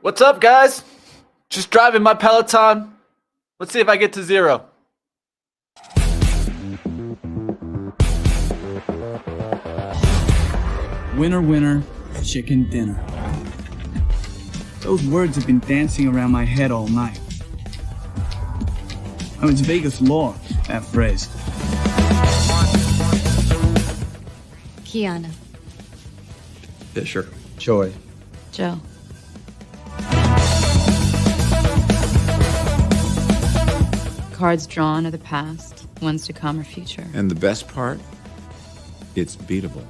What's up, guys? Just driving my Peloton. Let's see if I get to zero. Winner, winner, chicken dinner. Those words have been dancing around my head all night. Oh, it's Vegas law, that phrase. Kiana. Fisher. Joy. Joe. Cards drawn are the past, ones to come are future. And the best part, it's beatable.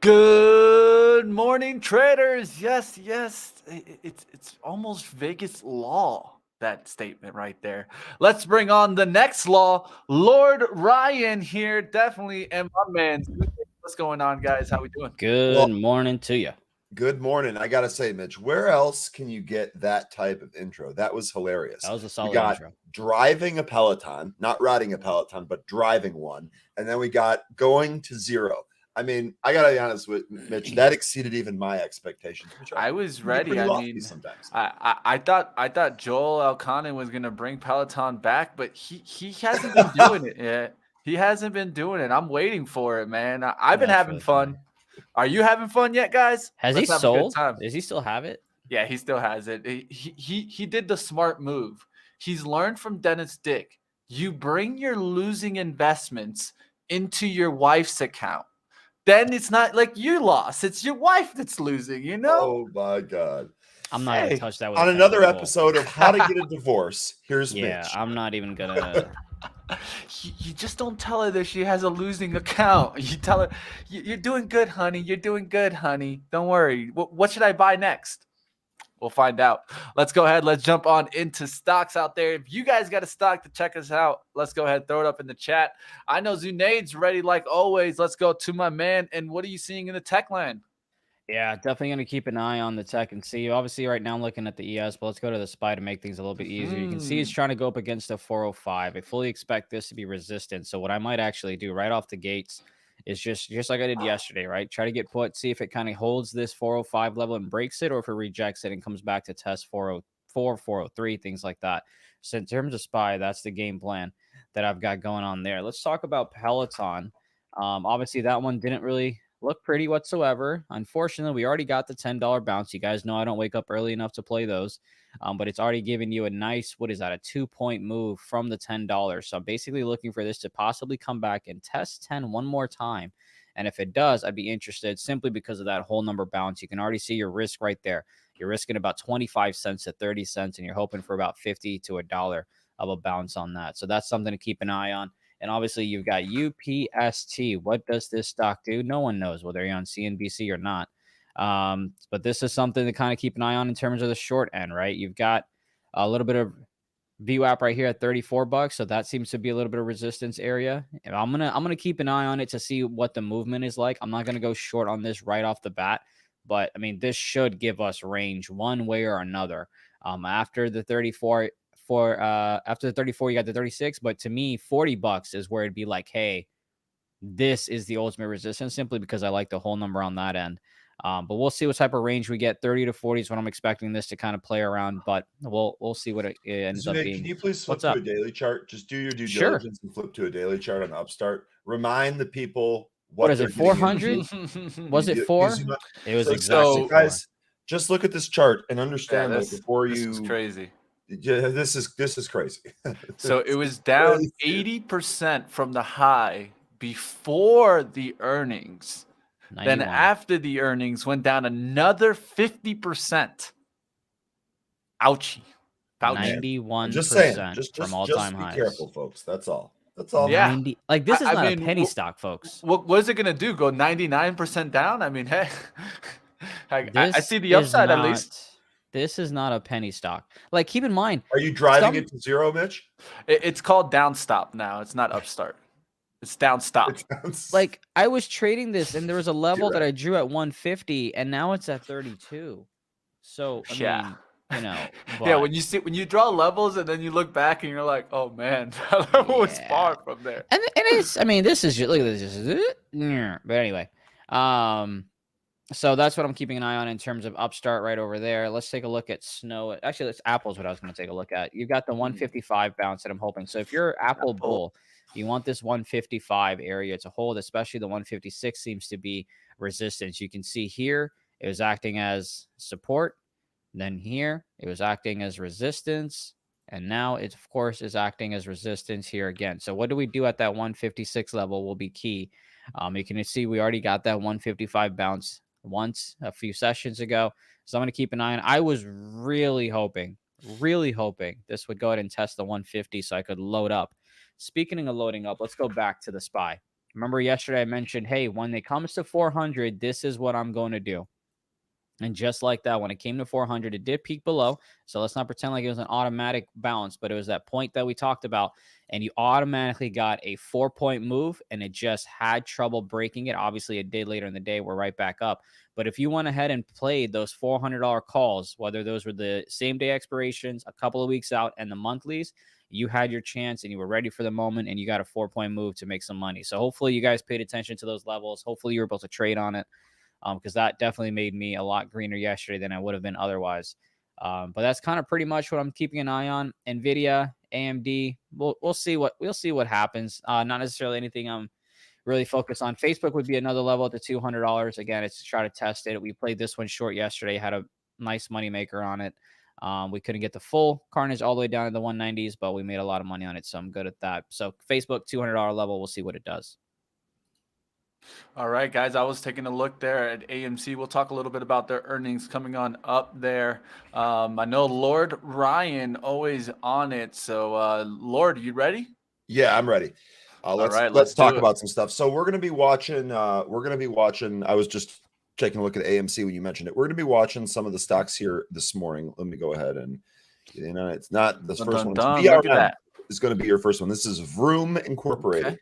Good morning, traders. Yes, it's almost Vegas law, that statement right there. Let's bring on the next law. Lord Ryan here, definitely, and my man. What's going on, guys? How we doing? Good morning to you. Good morning. I gotta say, Mitch, where else can you get that type of intro? That was hilarious. That was a solid we got intro. Driving a Peloton, not riding a Peloton, but driving one, and then we got going to zero. I mean, I gotta be honest with Mitch, that exceeded even my expectations. I was ready. I mean, sometimes I thought Joel Elconin was gonna bring Peloton back, but he hasn't been doing it yet. He hasn't been doing it. I'm waiting for it, man. I've been having fun. Are you having fun yet, guys? Has he sold? Does he still have it? Yeah, he still has it. He did the smart move. He's learned from Dennis Dick. You bring your losing investments into your wife's account. Then it's not like you lost. It's your wife that's losing, you know? Oh, my God. I'm not going to touch that. On another episode of How to Get a Divorce, here's Mitch. I'm not even going to. You just don't tell her that she has a losing account. You tell her, you're doing good, honey. You're doing good, honey. Don't worry. What should I buy next? We'll find out. Let's go ahead. Let's jump on into stocks out there. If you guys got a stock to check us out, let's go ahead. Throw it up in the chat. I know Zunaid's ready like always. Let's go to my man. And what are you seeing in the tech land? Yeah, definitely going to keep an eye on the tech and see. Obviously, right now I'm looking at the ES, but let's go to the SPY to make things a little bit easier. You can see it's trying to go up against the 405. I fully expect this to be resistant. So what I might actually do right off the gates is just like I did yesterday, right? Try to get put, see if it kind of holds this 405 level and breaks it, or if it rejects it and comes back to test 404, 403, things like that. So in terms of SPY, that's the game plan that I've got going on there. Let's talk about Peloton. Obviously, that one didn't really look pretty whatsoever. Unfortunately, we already got the $10 bounce. You guys know I don't wake up early enough to play those, but it's already giving you a nice, what is that, a 2-point move from the $10. So I'm basically looking for this to possibly come back and test 10 one more time. And if it does, I'd be interested simply because of that whole number bounce. You can already see your risk right there. You're risking about 25 cents to 30 cents, and you're hoping for about 50 to $1 of a bounce on that. So that's something to keep an eye on. And obviously, you've got UPST. What does this stock do? No one knows, whether you're on CNBC or not. But this is something to kind of keep an eye on in terms of the short end, right? You've got a little bit of VWAP right here at $34, so that seems to be a little bit of resistance area. And I'm gonna keep an eye on it to see what the movement is like. I'm not gonna go short on this right off the bat, but I mean, this should give us range one way or another. After the 34. After the 34, you got the 36, but to me, $40 is where it'd be like, hey, this is the ultimate resistance, simply because I like the whole number on that end. But we'll see what type of range we get. 30 to 40 is what I'm expecting this to kind of play around, but we'll see what it ends up being. Can you please flip to a daily chart? Just do your due diligence and flip to a daily chart on Upstart. Remind the people what is it, 400? Was it 4? It was exactly 4. Guys, just look at this chart and understand that before you. This is crazy. Yeah, this is crazy. So it was down 80% from the high before the earnings. 91. Then after the earnings went down another 50%. Ouchie. 91%. Just saying, from all-time highs. Be careful, folks. That's all. That's all. Yeah. Like, this is not a penny stock, folks. What is it going to do? Go 99% down? I mean, hey, I see the upside at least. This is not a penny stock. Like, keep in mind. Are you driving it to zero, Mitch? It's called Downstart now. It's not Upstart. It's Downstart. Like, I was trading this, and there was a level that I drew at 150, and now it's at 32. So, I mean, you know. Yeah, But when you draw levels and then you look back and you're like, oh man, that level was far from there. and it's, I mean, this is just, look at this. But anyway, so that's what I'm keeping an eye on in terms of Upstart right over there. Let's take a look at Snow. Actually, it's Apple's what I was going to take a look at. You've got the 155 bounce that I'm hoping. So if you're Apple bull, you want this 155 area to hold, especially the 156 seems to be resistance. You can see here it was acting as support. Then here it was acting as resistance. And now it, of course, is acting as resistance here again. So what do we do at that 156 level will be key. You can see we already got that 155 bounce once a few sessions ago. So I'm going to keep an eye on. I was really hoping this would go ahead and test the 150 so I could load up. Speaking of loading up, let's go back to the SPY. Remember yesterday I mentioned, hey, when it comes to 400, this is what I'm going to do. And just like that, when it came to 400, it did peak below. So let's not pretend like it was an automatic bounce, but it was that point that we talked about. And you automatically got a 4-point move, and it just had trouble breaking it. Obviously, it did later in the day. We're right back up. But if you went ahead and played those $400 calls, whether those were the same day expirations, a couple of weeks out, and the monthlies, you had your chance and you were ready for the moment, and you got a 4-point move to make some money. So hopefully you guys paid attention to those levels. Hopefully you were able to trade on it. Because that definitely made me a lot greener yesterday than I would have been otherwise. But that's kind of pretty much what I'm keeping an eye on. Nvidia, AMD, we'll see what happens. Not necessarily anything I'm really focused on. Facebook would be another level at the $200. Again, it's to try to test it. We played this one short yesterday, had a nice money maker on it. We couldn't get the full carnage all the way down to the 190s, but we made a lot of money on it, so I'm good at that. So Facebook $200 level, we'll see what it does. All right, guys, I was taking a look there at AMC. We'll talk a little bit about their earnings coming on up there. I know Lord Ryan always on it. So, Lord, you ready? Yeah, I'm ready. Let's talk about some stuff. So we're gonna be watching. I was just taking a look at AMC when you mentioned it. We're gonna be watching some of the stocks here this morning. Let me go ahead and it's not this first one. Look at that. Is going to be your first one. This is Vroom Incorporated. Okay.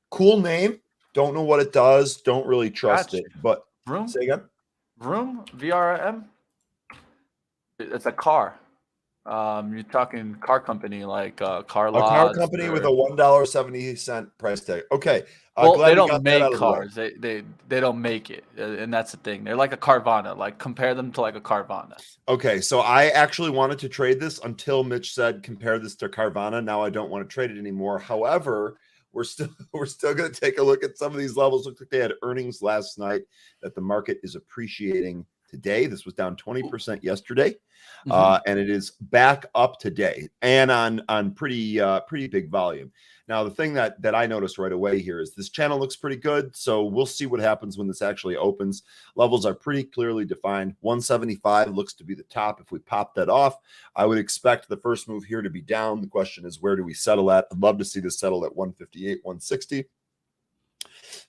Cool name. Don't know what it does. Don't really trust it. But Vroom? Say again. Vroom? VRM? It's a car. You're talking car company like car lots. A car company with a $1.70 price tag. Okay. Well, they don't make cars. They don't make it, and that's the thing. They're like a Carvana. Like compare them to like a Carvana. Okay, so I actually wanted to trade this until Mitch said compare this to Carvana. Now I don't want to trade it anymore. However, we're still going to take a look at some of these levels. Looks like they had earnings last night that the market is appreciating today. This was down 20% yesterday, and it is back up today and on pretty big volume. Now, the thing that I noticed right away here is this channel looks pretty good, so we'll see what happens when this actually opens. Levels are pretty clearly defined. 175 looks to be the top. If we pop that off, I would expect the first move here to be down. The question is, where do we settle at? I'd love to see this settle at 158, 160.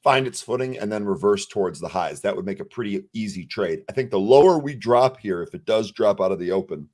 Find its footing and then reverse towards the highs. That would make a pretty easy trade. I think the lower we drop here, if it does drop out of the open,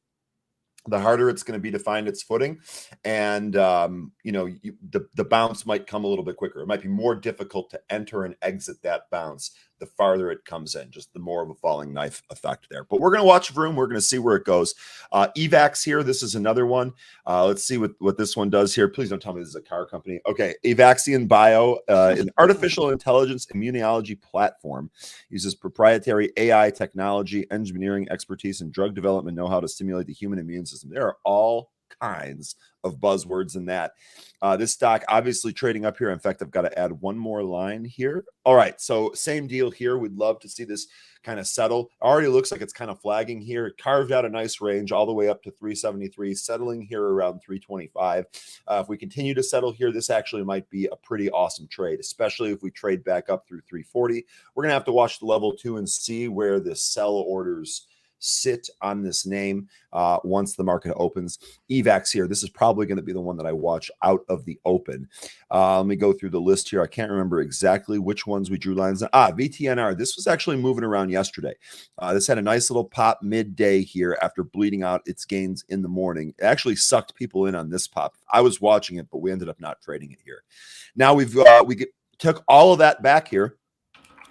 the harder it's going to be to find its footing. And, the bounce might come a little bit quicker. It might be more difficult to enter and exit that bounce the farther it comes in, just the more of a falling knife effect there. But we're going to watch Vroom. We're going to see where it goes. Evax here. This is another one. Let's see what this one does here. Please don't tell me this is a car company. Okay. Evaxion Bio, an artificial intelligence immunology platform, uses proprietary AI technology, engineering expertise, and drug development know-how to stimulate the human immune system. There are all kinds of buzzwords in that. This stock obviously trading up here. In fact, I've got to add one more line here. All right, so same deal here. We'd love to see this kind of settle. Already looks like it's kind of flagging here. It carved out a nice range all the way up to 373, settling here around 325. If we continue to settle here, this actually might be a pretty awesome trade, especially if we trade back up through 340. We're going to have to watch the level 2 and see where the sell orders sit on this name once the market opens. Evax here. This is probably going to be the one that I watch out of the open. Let me go through the list here. I can't remember exactly which ones we drew lines on. VTNR. This was actually moving around yesterday. This had a nice little pop midday here after bleeding out its gains in the morning. It actually sucked people in on this pop. I was watching it, but we ended up not trading it here. Now we took all of that back here.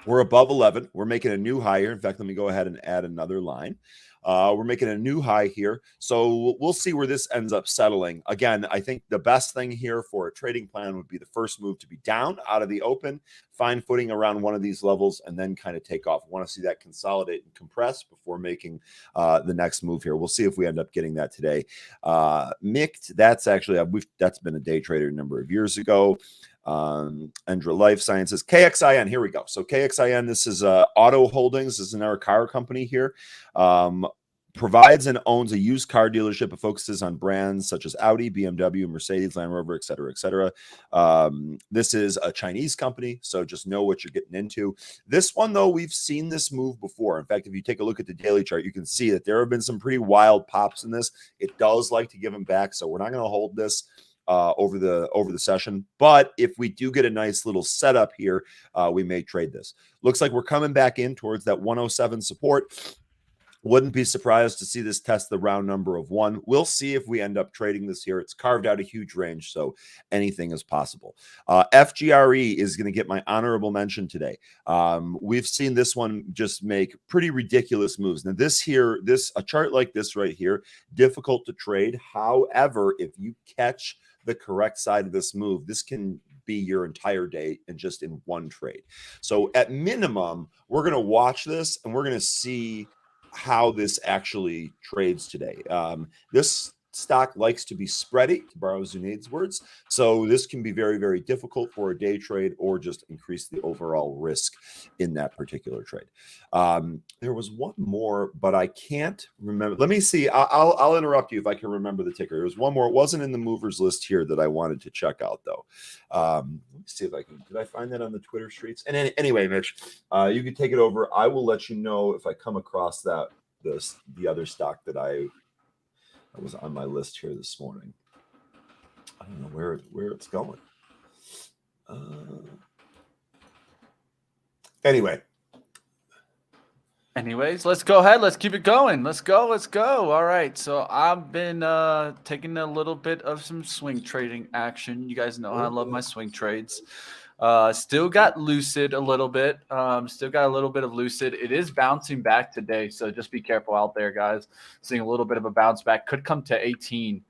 We're above 11. We're making a new high here. In fact, let me go ahead and add another line. We're making a new high here. So we'll see where this ends up settling. Again, I think the best thing here for a trading plan would be the first move to be down out of the open, find footing around one of these levels, and then kind of take off. We want to see that consolidate and compress before making the next move here. We'll see if we end up getting that today. MICT, that's actually, that's been a day trader a number of years ago. Endra Life Sciences, KXIN, here we go. So KXIN, this is Auto Holdings. This is another car company here. Provides and owns a used car dealership. It focuses on brands such as Audi, BMW, Mercedes, Land Rover, et cetera, et cetera. This is a Chinese company, so just know what you're getting into. This one, though, we've seen this move before. In fact, if you take a look at the daily chart, you can see that there have been some pretty wild pops in this. It does like to give them back, so we're not going to hold this over the session. But if we do get a nice little setup here, we may trade this. Looks like we're coming back in towards that 107 support. Wouldn't be surprised to see this test the round number of 1. We'll see if we end up trading this here. It's carved out a huge range, so anything is possible. FGRE is going to get my honorable mention today. We've seen this one just make pretty ridiculous moves. Now, a chart like this right here, difficult to trade. However, if you catch the correct side of this move, this can be your entire day and just in one trade. So at minimum, we're going to watch this and we're going to see how this actually trades today. This stock likes to be spready, to borrow Zunaid's words. So this can be very, very difficult for a day trade or just increase the overall risk in that particular trade. There was one more, but I can't remember. Let me see. I'll interrupt you if I can remember the ticker. There was one more. It wasn't in the movers list here that I wanted to check out, though. Let me see if I can. Did I find that on the Twitter streets? And anyway, Mitch, you can take it over. I will let you know if I come across that the other stock that was on my list here this morning. I don't know where it's going. Anyways, let's go ahead. Let's keep it going. Let's go. All right. So I've been taking a little bit of some swing trading action. You guys know I love my swing trades. Still got Lucid a little bit. Still got a little bit of Lucid. It is bouncing back today, so just be careful out there, guys. Seeing a little bit of a bounce back. Could come to 18.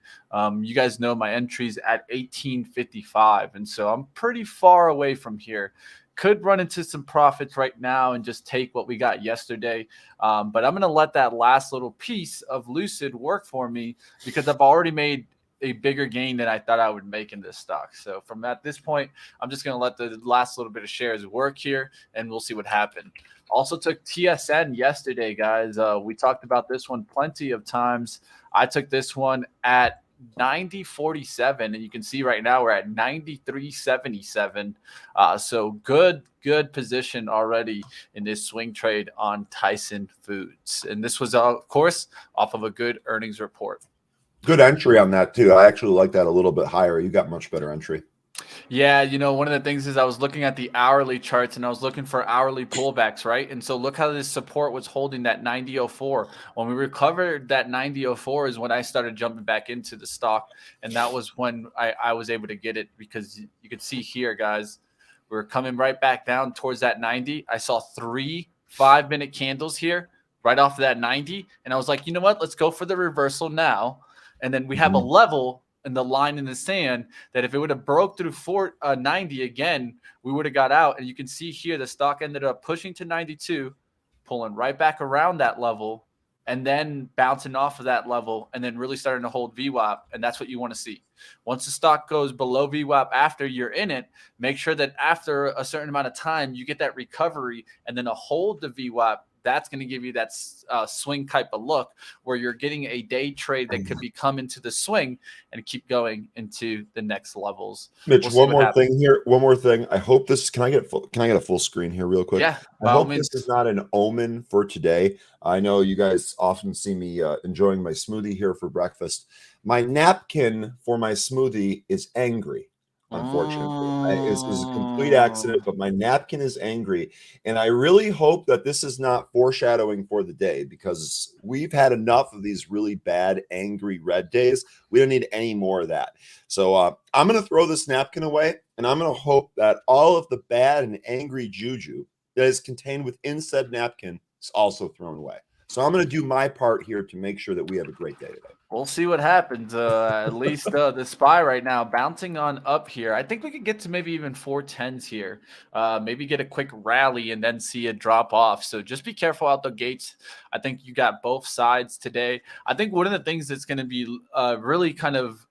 You guys know my entry's at 18.55, and so I'm pretty far away from here. Could run into some profits right now and just take what we got yesterday. But I'm going to let that last little piece of Lucid work for me because I've already made a bigger gain than I thought I would make in this stock. So from at this point, I'm just going to let the last little bit of shares work here and we'll see what happened. Also took TSN yesterday, guys. We talked about this one plenty of times. I took this one at 90.47 and you can see right now we're at 93.77. So good position already in this swing trade on Tyson Foods. And this was, of course, off of a good earnings report. Good entry on that too. I actually like that a little bit higher. You got much better entry. Yeah, you know, one of the things is I was looking at the hourly charts and I was looking for hourly pullbacks, right? And so look how this support was holding that 90.04. When we recovered that 90.04 is when I started jumping back into the stock. And that was when I was able to get it because you could see here, guys, we're coming right back down towards that 90. I saw 3 5-minute candles here right off of that 90. And I was like, you know what? Let's go for the reversal now. And then we have a level in the line in the sand that if it would have broke through 90 again, we would have got out. And you can see here the stock ended up pushing to 92, pulling right back around that level, and then bouncing off of that level, and then really starting to hold VWAP. And that's what you want to see. Once the stock goes below VWAP after you're in it, make sure that after a certain amount of time, you get that recovery and then a hold the VWAP. That's going to give you that swing type of look where you're getting a day trade that could become into the swing and keep going into the next levels. Mitch, one more thing here. One more thing. I hope this. Can I get a full screen here real quick? Yeah. I hope this is not an omen for today. I know you guys often see me enjoying my smoothie here for breakfast. My napkin for my smoothie is angry. Unfortunately, it's a complete accident, but my napkin is angry. And I really hope that this is not foreshadowing for the day because we've had enough of these really bad, angry red days. We don't need any more of that. So I'm going to throw this napkin away, and I'm going to hope that all of the bad and angry juju that is contained within said napkin is also thrown away. So I'm going to do my part here to make sure that we have a great day today. We'll see what happens. At least the SPY right now bouncing on up here. I think we could get to maybe even 410s here. Maybe get a quick rally and then see a drop off. So just be careful out the gates. I think you got both sides today. I think one of the things that's going to be really kind of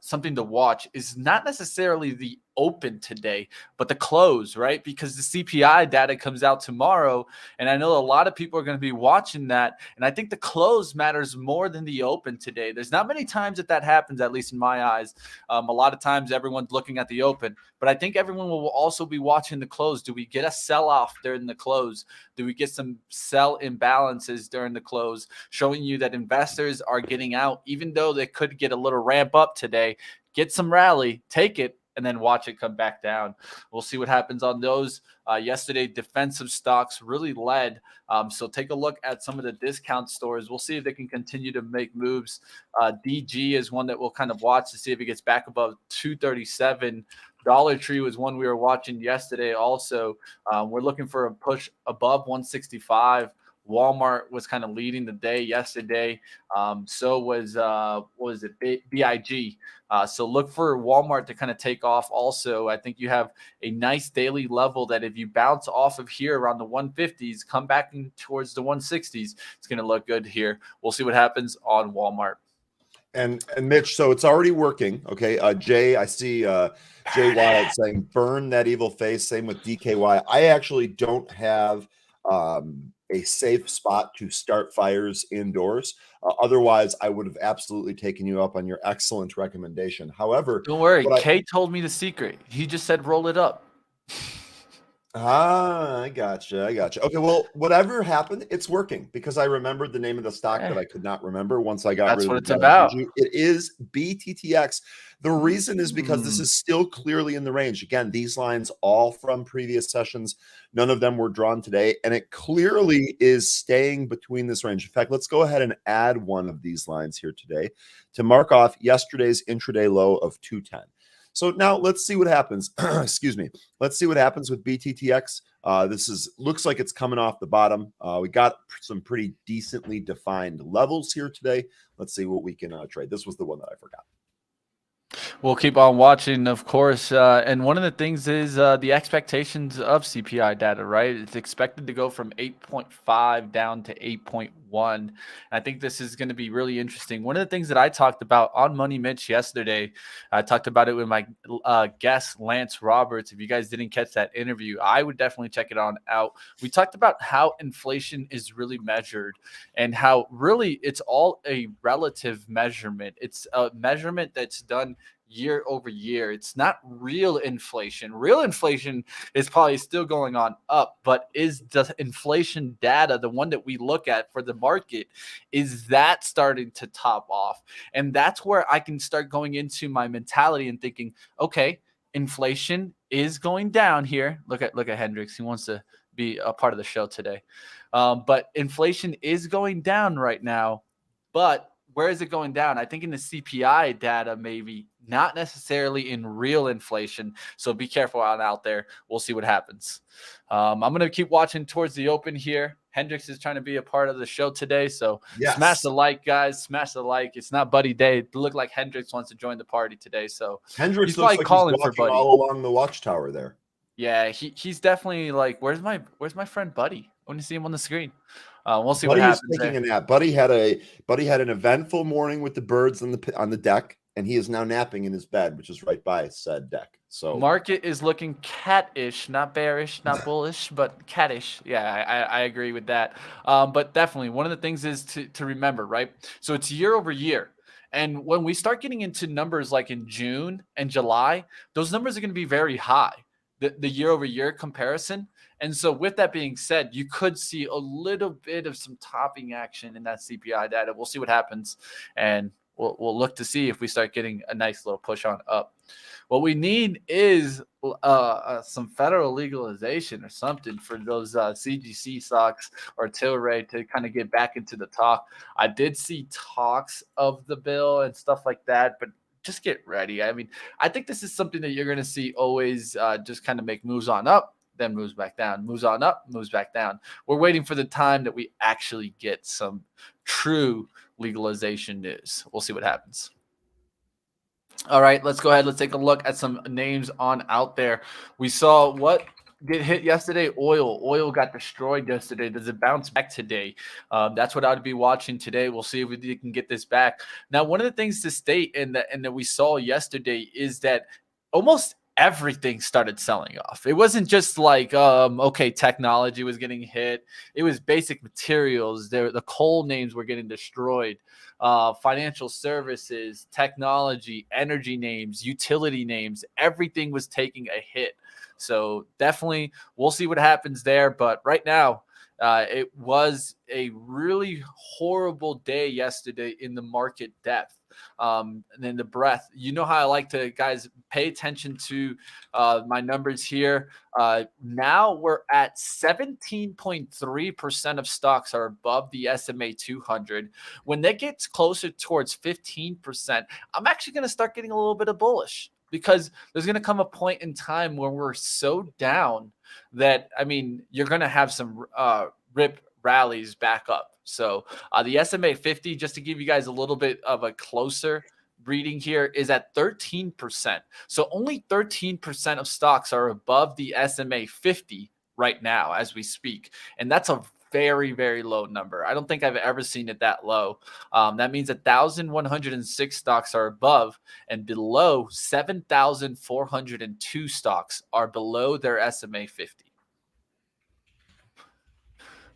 something to watch is not necessarily the open today, but the close, right? Because the CPI data comes out tomorrow, and I know a lot of people are going to be watching that, and I think the close matters more than the open today. There's not many times that happens, at least in my eyes. A lot of times everyone's looking at the open, but I think everyone will also be watching the close. Do we get a sell-off during the close? Do we get some sell imbalances during the close, showing you that investors are getting out, even though they could get a little ramp up today? Get some rally, take it, and then watch it come back down. We'll see what happens on those. Yesterday, defensive stocks really led. So take a look at some of the discount stores. We'll see if they can continue to make moves. DG is one that we'll kind of watch to see if it gets back above 237. Dollar Tree was one we were watching yesterday also. We're looking for a push above 165. Walmart was kind of leading the day yesterday. So was what was it? BIG. So look for Walmart to kind of take off also. I think you have a nice daily level that if you bounce off of here around the 150s, come back in towards the 160s, it's going to look good here. We'll see what happens on Walmart. And Mitch, so it's already working. Okay. Jay, I see Jay Wild saying burn that evil face. Same with DKY. I actually don't have a safe spot to start fires indoors. Otherwise, I would have absolutely taken you up on your excellent recommendation. However, don't worry. Kay told me the secret. He just said roll it up. I gotcha. Okay, well, whatever happened, it's working because I remembered the name of the stock that I could not remember once I got That's rid of what it's the about. It is BTTX. The reason is because this is still clearly in the range. Again, these lines all from previous sessions. None of them were drawn today, and it clearly is staying between this range. In fact, let's go ahead and add one of these lines here today to mark off yesterday's intraday low of 210. So now let's see what happens. Excuse me. Let's see what happens with BTTX. Looks like it's coming off the bottom. We got some pretty decently defined levels here today. Let's see what we can trade. This was the one that I forgot. We'll keep on watching, of course. And one of the things is the expectations of CPI data, right? It's expected to go from 8.5 down to 8.1. And I think this is going to be really interesting. One of the things that I talked about on Money Mitch yesterday, I talked about it with my guest, Lance Roberts. If you guys didn't catch that interview, I would definitely check it on out. We talked about how inflation is really measured and how really it's all a relative measurement. It's a measurement that's done year over year. It's not real inflation. Real inflation is probably still going on up, but is the inflation data, the one that we look at for the market, is that starting to top off? And that's where I can start going into my mentality and thinking, okay, inflation is going down here. Look at Hendricks. He wants to be a part of the show today. But inflation is going down right now, but where is it going down? I think in the CPI data, maybe not necessarily in real inflation. So be careful out there. We'll see what happens. I'm going to keep watching towards the open here. Hendricks is trying to be a part of the show today. So smash the like, guys. Smash the like. It's not Buddy Day. It looked like Hendricks wants to join the party today. So Hendricks he's probably calling for Buddy all along the watchtower there. Yeah, he's definitely like, where's my friend Buddy? I want to see him on the screen. We'll see what happens. Taking a nap. Buddy had an eventful morning with the birds on the deck, and he is now napping in his bed, which is right by said deck. So market is looking cat-ish, not bearish, not bullish, but cat-ish. Yeah, I agree with that. But definitely one of the things is to remember, right? So it's year over year. And when we start getting into numbers like in June and July, those numbers are going to be very high, the year over year comparison. And so with that being said, you could see a little bit of some topping action in that CPI data. We'll see what happens. And we'll look to see if we start getting a nice little push on up. What we need is some federal legalization or something for those CGC stocks or Tilray to kind of get back into the talk. I did see talks of the bill and stuff like that, but just get ready. I mean, I think this is something that you're going to see always just kind of make moves on up. then moves back down, moves on up, moves back down. We're waiting for the time that we actually get some true legalization news. We'll see what happens. All right, let's go ahead. Let's take a look at some names on out there. We saw what get hit yesterday. Oil got destroyed yesterday. Does it bounce back today? That's what I'd be watching today. We'll see if we can get this back. Now, one of the things to state and that we saw yesterday is that almost everything started selling off. It wasn't just like okay, technology was getting hit. It was basic materials. The coal names were getting destroyed. Financial services, technology, energy names, utility names, everything was taking a hit. So definitely we'll see what happens there. But right now, it was a really horrible day yesterday in the market depth. And then the breadth. You know how I like to, guys, pay attention to my numbers here. Now we're at 17.3% of stocks are above the SMA 200. When that gets closer towards 15%, I'm actually going to start getting a little bit of bullish, because there's going to come a point in time where we're so down that, I mean, you're going to have some rip rallies back up. So the SMA 50, just to give you guys a little bit of a closer reading here, is at 13%. So only 13% of stocks are above the SMA 50 right now as we speak. And that's a very, very low number. I don't think I've ever seen it that low. That means 1,106 stocks are above, and below 7,402 stocks are below their SMA 50.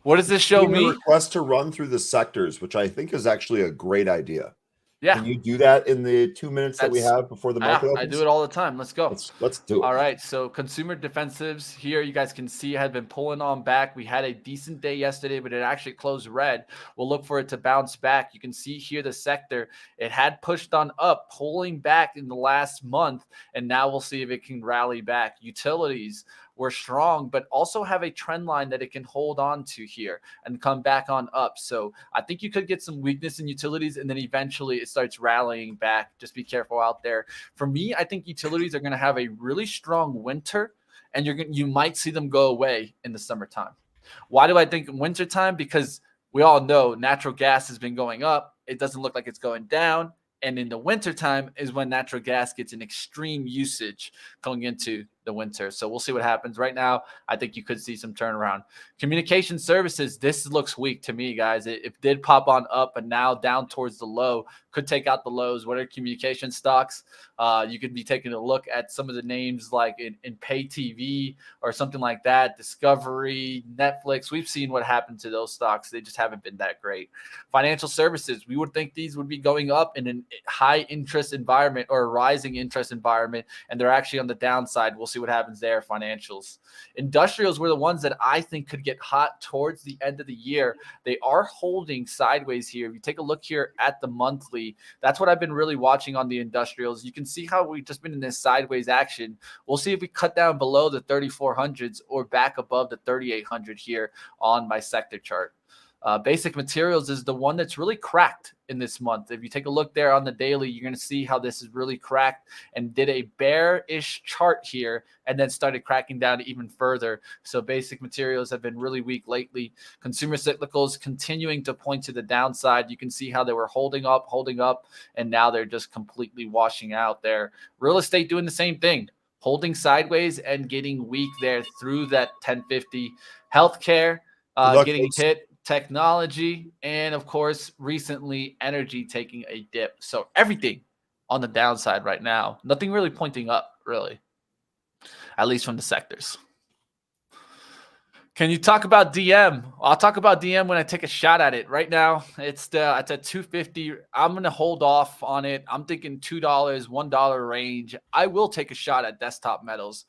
What does this show me? Request to run through the sectors, which I think is actually a great idea. Yeah. Can you do that in the 2 minutes that we have before the market opens? I do it all the time. Let's go. Let's do it. All right. So consumer defensives here, you guys can see, had been pulling on back. We had a decent day yesterday, but it actually closed red. We'll look for it to bounce back. You can see here the sector, it had pushed on up, pulling back in the last month, and now we'll see if it can rally back. Utilities were strong, but also have a trend line that it can hold on to here and come back on up. So I think you could get some weakness in utilities, and then eventually it starts rallying back. Just be careful out there. For me, I think utilities are going to have a really strong winter, and you might see them go away in the summertime. Why do I think wintertime? Because we all know natural gas has been going up. It doesn't look like it's going down. And in the wintertime is when natural gas gets an extreme usage going into the winter. So we'll see what happens. Right now, I think you could see some turnaround. Communication services, this looks weak to me, guys. It did pop on up, but now down towards the low. Could take out the lows. What are communication stocks? You could be taking a look at some of the names like in pay TV or something like that. Discovery, Netflix. We've seen what happened to those stocks. They just haven't been that great. Financial services, we would think these would be going up in a high interest environment or a rising interest environment, and they're actually on the downside. We'll see what happens there. Financials. Industrials were the ones that I think could get hot towards the end of the year. They are holding sideways here. If you take a look here at the monthly, that's what I've been really watching on the industrials. You can see how we've just been in this sideways action. We'll see if we cut down below the 3,400s or back above the 3,800 here on my sector chart. Basic materials is the one that's really cracked in this month. If you take a look there on the daily, you're going to see how this is really cracked and did a bearish chart here and then started cracking down even further. So basic materials have been really weak lately. Consumer cyclicals continuing to point to the downside. You can see how they were holding up, and now they're just completely washing out there. Real estate doing the same thing, holding sideways and getting weak there through that 1050. Healthcare getting hit. Technology, and of course, recently energy taking a dip. So everything on the downside right now. Nothing really pointing up, really, at least from the sectors. Can you talk about DM? I'll talk about DM when I take a shot at it. Right now, it's at 250. I'm going to hold off on it. I'm thinking $2, $1 range. I will take a shot at desktop metals,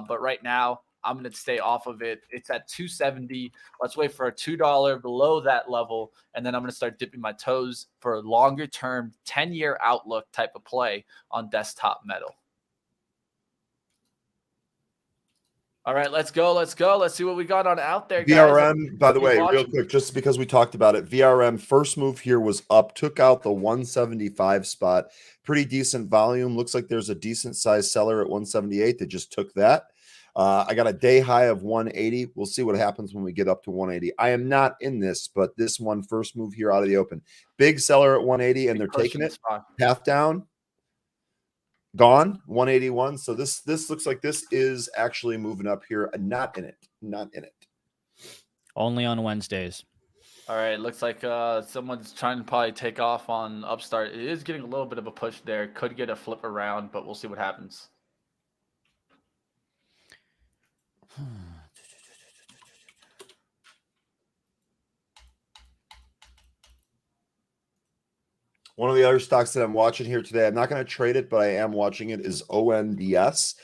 but right now, I'm going to stay off of it. It's at 270. Let's wait for a $2 below that level, and then I'm going to start dipping my toes for a longer-term 10-year outlook type of play on desktop metal. All right, let's go. Let's see what we got on out there, guys. VRM, by the way, real quick, just because we talked about it, VRM first move here was up, took out the 175 spot. Pretty decent volume. Looks like there's a decent size seller at 178 that just took that. I got a day high of 180. We'll see what happens when we get up to 180. I am not in this, but this one first move here out of the open. Big seller at 180, and they're taking it. Half down. Gone. 181. So this looks like this is actually moving up here. Not in it. Not in it. Only on Wednesdays. All right, looks like someone's trying to probably take off on Upstart. It is getting a little bit of a push there. Could get a flip around, but we'll see what happens. One of the other stocks that I'm watching here today, I'm not going to trade it, but I am watching it, is ONDS.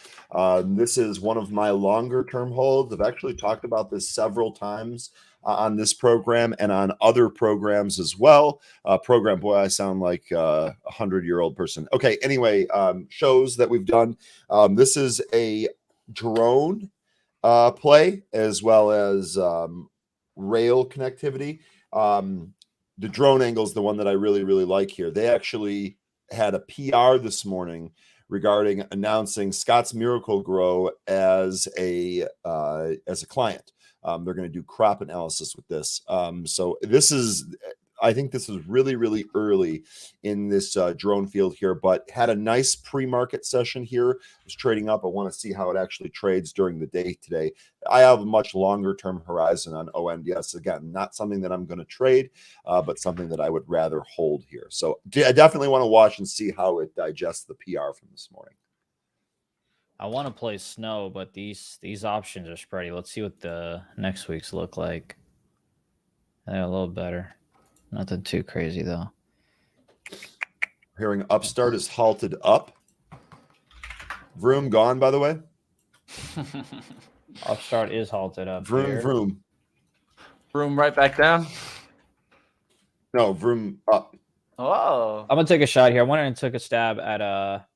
This is one of my longer term holds. I've actually talked about this several times on this program and on other programs as well. Boy, I sound like a 100-year-old person. Okay, anyway, shows that we've done. This is a drone play as well as rail connectivity. The drone angle is the one that I really, really like here. They actually had a PR this morning regarding announcing Scott's Miracle-Gro as a client. They're going to do crop analysis with this. So this is, I think this is really, really early in this drone field here, but had a nice pre-market session here. It's trading up. I want to see how it actually trades during the day today. I have a much longer term horizon on ONDS. Again, not something that I'm going to trade, but something that I would rather hold here. So I definitely want to watch and see how it digests the PR from this morning. I want to play snow, but these options are spready. Let's see what the next week's look like. They're a little better. Nothing too crazy, though. Hearing Upstart is halted up. Vroom gone, by the way. Upstart is halted up. Vroom, here. vroom. Vroom right back down. No, vroom up. Oh. I'm going to take a shot here. I went and took a stab at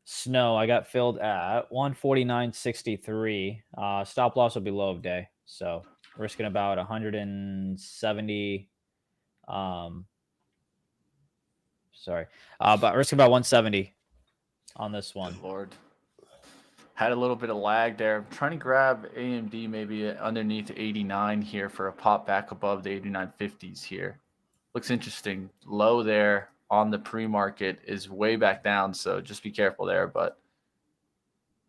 snow. I got filled at 149.63. Stop loss will be low of day. So risking about 170. But risking about 170 on this one. Good Lord. Had a little bit of lag there. I'm trying to grab AMD maybe underneath 89 here for a pop back above the 89.50s here. Looks interesting. Low there on the pre-market is way back down, so just be careful there. But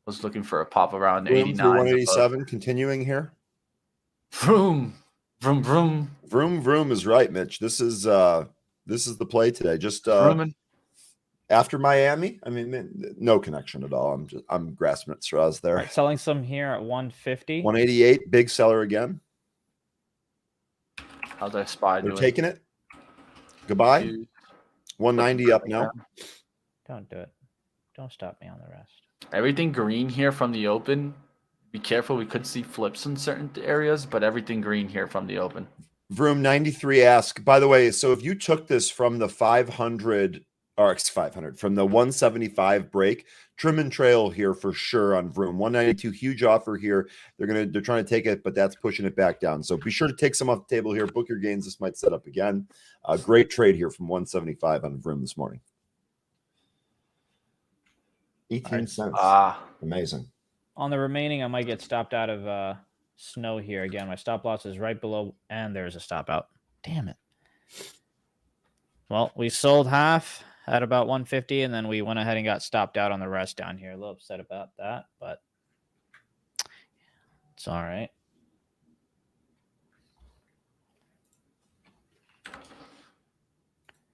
was looking for a pop around 89. 187 continuing here. Vroom. Vroom, vroom. Vroom, vroom is right, Mitch. This is the play today. Just after Miami. I mean, no connection at all. I'm grasping at straws there. Right, selling some here at 150. 188, big seller again. How's that SPY They're doing? taking it. Goodbye. 190 up now. Don't do it. Don't stop me on the rest. Everything green here from the open. Be careful. We could see flips in certain areas, but everything green here from the open. Vroom 93 ask, by the way, so if you took this from the 500 from the 175 break, trim and trail here for sure on Vroom. 192, huge offer here. They're trying to take it, but that's pushing it back down. So be sure to take some off the table here. Book your gains. This might set up again. Great trade here from 175 on Vroom this morning. 18 cents. Amazing. On the remaining, I might get stopped out of snow here again. My stop loss is right below, and there's a stop out. Damn it. Well, we sold half at about 150, and then we went ahead and got stopped out on the rest down here. A little upset about that, but it's all right.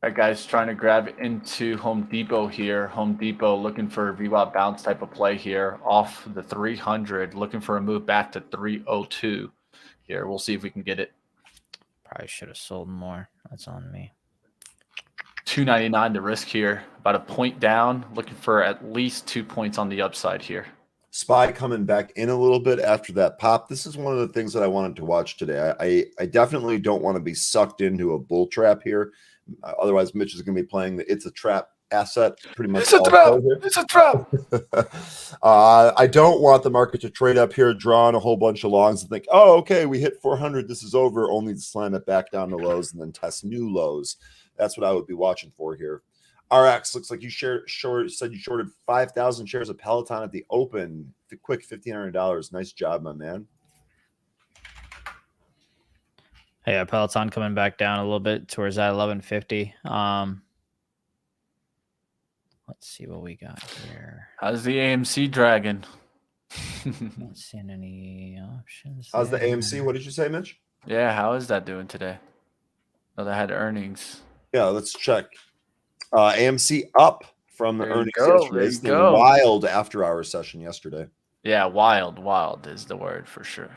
All right, guys, trying to grab into Home Depot here. Home Depot looking for a VWAP bounce type of play here off the 300, looking for a move back to 302 here. We'll see if we can get it. Probably should have sold more. That's on me. 299 to risk here, about a point down, looking for at least 2 points on the upside here. SPY coming back in a little bit after that pop. This is one of the things that I wanted to watch today. I definitely don't want to be sucked into a bull trap here. Otherwise, Mitch is going to be playing the It's a Trap asset pretty much. It's a trap. It's a trap. I don't want the market to trade up here, draw on a whole bunch of longs and think, oh, okay, we hit 400. This is over, only to slam it back down to lows and then test new lows. That's what I would be watching for here. RX, looks like you said you shorted 5,000 shares of Peloton at the open. The quick $1,500. Nice job, my man. Yeah, Peloton coming back down a little bit towards that 1150. Let's see what we got here. How's the AMC dragon? Not seeing any options. How's the there. AMC? What did you say, Mitch? Yeah, how is that doing today? Oh, they had earnings. Yeah, let's check. AMC up from the There you earnings go, yesterday. there It's you the go. wild after-hour session yesterday. Yeah, wild is the word for sure.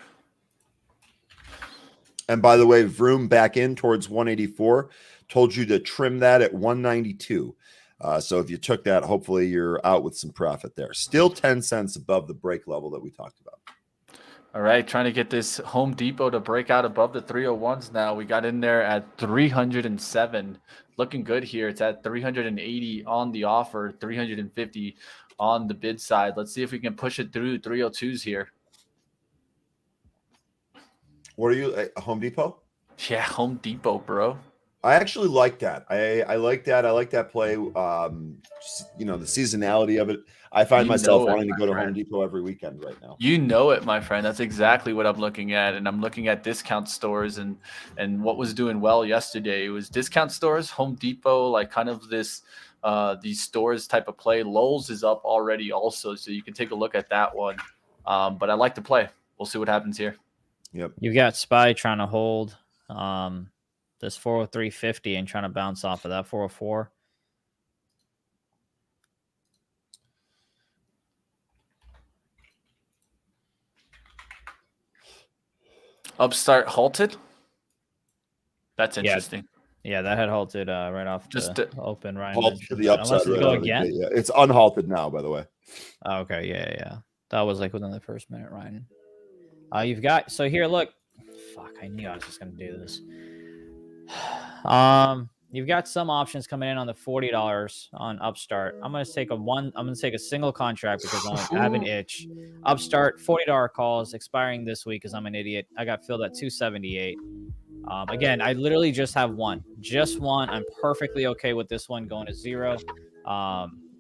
And by the way, Vroom back in towards 184. Told you to trim that at 192. So if you took that, hopefully you're out with some profit there. Still 10 cents above the break level that we talked about. All right, trying to get this Home Depot to break out above the 301s now. We got in there at 307. Looking good here. It's at 380 on the offer, 350 on the bid side. Let's see if we can push it through 302s here. What are you, Home Depot? Yeah, Home Depot, bro. I actually like that. I like that. I like that play. You know, the seasonality of it. I find myself wanting to go to Home Depot every weekend right now. You know it, my friend. That's exactly what I'm looking at. And I'm looking at discount stores and what was doing well yesterday. It was discount stores, Home Depot, like kind of this these stores type of play. Lowe's is up already also, so you can take a look at that one. But I like to play. We'll see what happens here. Yep. You've got SPY trying to hold this 403.50 and trying to bounce off of that 404. Upstart halted. That's interesting. Yeah, that had halted right off Just the open. Ryan Halt to the upside. Unless it go again. Yeah, it's unhalted now, by the way. Oh, okay, yeah. That was like within the first minute, Ryan. You've got so here. Look, fuck. I knew I was just gonna do this. You've got some options coming in on the $40 on Upstart. I'm gonna take a single contract because I have an itch. Upstart $40 calls expiring this week because I'm an idiot. I got filled at 278. Again, I literally just have one. I'm perfectly okay with this one going to zero.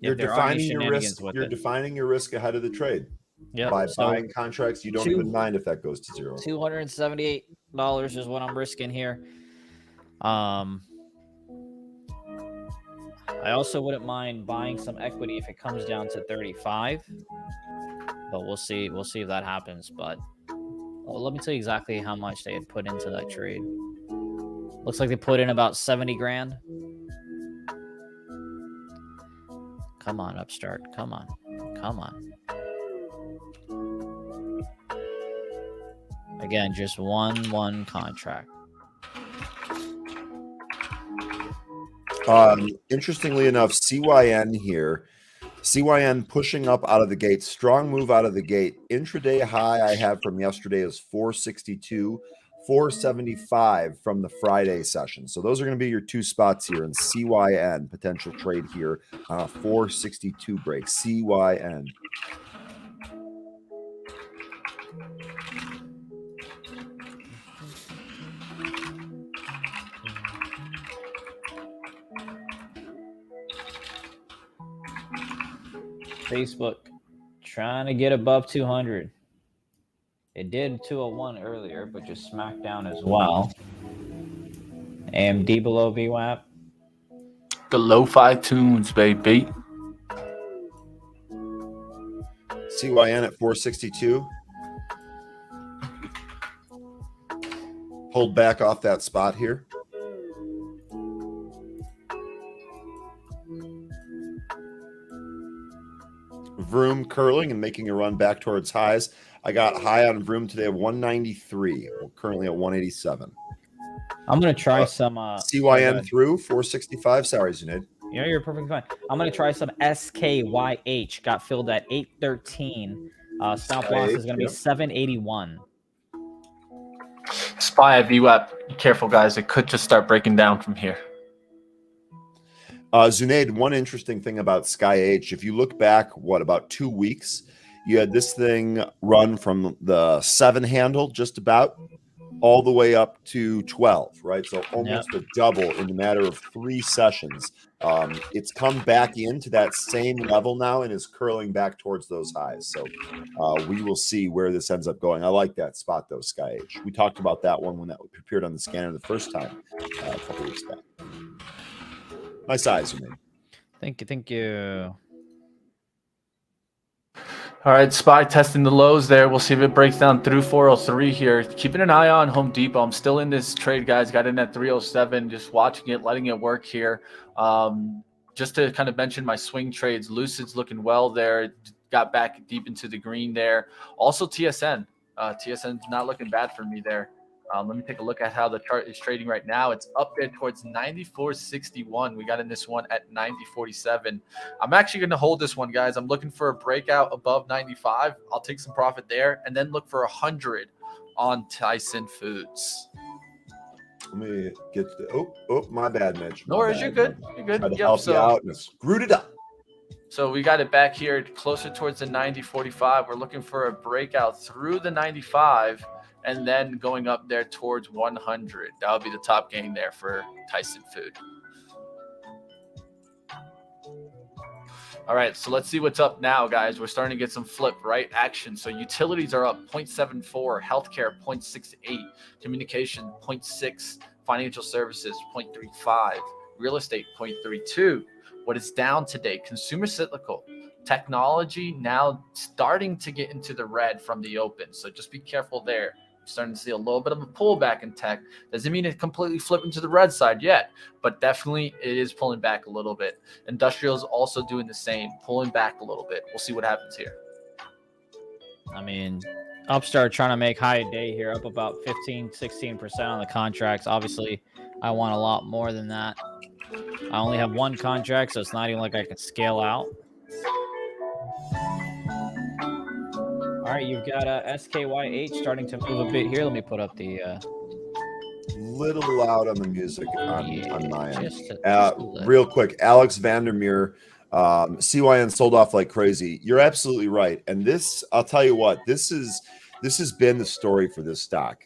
You're defining your risk. You're defining your risk ahead of the trade. Yeah. By buying contracts, you don't even mind if that goes to zero. $278 is what I'm risking here. I also wouldn't mind buying some equity if it comes down to 35, but we'll see. We'll see if that happens. But let me tell you exactly how much they had put into that trade. Looks like they put in about 70 grand. Come on, Upstart. Come on. Again, just one contract. Interestingly enough, CYN here. CYN pushing up out of the gate. Strong move out of the gate. Intraday high I have from yesterday is 462, 475 from the Friday session. So those are going to be your two spots here in CYN. Potential trade here on a 462 break. CYN. Facebook trying to get above 200. It did 201 earlier, but just smacked down as well. AMD below VWAP. The lo-fi tunes, baby. CYN at 462. Hold back off that spot here. Vroom curling and making a run back towards highs. I got high on Vroom today of 193. We're currently at 187. I'm going to try some... CYN through 465. Sorry, Zunaid. Yeah, you're perfectly fine. I'm going to try some SKYH. Got filled at 813. Stop loss is going to be 781. SPY at VWAP. Be careful, guys. It could just start breaking down from here. Zunaid, one interesting thing about Sky H, if you look back, about 2 weeks, you had this thing run from the 7 handle just about all the way up to 12, right? So Yep. almost a double in the matter of 3 sessions. It's come back into that same level now and is curling back towards those highs. So we will see where this ends up going. I like that spot though, Sky H. We talked about that one when that appeared on the scanner the first time a couple weeks back. Nice eyes, you mean. Thank you. All right, SPY testing the lows there. We'll see if it breaks down through 403 here. Keeping an eye on Home Depot. I'm still in this trade, guys. Got in at 307, just watching it, letting it work here. Just to kind of mention my swing trades, Lucid's looking well there. Got back deep into the green there. Also TSN. TSN's not looking bad for me there. Let me take a look at how the chart is trading right now. It's up there towards 94.61. We got in this one at 90.47. I'm actually going to hold this one, guys. I'm looking for a breakout above 95. I'll take some profit there and then look for 100 on Tyson Foods. Let me get to my bad, Mitch. No worries, you're good. You're good. Tried to help you out and I screwed it up. So we got it back here closer towards the 90.45. We're looking for a breakout through the 95 and then going up there towards 100. That would be the top gain there for Tyson Food. All right, so let's see what's up now, guys. We're starting to get some flip, right? Action. So utilities are up 0.74, healthcare 0.68, communication 0.6, financial services 0.35, real estate 0.32. What is down today? Consumer cyclical. Technology now starting to get into the red from the open. So just be careful there. Starting to see a little bit of a pullback in tech. Doesn't mean it completely flipped into the red side yet, but definitely it is pulling back a little bit. Industrials also doing the same, pulling back a little bit. We'll see what happens here. I mean, Upstart trying to make high day here, up about 15-16% on the contracts. Obviously, I want a lot more than that. I only have one contract, so it's not even like I can scale out. All right, you've got SKYH starting to move a bit here. Let me put up the little loud on the music on my end. Just real quick, Alex Vandermeer, CYN sold off like crazy. You're absolutely right. And this, I'll tell you what, this has been the story for this stock.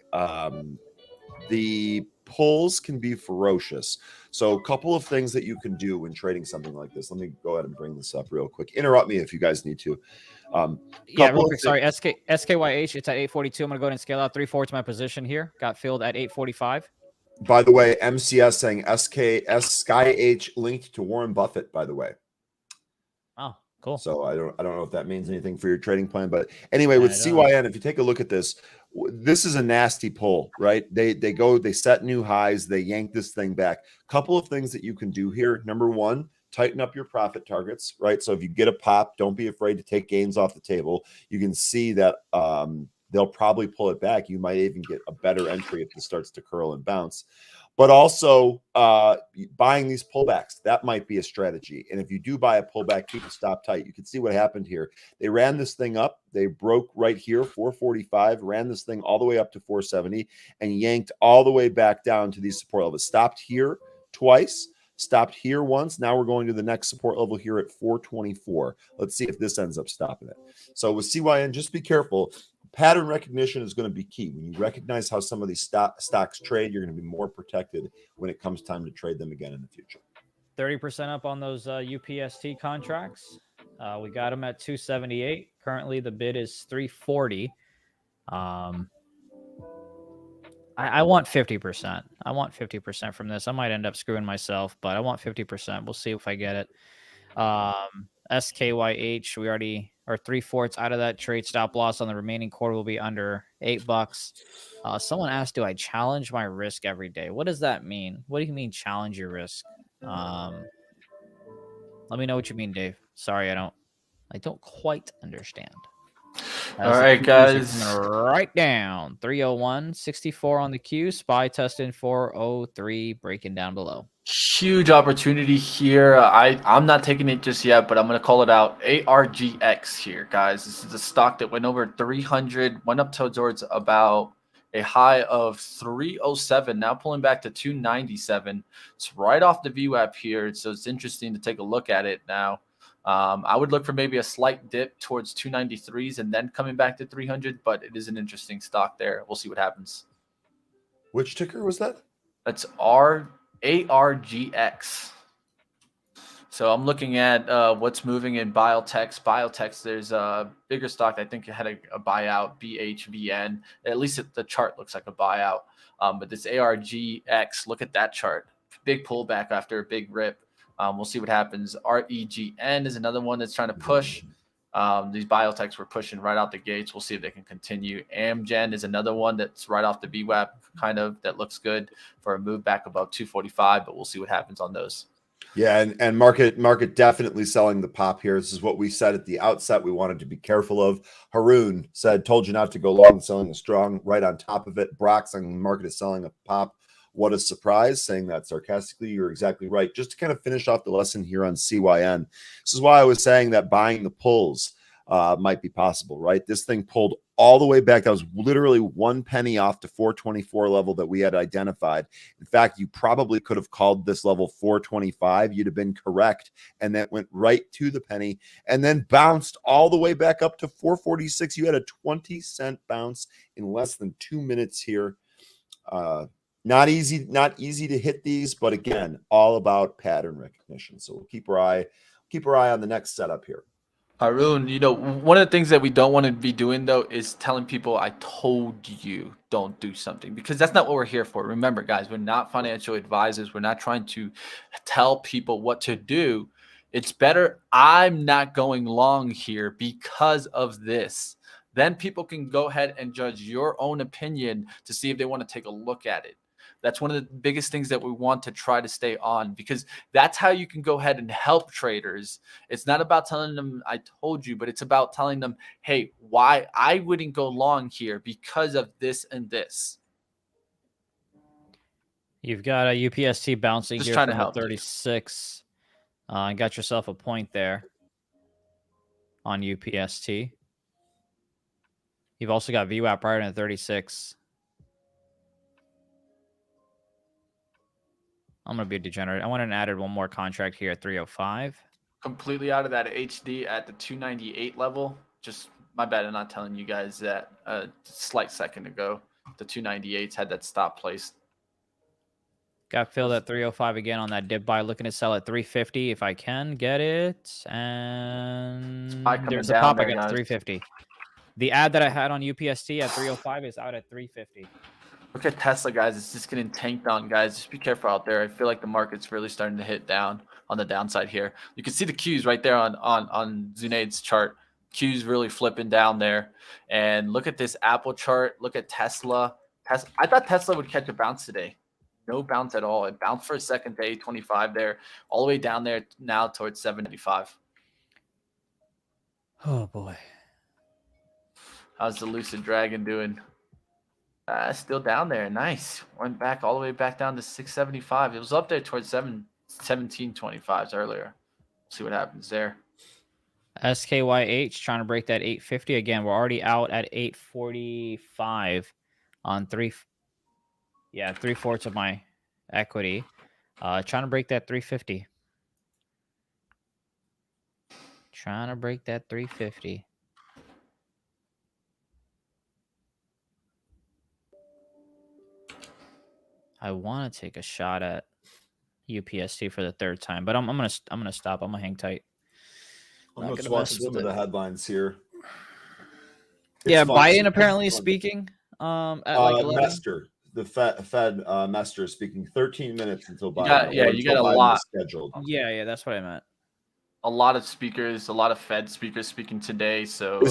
The pulls can be ferocious. So a couple of things that you can do when trading something like this. Let me go ahead and bring this up real quick. Interrupt me if you guys need to. Yeah, real quick. Sorry, SKYH. It's at 842. I'm gonna go ahead and scale out 3/4 to my position here. Got filled at 845. By the way, MCS saying SKH linked to Warren Buffett. By the way. Oh, cool. So I don't know if that means anything for your trading plan, but anyway, with CYN, if you take a look at this, this is a nasty pull, right? They set new highs, they yank this thing back. Couple of things that you can do here. Number one, tighten up your profit targets, right? So if you get a pop, don't be afraid to take gains off the table. You can see that they'll probably pull it back. You might even get a better entry if it starts to curl and bounce. But also buying these pullbacks, that might be a strategy. And if you do buy a pullback, keep the stop tight. You can see what happened here. They ran this thing up. They broke right here, 445, ran this thing all the way up to 470 and yanked all the way back down to these support levels. Stopped here twice. Stopped here once. Now we're going to the next support level here at 424. Let's see if this ends up stopping it. So with CYN, just be careful. Pattern recognition is going to be key. When you recognize how some of these stocks trade, you're going to be more protected when it comes time to trade them again in the future. 30% up on those UPST contracts. We got them at 278. Currently, the bid is 340. I want 50%. I want 50% from this. I might end up screwing myself, but I want 50%. We'll see if I get it. SKYH, we already are 3/4 out of that trade. Stop loss on the remaining quarter will be under $8. Someone asked, do I challenge my risk every day? What does that mean? What do you mean challenge your risk? Let me know what you mean, Dave. Sorry, I don't quite understand. All right, guys. Right down 301.64 on the Q. SPY testing 403, breaking down below. Huge opportunity here. I'm not taking it just yet, but I'm going to call it out. ARGX here, guys. This is a stock that went over 300, went up towards about a high of 307, now pulling back to 297. It's right off the VWAP here, so it's interesting to take a look at it now. I would look for maybe a slight dip towards 293s and then coming back to 300, but it is an interesting stock there. We'll see what happens. Which ticker was that? That's ARGX. So I'm looking at what's moving in biotechs. Biotechs, there's a bigger stock. I think it had a buyout, BHVN. At least the chart looks like a buyout. But this ARGX, look at that chart. Big pullback after a big rip. We'll see what happens. REGN is another one that's trying to push. These biotechs were pushing right out the gates. We'll see if they can continue. Amgen is another one that's right off the VWAP kind of that looks good for a move back above 245, but we'll see what happens on those. Yeah, and market definitely selling the pop here. This is what we said at the outset we wanted to be careful of. Haroon said, told you not to go long, selling a strong, right on top of it. Brock saying the market is selling a pop. What a surprise, saying that sarcastically. You're exactly right. Just to kind of finish off the lesson here on CYN, this is why I was saying that buying the pulls might be possible, right? This thing pulled all the way back. That was literally 1 penny off to 424 level that we had identified. In fact, you probably could have called this level 425. You'd have been correct. And that went right to the penny and then bounced all the way back up to 446. You had a 20-cent bounce in less than 2 minutes here. Not easy to hit these, but again, all about pattern recognition. So we'll keep our eye on the next setup here. Haroon, one of the things that we don't want to be doing, though, is telling people, I told you don't do something, because that's not what we're here for. Remember, guys, we're not financial advisors. We're not trying to tell people what to do. It's better I'm not going long here because of this. Then people can go ahead and judge your own opinion to see if they want to take a look at it. That's one of the biggest things that we want to try to stay on, because that's how you can go ahead and help traders. It's not about telling them I told you, but it's about telling them, hey, why I wouldn't go long here because of this and this. You've got a UPST bouncing Just here trying to from the help you. 36. And got yourself a point there on UPST. You've also got VWAP right in 36. I'm going to be a degenerate. I went and added one more contract here at 305. Completely out of that HD at the 298 level. Just my bad in not telling you guys that a slight second ago. The 298s had that stop placed. Got filled at 305 again on that dip buy. Looking to sell at 350 if I can get it. And there's a pop against 350. The ad that I had on UPST at 305 is out at 350. Look at Tesla, guys. It's just getting tanked on, guys. Just be careful out there. I feel like the market's really starting to hit down on the downside here. You can see the Qs right there on Zunaid's chart. Qs really flipping down there. And look at this Apple chart. Look at Tesla. I thought Tesla would catch a bounce today. No bounce at all. It bounced for a second to 825 there, all the way down there now towards 795. Oh, boy. How's the Lucid Dragon doing? Still down there. Nice. Went back all the way back down to 675. It was up there towards 1725s earlier. See what happens there. SKYH trying to break that 850 again. We're already out at 845 on 3/4 of my equity. Trying to break that 350. Trying to break that 350. I want to take a shot at UPST for the third time, but I'm gonna stop. I'm gonna hang tight. I'm gonna swatch some of the headlines here. Yeah, Biden apparently is speaking. At like 11. Mester, the Fed Mester is speaking 13 minutes until Biden. You got a lot scheduled. Yeah, that's what I meant. A lot of speakers, a lot of Fed speakers speaking today. So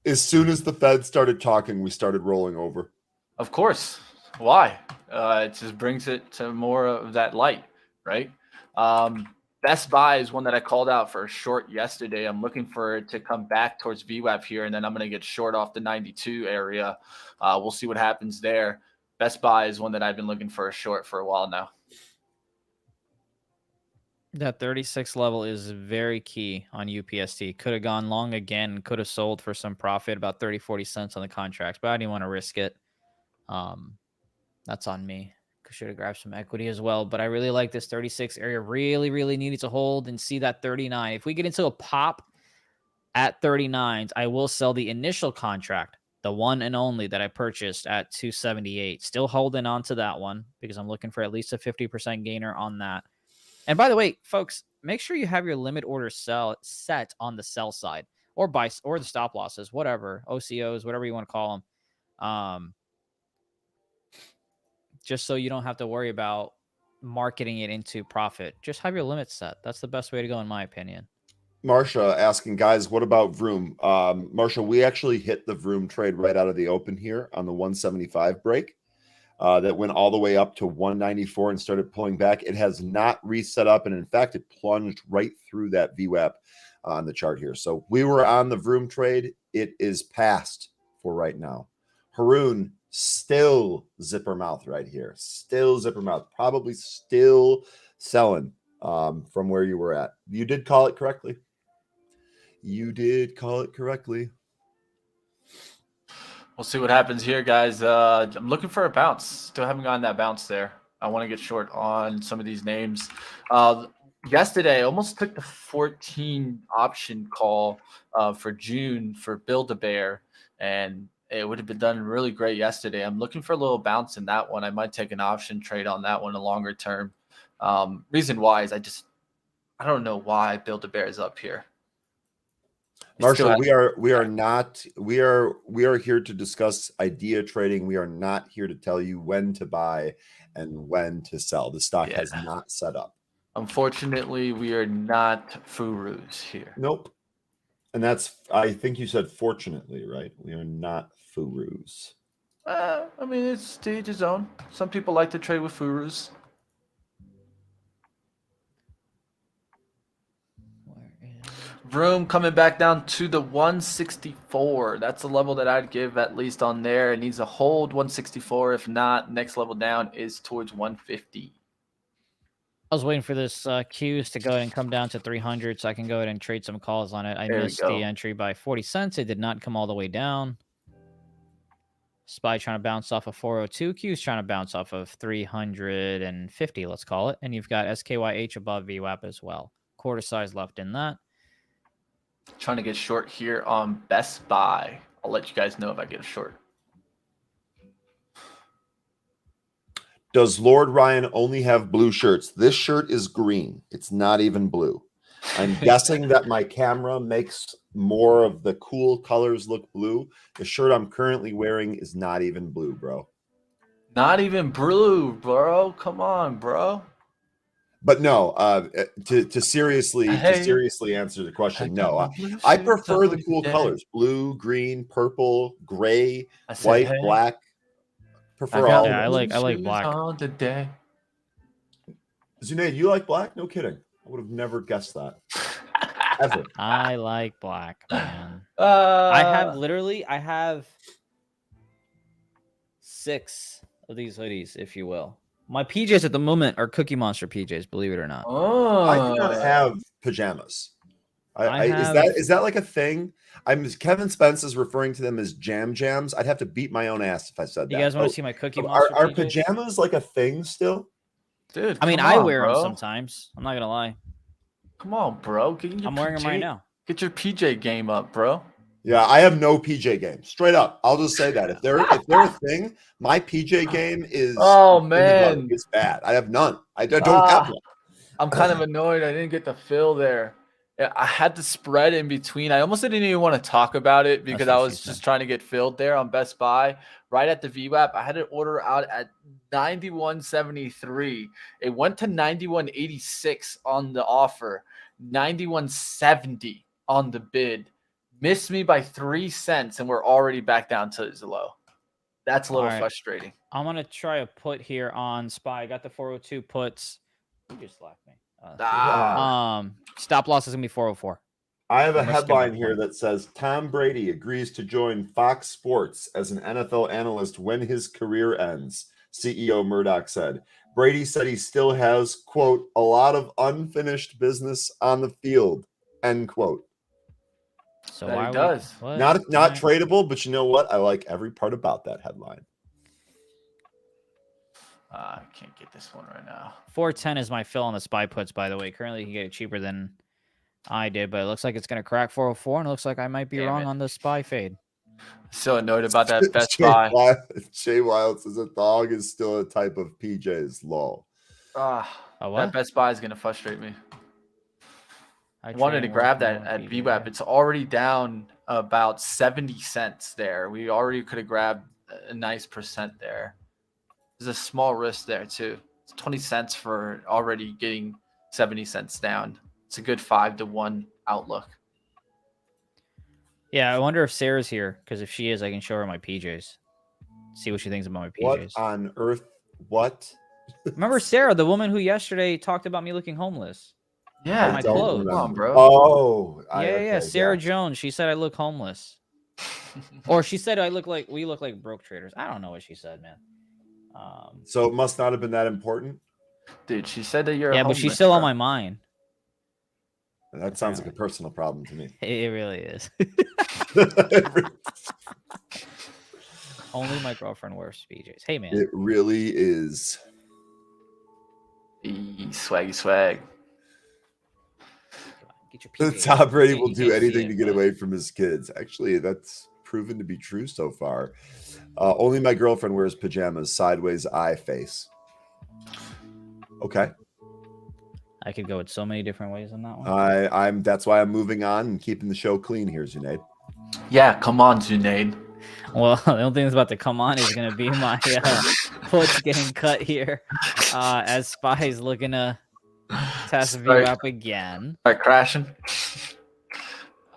as soon as the Fed started talking, we started rolling over. Of course. Why? It just brings it to more of that light, right? Best Buy is one that I called out for a short yesterday. I'm looking for it to come back towards VWAP here, and then I'm going to get short off the 92 area. We'll see what happens there. Best Buy is one that I've been looking for a short for a while now. That 36 level is very key on UPST. Could have gone long again. Could have sold for some profit, about 30, 40 cents on the contracts, but I didn't want to risk it. That's on me. Should have grabbed some equity as well, but I really like this 36 area. Really needed to hold and see that 39. If we get into a pop at 39s, I will sell the initial contract The one and only that I purchased at 278. Still holding on to that one because I'm looking for at least a 50% gainer on that. And by the way, folks, make sure you have your limit order set on the sell side or or the stop losses, whatever, OCOs, whatever you want to call them. Just so you don't have to worry about marketing it into profit. Just have your limits set. That's the best way to go, in my opinion. Marsha asking, guys, what about Vroom? Marsha, we actually hit the Vroom trade right out of the open here on the 175 break. That went all the way up to 194 and started pulling back. It has not reset up, and in fact, it plunged right through that VWAP on the chart here. So we were on the Vroom trade. It is past for right now. Haroon, still zipper mouth right here. Still zipper mouth. Probably still selling from where you were at. You did call it correctly. You did call it correctly. We'll see what happens here, guys. I'm looking for a bounce. Still haven't gotten that bounce there. I want to get short on some of these names. Yesterday, I almost took the 14 option call for June for Build-A-Bear, and it would have been done really great yesterday. I'm looking for a little bounce in that one. I might take an option trade on that one a longer term. Reason why is I don't know why Build-A-Bear is up here. Marshall, we are here to discuss idea trading. We are not here to tell you when to buy and when to sell. The stock has not set up. Unfortunately, we are not furus here. Nope. And that's, I think you said fortunately, right? We are not furus. I mean, it's to each his own. Some people like to trade with furus. Vroom coming back down to the 164. That's a level that I'd give at least on there. It needs to hold 164. If not, next level down is towards 150. I was waiting for this Q's to go ahead and come down to 300 so I can go ahead and trade some calls on it. I missed the entry by 40 cents. It did not come all the way down. SPY trying to bounce off of 402. Q's trying to bounce off of 350, let's call it. And you've got SKYH above VWAP as well. Quarter size left in that. Trying to get short here on Best Buy. I'll let you guys know if I get a short. Does Lord Ryan only have blue shirts? This shirt is green. It's not even blue. I'm guessing that my camera makes more of the cool colors look blue. The shirt I'm currently wearing is not even blue, bro. Not even blue, bro. Come on, bro. But no, to seriously answer the question, no. I prefer the cool colors: blue, green, purple, gray, white, black. Prefer all. Yeah, I like black. On the day. Zunaid, you like black? No kidding. I would have never guessed that. Ever. I like black, man. I have 6 of these hoodies, if you will. My PJs at the moment are Cookie Monster PJs, believe it or not. Oh, I do not have pajamas. Is that like a thing? Kevin Spence is referring to them as jams. I'd have to beat my own ass if I said that. You guys want to see my Cookie Monster? Are PJs? pajamas like a thing still? Dude, I mean, I wear them sometimes. I'm not gonna lie. Come on, bro. I'm wearing them right now. Get your PJ game up, bro. Yeah, I have no PJ game. Straight up, I'll just say that if they're a thing, my PJ game is man, it's bad. I have none. I don't have one. I'm kind of annoyed. I didn't get the fill there. I had the spread in between. I almost didn't even want to talk about it because I was just trying to get filled there on Best Buy. Right at the VWAP, I had an order out at 91.73. It went to 91.86 on the offer, 91.70 on the bid. Missed me by 3 cents, and we're already back down to as low. That's a little frustrating. I'm gonna try a put here on SPY. I got the 402 puts. You just slapped me. Stop loss is gonna be 404. I have a headline here that says Tom Brady agrees to join Fox Sports as an NFL analyst when his career ends. CEO Murdoch said. Brady said he still has, quote, a lot of unfinished business on the field, end quote. So that he does. Not tradable, but you know what? I like every part about that headline. I can't get this one right now. 410 is my fill on the SPY puts, by the way. Currently, you can get it cheaper than I did, but it looks like it's going to crack 404, and it looks like I might be wrong on the SPY fade. So annoyed about that Best Jay Buy. Wild says a dog is still a type of PJs. Lol. A That what? Best Buy is gonna frustrate me. I Wanted to trade grab more that at PJ. VWAP. It's already down about 70 cents there. We already could have grabbed a nice percent there. There's a small risk there too. It's 20 cents for already getting 70 cents down. It's a good 5-to-1 outlook. Yeah, I wonder if Sarah's here, because if she is, I can show her my PJs. See what she thinks about my What PJs. on earth? What? Remember Sarah, the woman who yesterday talked about me looking homeless? Yeah, my I don't clothes. Come on, remember. bro. Oh, Yeah. Sarah yeah. Jones. She said I look homeless. Or she said we look like broke traders. I don't know what she said, man. So it must not have been that important. Dude, she said that you're Yeah, but she's still on my mind. That sounds like a personal problem to me. It really is. Only my girlfriend wears PJs. Hey, man. It really is. Swaggy swag. Get your The PJs. top rating will You do can't see anything it, to get but- away from his kids. Actually, that's proven to be true so far. Only my girlfriend wears pajamas, sideways eye face. Okay. I could go with so many different ways on that one. I'm that's why I'm moving on and keeping the show clean here, Zunaid. Yeah, come on, Zunaid. Well, the only thing that's about to come on is going to be my puts getting cut here as SPY's looking to test Sorry. VWAP again. Start crashing.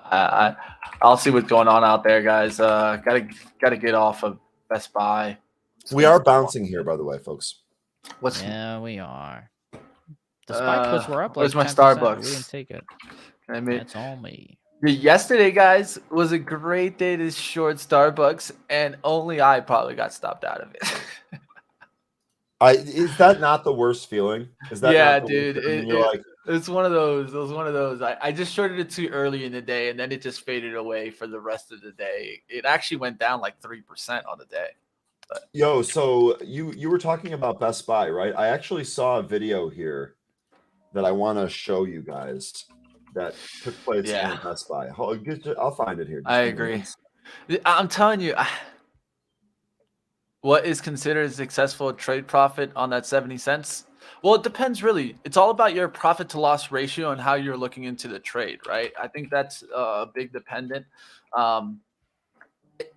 I'll see what's going on out there, guys. Gotta get off of Best Buy. We are bouncing here, by the way, folks. What's Yeah, we are. The SPY puts were up like where's my 10%, but Starbucks? we didn't take it. I mean, That's all me. yesterday, guys, was a great day to short Starbucks, and only I probably got stopped out of it. Is that not the worst feeling? Is that Yeah, not the dude, worst feeling? You're like, It's one of those. It was one of those. I just shorted it too early in the day, and then it just faded away for the rest of the day. It actually went down like 3% on the day. yo, so you were talking about Best Buy, right? I actually saw a video here that I want to show you guys that took place in Best Buy. I'll find it here. I agree. I'm telling you, what is considered a successful trade profit on that 70 cents? Well, it depends really. It's all about your profit to loss ratio and how you're looking into the trade, right? I think that's a big dependent.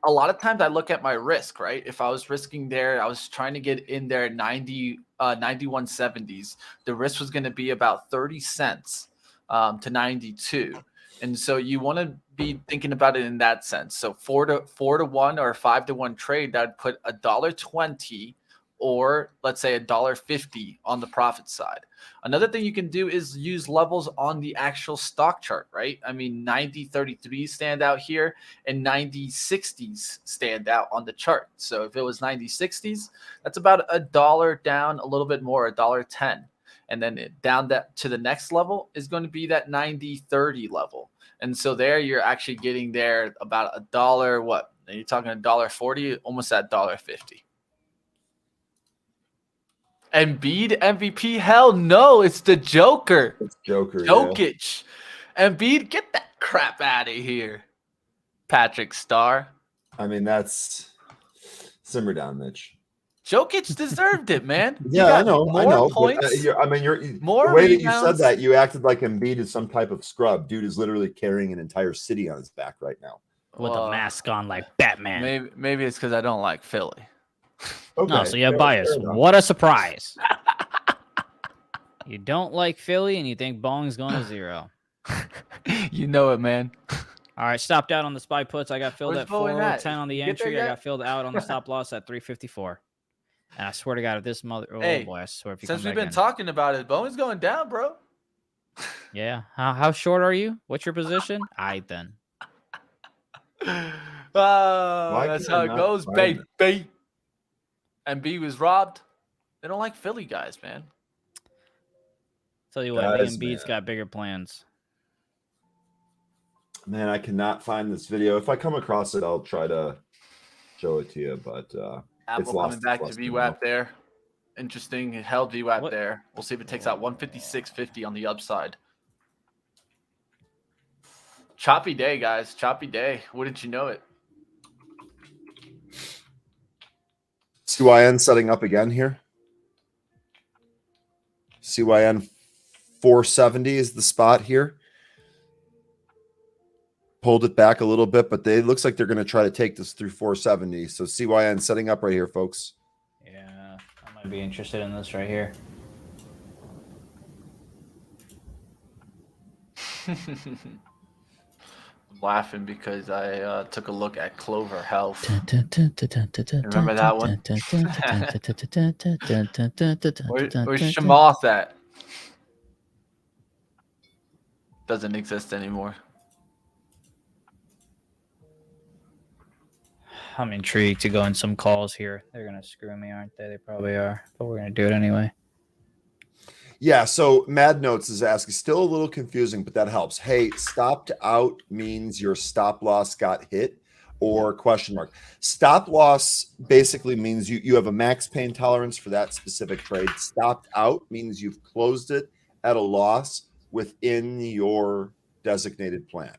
A lot of times I look at my risk, right? If I was risking there, I was trying to get in there at 91.70s. The risk was going to be about 30 cents to 92. And so you want to be thinking about it in that sense. So 4-to-1 or 5-to-1 trade, that would put $1.20 or let's say $1.50 on the profit side. Another thing you can do is use levels on the actual stock chart, right? I mean, 90.33s stand out here and 90.60s stand out on the chart. So if it was 90.60s, that's about $1 down, a little bit more, $1.10. And then down that to the next level is going to be that 90.30 level. And so there you're actually getting there about $1. What? You're talking $1.40, almost at $1.50. Embiid MVP? Hell no, it's the Joker. It's Joker. Jokic. Embiid, get that crap out of here. Patrick Starr. I mean, that's simmer down, Mitch. Jokic deserved it, man. He Yeah, I got know. more But, points. you're more the way that you rebounds. said that. You acted like Embiid is some type of scrub. Dude is literally carrying an entire city on his back right now. With a mask on like Batman. Maybe it's because I don't like Philly. Okay, No, so you have fair bias. enough. What a surprise. You don't like Philly and you think Bong's going to 0. You know it, man. All right, stopped out on the SPY puts. I got filled Where's at Boeing at? 410 on the You get there entry. I yet? got filled out on the stop loss at 354. And I swear to God, if this mother... Oh, Hey, boy, I swear if you Since come we've back been in. talking about it, Bowen's going down, bro. Yeah. How short are you? What's your position? All right, then. Oh, Why that's can I how it not goes, find baby. And B was robbed. They don't like Philly guys, man. Tell you what, I think Guys, Embiid's man. got bigger plans. Man, I cannot find this video. If I come across it, I'll try to show it to you. But Apple lost coming back its to luster VWAP now. there. Interesting. It held VWAP What? there. We'll see if it takes out 156.50 on the upside. Choppy day, guys. Choppy day. Wouldn't you know it? CYN setting up again here. CYN 470 is the spot here. Pulled it back a little bit, but it looks like they're going to try to take this through 470. So CYN setting up right here, folks. Yeah, I might be interested in this right here. I'm laughing because I took a look at Clover Health. Remember that one? Where's Shamoth at? Doesn't exist anymore. I'm intrigued to go in some calls here. They're going to screw me, aren't they? They probably are, but we're going to do it anyway. Yeah, so Mad Notes is asking, still a little confusing, but that helps. Hey, stopped out means your stop loss got hit or question mark. Stop loss basically means you have a max pain tolerance for that specific trade. Stopped out means you've closed it at a loss within your designated plan.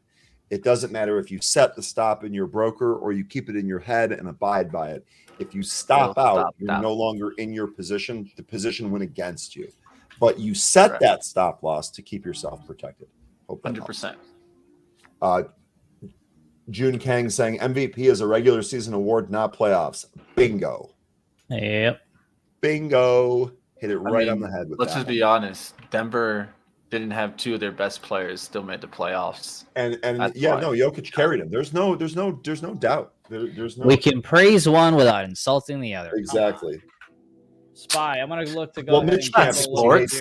It doesn't matter if you set the stop in your broker or you keep it in your head and abide by it. If you stop out, you're no longer in your position. The position went against you. But you set that stop loss to keep yourself protected. Hope that 100%. helps. June Kang saying MVP is a regular season award, not playoffs. Bingo. Yep. Bingo. Hit it right on the head with let's that. Just be honest. Denver didn't have two of their best players, still made the playoffs. And yeah, no, Jokic carried him. There's no doubt. There's no. We can praise one without insulting the other. Exactly. Spy, I'm gonna look to go. Well, Mitch can't sports,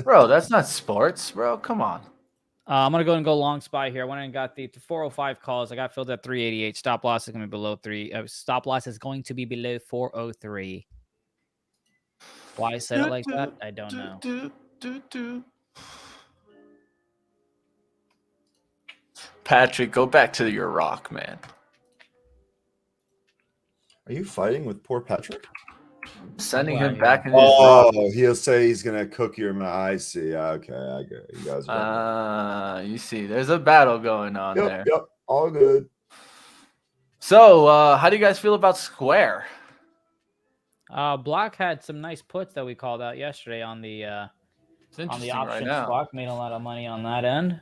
bro. That's not sports, bro. Come on. I'm gonna go and go long Spy here. I went and got the 405 calls. I got filled at 388. Stop loss is gonna be below 3. Stop loss is going to be below 403. Why I said it like that, I don't know. Patrick, go back to your rock, man. Are you fighting with poor Patrick? Sending him back in his rock. He'll say he's gonna cook your mouth. I see. Okay, I get it. You guys are you see, there's a battle going on there. Yep, all good. So, how do you guys feel about Square? Block had some nice puts that we called out yesterday on the options block. Made a lot of money on that end.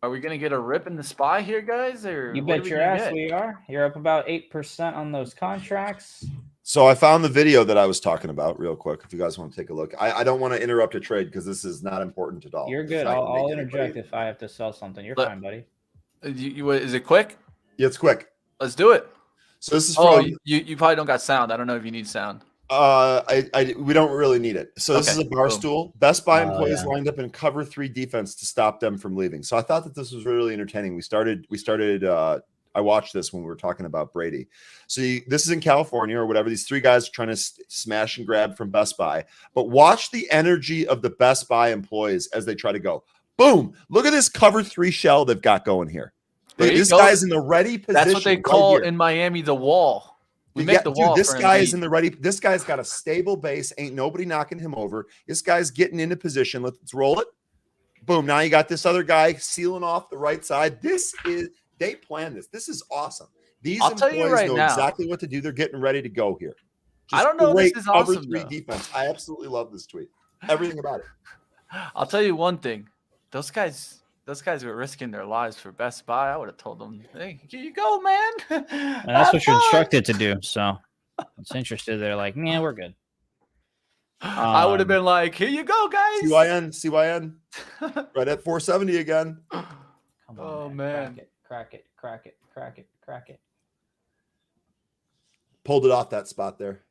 Are we gonna get a rip in the SPY here, guys? Or you bet your ass we are. You're up about 8% on those contracts. So I found the video that I was talking about real quick. If you guys want to take a look, I don't want to interrupt a trade because this is not important at all. You're good. I'll interject if I have to sell something. You're fine, buddy. Is it quick? Yeah, it's quick. Let's do it. So this is from. You probably don't got sound. I don't know if you need sound. We don't really need it. So this is a bar stool. Best Buy employees lined up in cover 3 defense to stop them from leaving. So I thought that this was really entertaining. We started. I watched this when we were talking about Brady. So this is in California or whatever. These 3 guys are trying to smash and grab from Best Buy. But watch the energy of the Best Buy employees as they try to go. Boom! Look at this cover 3 shell they've got going here. This guy's in the ready position. That's what they call in Miami the wall. We make the wall. This guy is in the ready. This guy's got a stable base. Ain't nobody knocking him over. This guy's getting into position. Let's roll it. Boom! Now you got this other guy sealing off the right side. They planned this. This is awesome. These employees know exactly what to do. They're getting ready to go here. I don't know if this is awesome. Cover 3 defense. I absolutely love this tweet. Everything about it. I'll tell you one thing. Those guys were risking their lives for Best Buy. I would have told them, "Hey, here you go, man." And that's what you're instructed to do. So it's interested. They're like, "Yeah, we're good." I would have been like, "Here you go, guys." CYN, right at 470 again. Come on, man. Crack it. Pulled it off that spot there.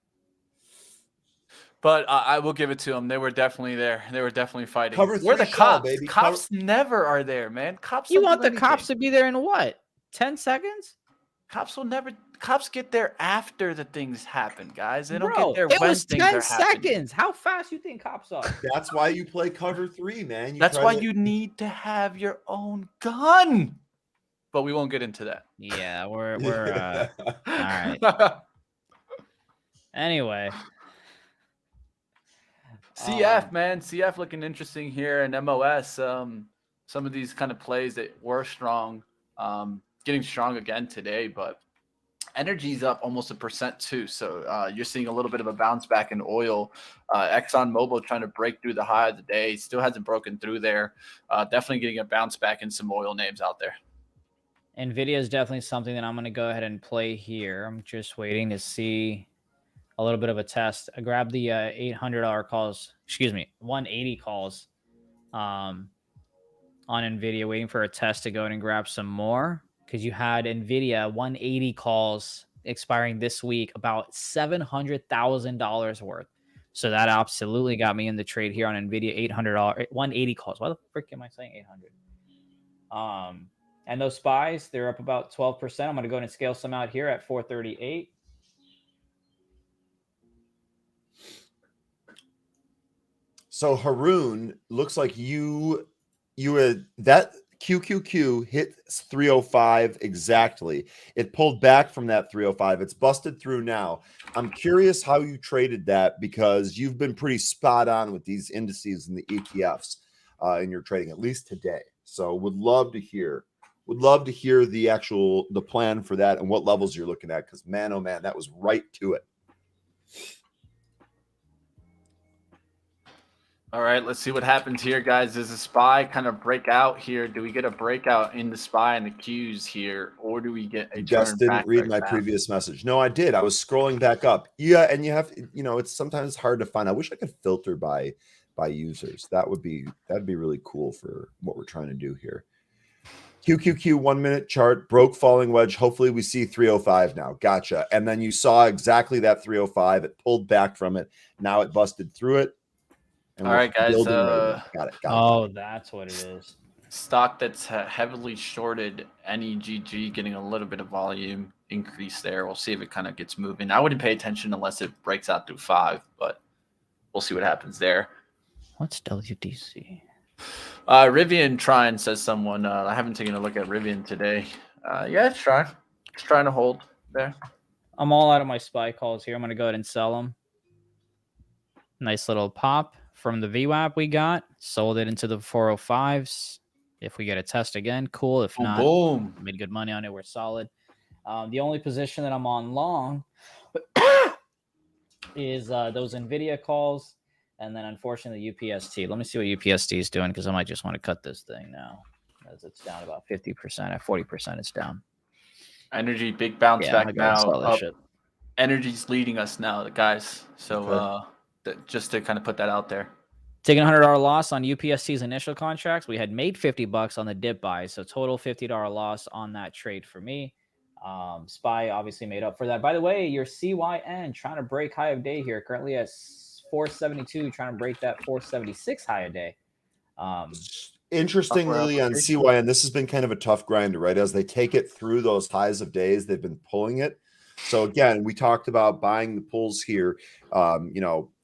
But I will give it to them. They were dedefinitely there. They were definitely fighting. We're the cops. Baby. Cops never are there, man. Cops. You want the cops to be there in what? 10 seconds? Cops will never. Cops get there after the things happen, guys. They don't get there when things are happening. 10 seconds. How fast you think cops are? That's why you play cover 3, man. That's why you need to have your own gun. But we won't get into that. Yeah, we're all right. Anyway. CF, man. CF looking interesting here, and MOS. Some of these kind of plays that were strong, getting strong again today, but Energy's up almost 1% too. So you're seeing a little bit of a bounce back in oil. ExxonMobil trying to break through the high of the day. Still hasn't broken through there. Definitely getting a bounce back in some oil names out there. Nvidia is definitely something that I'm going to go ahead and play here. I'm just waiting to see a little bit of a test. I grabbed the $800 calls, excuse me, 180 calls on Nvidia, waiting for a test to go ahead and grab some more, because you had Nvidia 180 calls expiring this week, about $700,000 worth. So that absolutely got me in the trade here on Nvidia. $800, 180 calls. Why the frick am I saying 800? And those SPYs, they're up about 12%. I'm going to go ahead and scale some out here at 438. So Haroon, looks like you had that QQQ hit 305 exactly. It pulled back from that 305. It's busted through now. I'm curious how you traded that, because you've been pretty spot on with these indices and the ETFs in your trading, at least today. So would love to hear the plan for that and what levels you're looking at, because man, oh man, that was right to it. All right, let's see what happens here, guys. Does the SPY kind of break out here? Do we get a breakout in the SPY and the Qs here, or do we get a just turn didn't back read right my now? previous message? No, I did. I was scrolling back up. Yeah, and you have, it's sometimes hard to find. I wish I could filter by users. That'd be really cool for what we're trying to do here. QQQ 1 minute chart broke falling wedge. Hopefully we see 305 now. Gotcha. And then you saw exactly that 305. It pulled back from it. Now it busted through it. And all right, guys. Got it. Oh, that's what it is. Stock that's heavily shorted, NEGG getting a little bit of volume increase there. We'll see if it kind of gets moving. I wouldn't pay attention unless it breaks out through 5, but we'll see what happens there. What's WTC? Rivian trying, says someone. I haven't taken a look at Rivian today. Yeah, it's trying. It's trying to hold there. I'm all out of my SPY calls here. I'm going to go ahead and sell them. Nice little pop from the VWAP we got. Sold it into the 405s. If we get a test again, cool. If not, boom. Made good money on it. We're solid. The only position that I'm on long is those Nvidia calls. And then, unfortunately, UPST. Let me see what UPST is doing, because I might just want to cut this thing now, as it's down about 50%. At 40%, it's down. Energy, big bounce back now. Up. Energy's leading us now, guys. So just to kind of put that out there. Taking a $100 loss on UPST's initial contracts. We had made $50 on the dip buy, so total $50 loss on that trade for me. SPY obviously made up for that. By the way, your CYN trying to break high of day here, currently at 472, trying to break that 476 high a day. Interestingly, on CYN, this has been kind of a tough grinder, right? As they take it through those highs of days, they've been pulling it. So again, we talked about buying the pulls here.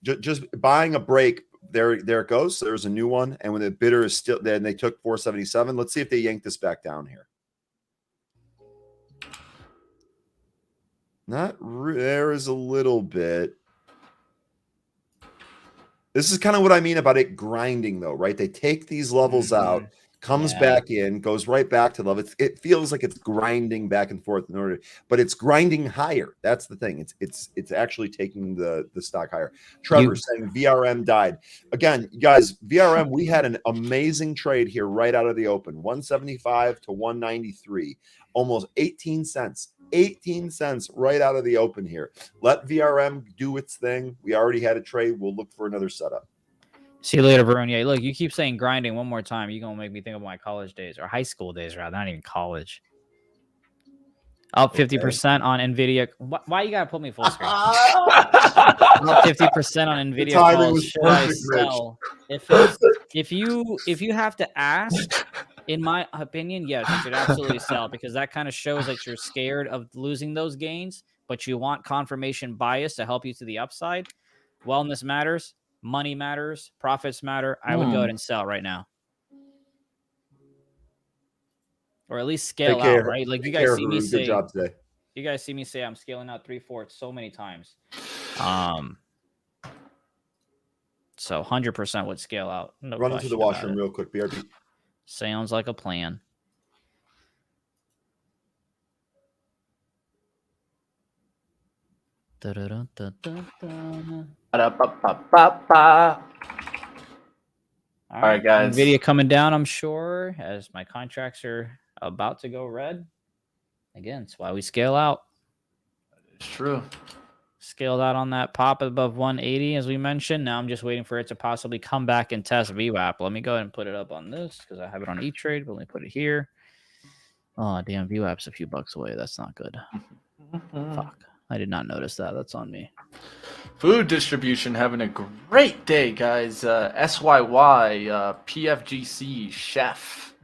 Just buying a break. There it goes. So there's a new one, and when the bidder is still, then they took 477. Let's see if they yank this back down here. There is a little bit. This is kind of what I mean about it grinding, though, right? They take these levels out, comes back in, goes right back to level. It feels like it's grinding back and forth in order, but it's grinding higher. That's the thing. It's actually taking the stock higher. Trevor saying VRM died again, guys. VRM, we had an amazing trade here right out of the open, 175 to 193, almost 18 cents. 18 cents right out of the open here. Let VRM do its thing. We already had a trade. We'll look for another setup. See you later, Varun. Yeah, look, you keep saying grinding one more time. You're going to make me think of my college days, or high school days, rather. Not even college. Up 50% on NVIDIA. Why you got to put me full screen? Up 50% on NVIDIA calls. Should I sell? If you have to ask, in my opinion, yes, you should absolutely sell, because that kind of shows that you're scared of losing those gains, but you want confirmation bias to help you to the upside. Wellness matters. Money matters. Profits matter. I would go ahead and sell right now. Or at least scale out, right? Like you guys see me say, good job today. You guys see me say I'm scaling out 3/4 so many times. So 100% would scale out. No Run into the washroom real quick, BRB. Sounds like a plan. Ba-da-ba-ba-ba-ba. All right, guys. Nvidia coming down, I'm sure, as my contracts are about to go red. Again, that's why we scale out. It's true. Scaled out on that pop above 180, as we mentioned. Now I'm just waiting for it to possibly come back and test VWAP. Let me go ahead and put it up on this because I have it on E-Trade, but let me put it here. Oh, damn, VWAP's a few bucks away. That's not good. Fuck. I did not notice that. That's on me. Food distribution having a great day, guys. SYY, PFGC, Chef,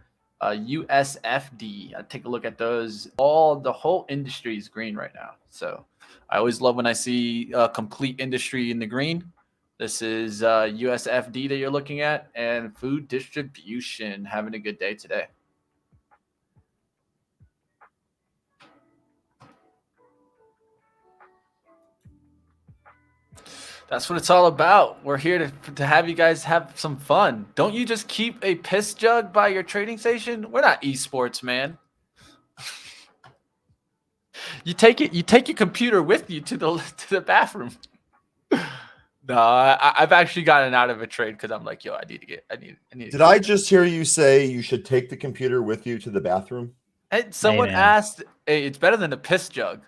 USFD. I take a look at those. The whole industry is green right now. So I always love when I see a complete industry in the green. This is USFD that you're looking at, and food distribution having a good day today. That's what it's all about. We're here to have you guys have some fun. Don't you just keep a piss jug by your trading station? We're not esports, man. You take your computer with you to the bathroom. No, I've actually gotten out of a trade because I'm like, yo, I need. Did I just hear you say you should take the computer with you to the bathroom? And someone asked, hey, it's better than a piss jug.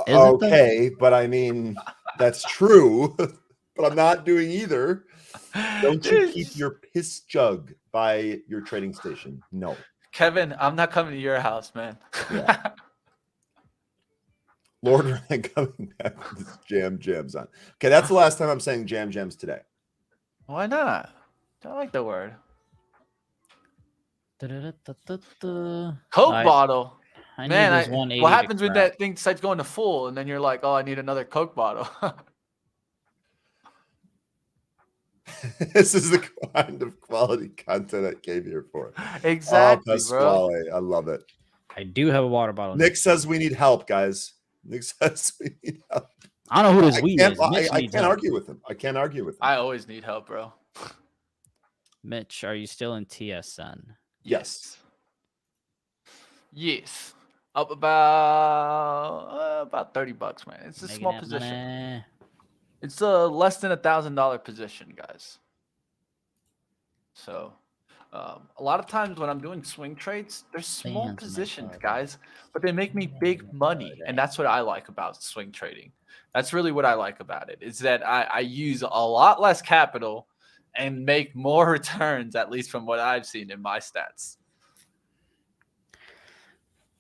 Okay, but I mean, that's true, but I'm not doing either. Don't you keep your piss jug by your trading station? No. Kevin, I'm not coming to your house, man. Yeah. Lord Ryan coming back with this jams on. Okay, that's the last time I'm saying jams today. Why not? I like the word. Coke bottle. Man, what happens when that thing starts going to full and then you're like, oh, I need another Coke bottle? This is the kind of quality content I came here for. Exactly, Pasquale, bro. I love it. I do have a water bottle. Nick says we need help, guys. Nick says we need help. I don't know who this we is. I can't argue with him. I can't argue with him. I always need help, bro. Mitch, are you still in TSN? Yes. Yes. Up about $30, man. It's a small position. Money. It's a less than $1,000 position, guys. So a lot of times when I'm doing swing trades, they're small positions, guys, but they make me big money. And that's what I like about swing trading. That's really what I like about it, is that I use a lot less capital and make more returns, at least from what I've seen in my stats.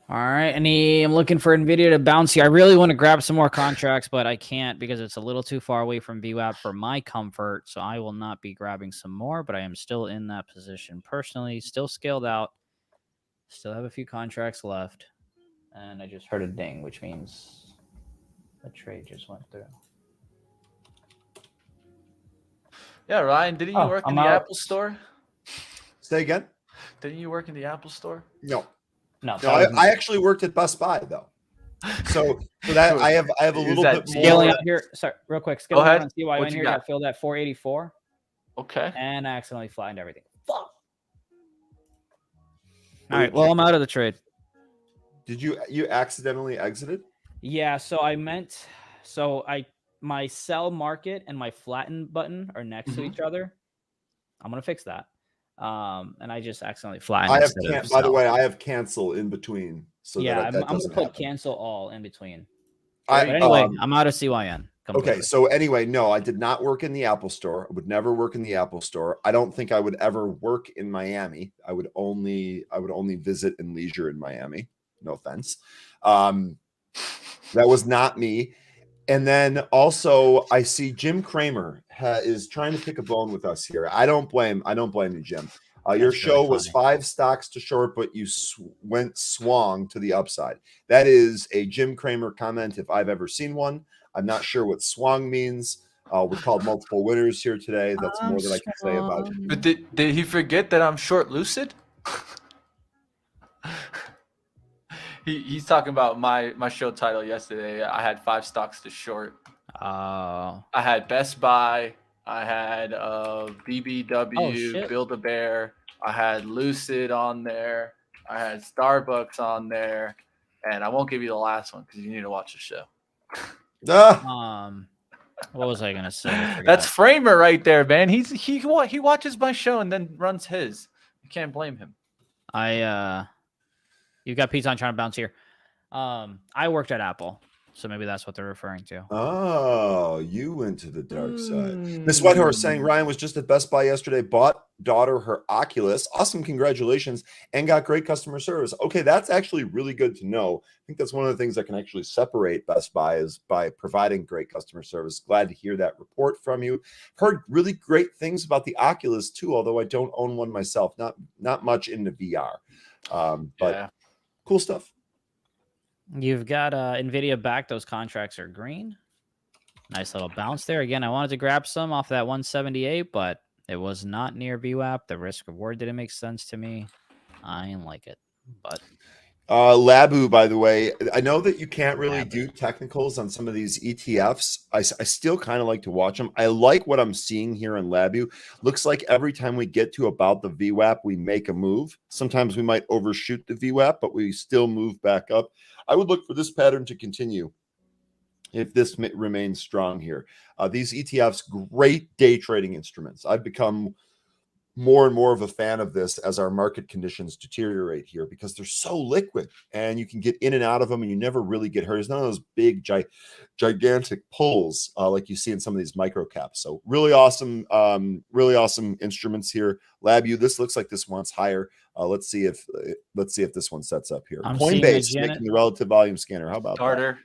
All right, I'm looking for Nvidia to bounce here. I really want to grab some more contracts, but I can't because it's a little too far away from VWAP for my comfort. So I will not be grabbing some more, but I am still in that position personally, still scaled out, still have a few contracts left. And I just heard a ding, which means the trade just went through. Yeah, Ryan, didn't you work in the Apple store? Say again? Didn't you work in the Apple store? No. No, I actually worked at Best Buy though. So that I have a little bit more scaling out here. Sorry, real quick. Scaling out on CYN here. got? Got filled at 484. Okay. And I accidentally flattened everything. Fuck. All right. Well, I'm out of the trade. Did you accidentally exited? Yeah. So my sell market and my flatten button are next to each other. I'm gonna fix that. And I just accidentally flattened. By the way, I have cancel in between. So yeah, that I'm gonna put happen. cancel all in between. But anyway, I'm out of CYN. Completely. Okay, so anyway, no, I did not work in the Apple store. I would never work in the Apple store. I don't think I would ever work in Miami. I would only visit and leisure in Miami. No offense. That was not me. And then also I see Jim Cramer is trying to pick a bone with us here. I don't blame you, Jim. Your show was 5 stocks to short, but you went swung to the upside. That is a Jim Cramer comment if I've ever seen one. I'm not sure what swung means. We called multiple winners here today. That's more than I can say about it. But did he forget that I'm short lucid? He's talking about my show title yesterday. I had 5 stocks to short. I had Best Buy. I had BBW, Build-A-Bear. I had Lucid on there. I had Starbucks on there. And I won't give you the last one because you need to watch the show. Ah, What was I gonna say? I That's forgot. Framer right there, man. He watches my show and then runs his. You can't blame him. You got Pete on trying to bounce here. I worked at Apple, so maybe that's what they're referring to. oh, you went to the dark side. Miss Whitehorse saying Ryan was just at Best Buy yesterday, bought daughter her Oculus. Awesome, congratulations, and got great customer service. Okay, that's actually really good to know. I think that's one of the things that can actually separate Best Buy is by providing great customer service. Glad to hear that report from you. Heard really great things about the Oculus too, although I don't own one myself. Not much into VR, but Yeah. cool stuff. You've got Nvidia back. Those contracts are green. Nice little bounce there. Again, I wanted to grab some off that 178, but it was not near VWAP. The risk reward didn't make sense to me. I didn't like it, but Labu, by the way, I know that you can't really Labu. do technicals on some of these ETFs. I still kind of like to watch them. I like what I'm seeing here in Labu. Looks like every time we get to about the VWAP, we make a move. Sometimes we might overshoot the VWAP, but we still move back up. I would look for this pattern to continue if this remains strong here. These ETFs, great day trading instruments. I've become more and more of a fan of this as our market conditions deteriorate here because they're so liquid and you can get in and out of them and you never really get hurt. There's none of those big, gigantic pulls like you see in some of these micro caps. So really awesome instruments here. LabU, this looks like this one's higher. Let's see if this one sets up here. I'm seeing Coinbase a making the relative volume scanner. How about Starter,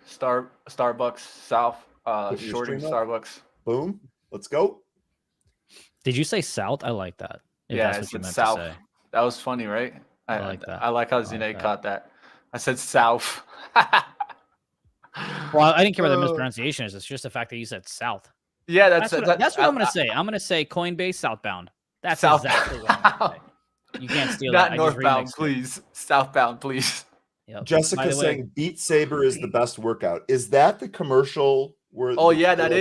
Starbucks South, Put your shorting stream up. Starbucks. that? Boom. Let's go. did you say South? I like that. If Yeah, that's I what you said meant South. to say. That was funny, right? I like that. I like how like Zunaid that. caught that. I said South. Well, I didn't care what the mispronunciation is. It's just the fact that you said South. Yeah, That's what I'm going to say. I'm going to say Coinbase southbound. That's exactly what I'm going to say. You can't steal Not that. I just northbound, remixed it. please. Southbound, please. Yep. By Jessica the way, saying Beat Saber is the best workout. Is that the commercial where Oh yeah, they're that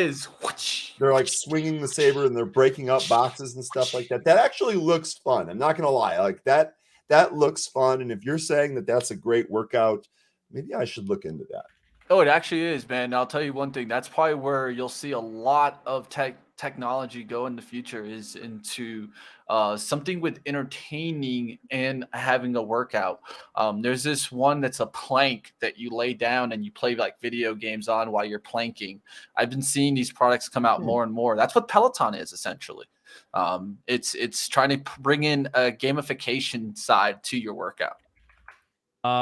like, is. they're like swinging the saber and they're breaking up boxes and stuff like that? That actually looks fun. I'm not gonna lie, like that looks fun. And if you're saying that that's a great workout, maybe I should look into that. Oh, it actually is, man. I'll tell you one thing. That's probably where you'll see a lot of technology go in the future is into something with entertaining and having a workout. There's this one that's a plank that you lay down and you play like video games on while you're planking. I've been seeing these products come out more and more. That's what Peloton is essentially. It's trying to bring in a gamification side to your workout.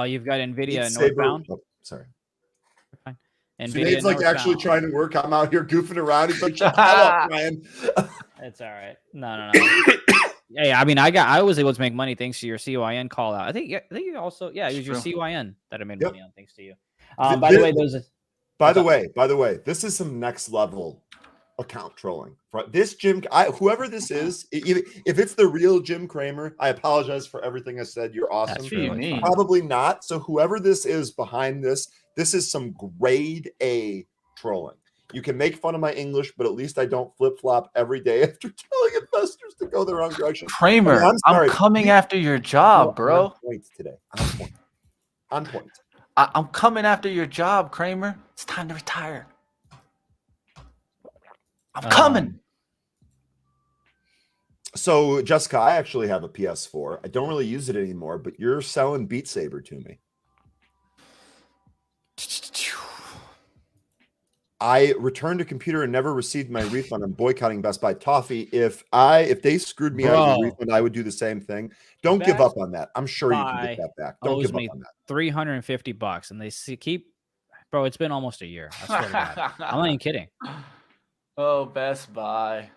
you've got Nvidia Beat and Saber. northbound. Oh, sorry. Nvidia Sunaid's like actually northbound. trying to work. I'm out here goofing around. He's like, shut the hell up, Ryan. It's all right. No. Hey, I mean, I was able to make money thanks to your CYN call out. I think you also, it was your True. CYN that I made Yep. money on thanks to you. By the way, By the way, this is some next level account trolling. This Jim, whoever this is, if it's the real Jim Cramer, I apologize for everything I said. You're awesome. That's What do you really mean? fun. Probably not. So whoever this is behind this is some grade A trolling. You can make fun of my English, but at least I don't flip-flop every day after telling investors to go the wrong direction. Kramer, I'm sorry. I'm coming after your job, bro. On point today. On point. On point. I'm coming after your job, Kramer. It's time to retire. I'm coming. So, Jessica, I actually have a PS4. I don't really use it anymore, but you're selling Beat Saber to me. I returned a computer and never received my refund. I'm boycotting Best Buy Toffee. If they screwed me out of the refund, I would do the same thing. Don't give up on that. I'm sure you can get that back. Don't give up on that. $350, and they keep, bro. It's been almost a year. I swear to God. I'm not even kidding. Oh, Best Buy.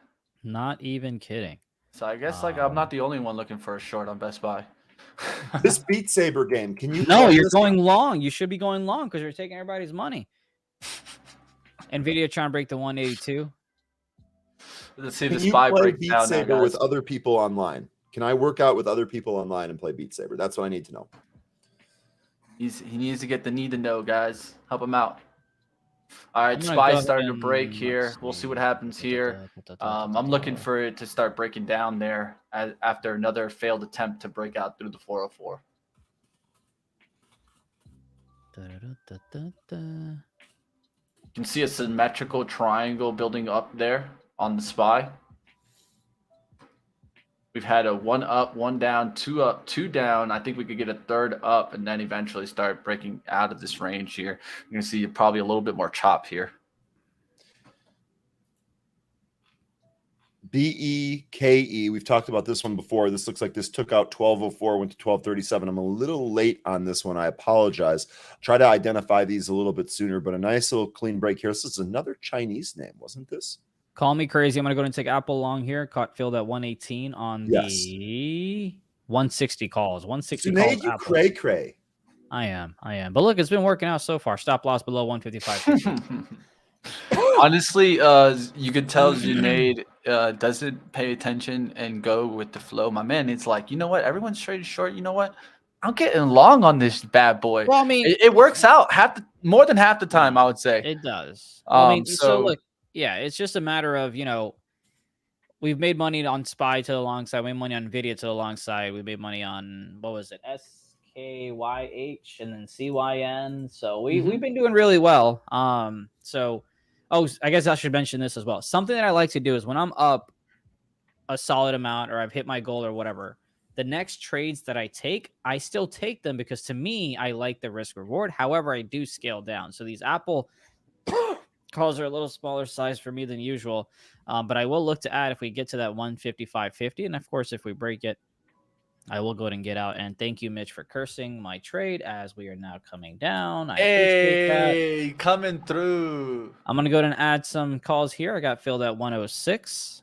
Not even kidding. So I guess I'm not the only one looking for a short on Best Buy. This Beat Saber game, can you? No, you're going long. You should be going long because you're taking everybody's money. Nvidia trying to break the 182. Let's see Can the you SPY play break Beat down Saber now, with guys. other people online? Can I work out with other people online and play Beat Saber? That's what I need to know. He needs to get the need to know, guys. Help him out. All right, I'm gonna SPY go starting to ahead break and- here. let's We'll see see. what happens here. I'm looking for it to start breaking down there after another failed attempt to break out through the 404. You can see a symmetrical triangle building up there on the SPY. We've had a 1 up, 1 down, 2 up, 2 down. I think we could get a third up and then eventually start breaking out of this range here. You're going to see probably a little bit more chop here. BEKE. We've talked about this one before. This looks like this took out 1204, went to 1237. I'm a little late on this one. I apologize. Try to identify these a little bit sooner, but a nice little clean break here. This is another Chinese name, wasn't this? Call me crazy. I'm going to go and take Apple long here. Caught filled at 118 on the 160 calls. 160 Zunaid, calls. you Apple. cray. I am. But look, it's been working out so far. Stop loss below 155. Honestly, you could tell Zunaid doesn't pay attention and go with the flow. My man, it's like, you know what? Everyone's traded short. You know what? I'm getting long on this bad boy. Well, I mean, it works out more than half the time, I would say. It does. I mean, so so look, yeah, it's just a matter of, we've made money on SPY to the long side. We made money on Nvidia to the long side. We made money on, what was it? SKYH and then CYN. So we've been doing really well. I guess I should mention this as well. Something that I like to do is when I'm up a solid amount or I've hit my goal or whatever, the next trades that I take, I still take them because to me, I like the risk reward. However, I do scale down. So these Apple calls are a little smaller size for me than usual. But I will look to add if we get to that 155.50. And of course, if we break it, I will go ahead and get out. And thank you, Mitch, for cursing my trade as we are now coming down. I appreciate that. Coming through. I'm going to go ahead and add some calls here. I got filled at 106.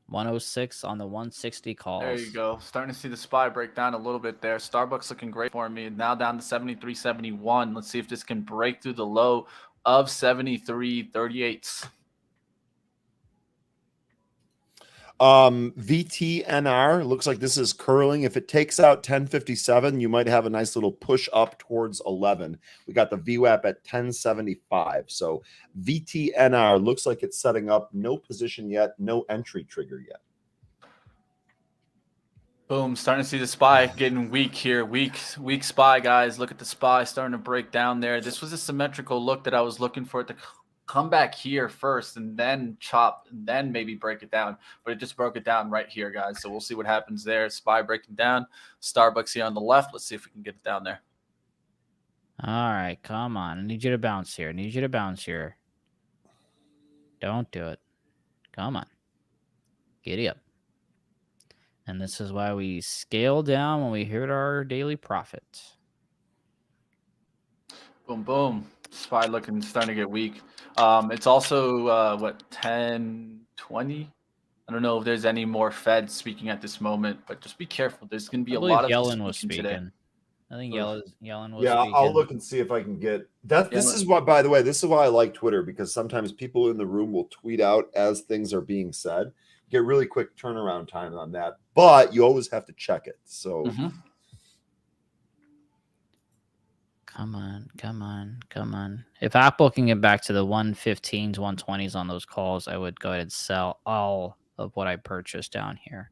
106 on the 160 calls. There you go. Starting to see the SPY break down a little bit there. Starbucks looking great for me. Now down to 73.71. Let's see if this can break through the low of 73.38. VTNR looks like this is curling. If it takes out 1057, you might have a nice little push up towards 11. We got the VWAP at 1075. So VTNR looks like it's setting up. No position yet, no entry trigger yet. Boom, starting to see the SPY getting weak here. Weak SPY, guys. Look at the SPY starting to break down there. This was a symmetrical look that I was looking for it to come back here first and then chop and then maybe break it down. But it just broke it down right here, guys. So we'll see what happens there. SPY breaking down. Starbucks here on the left. Let's see if we can get it down there. All right, come on. I need you to bounce here. Don't do it. Come on. Giddy up. And this is why we scale down when we hit our daily profit. Boom, boom. SPY looking starting to get weak. It's also, 10:20? I don't know if there's any more Fed speaking at this moment, but just be careful. There's going to be a lot of Yellen was speaking today. I think Yellen was Yeah, speaking. I'll look and see if I can get that. This is what, by the way, this is why I like Twitter, because sometimes people in the room will tweet out as things are being said. Get really quick turnaround time on that, but you always have to check it. So Come on. If Apple can get back to the 115s, 120s on those calls, I would go ahead and sell all of what I purchased down here.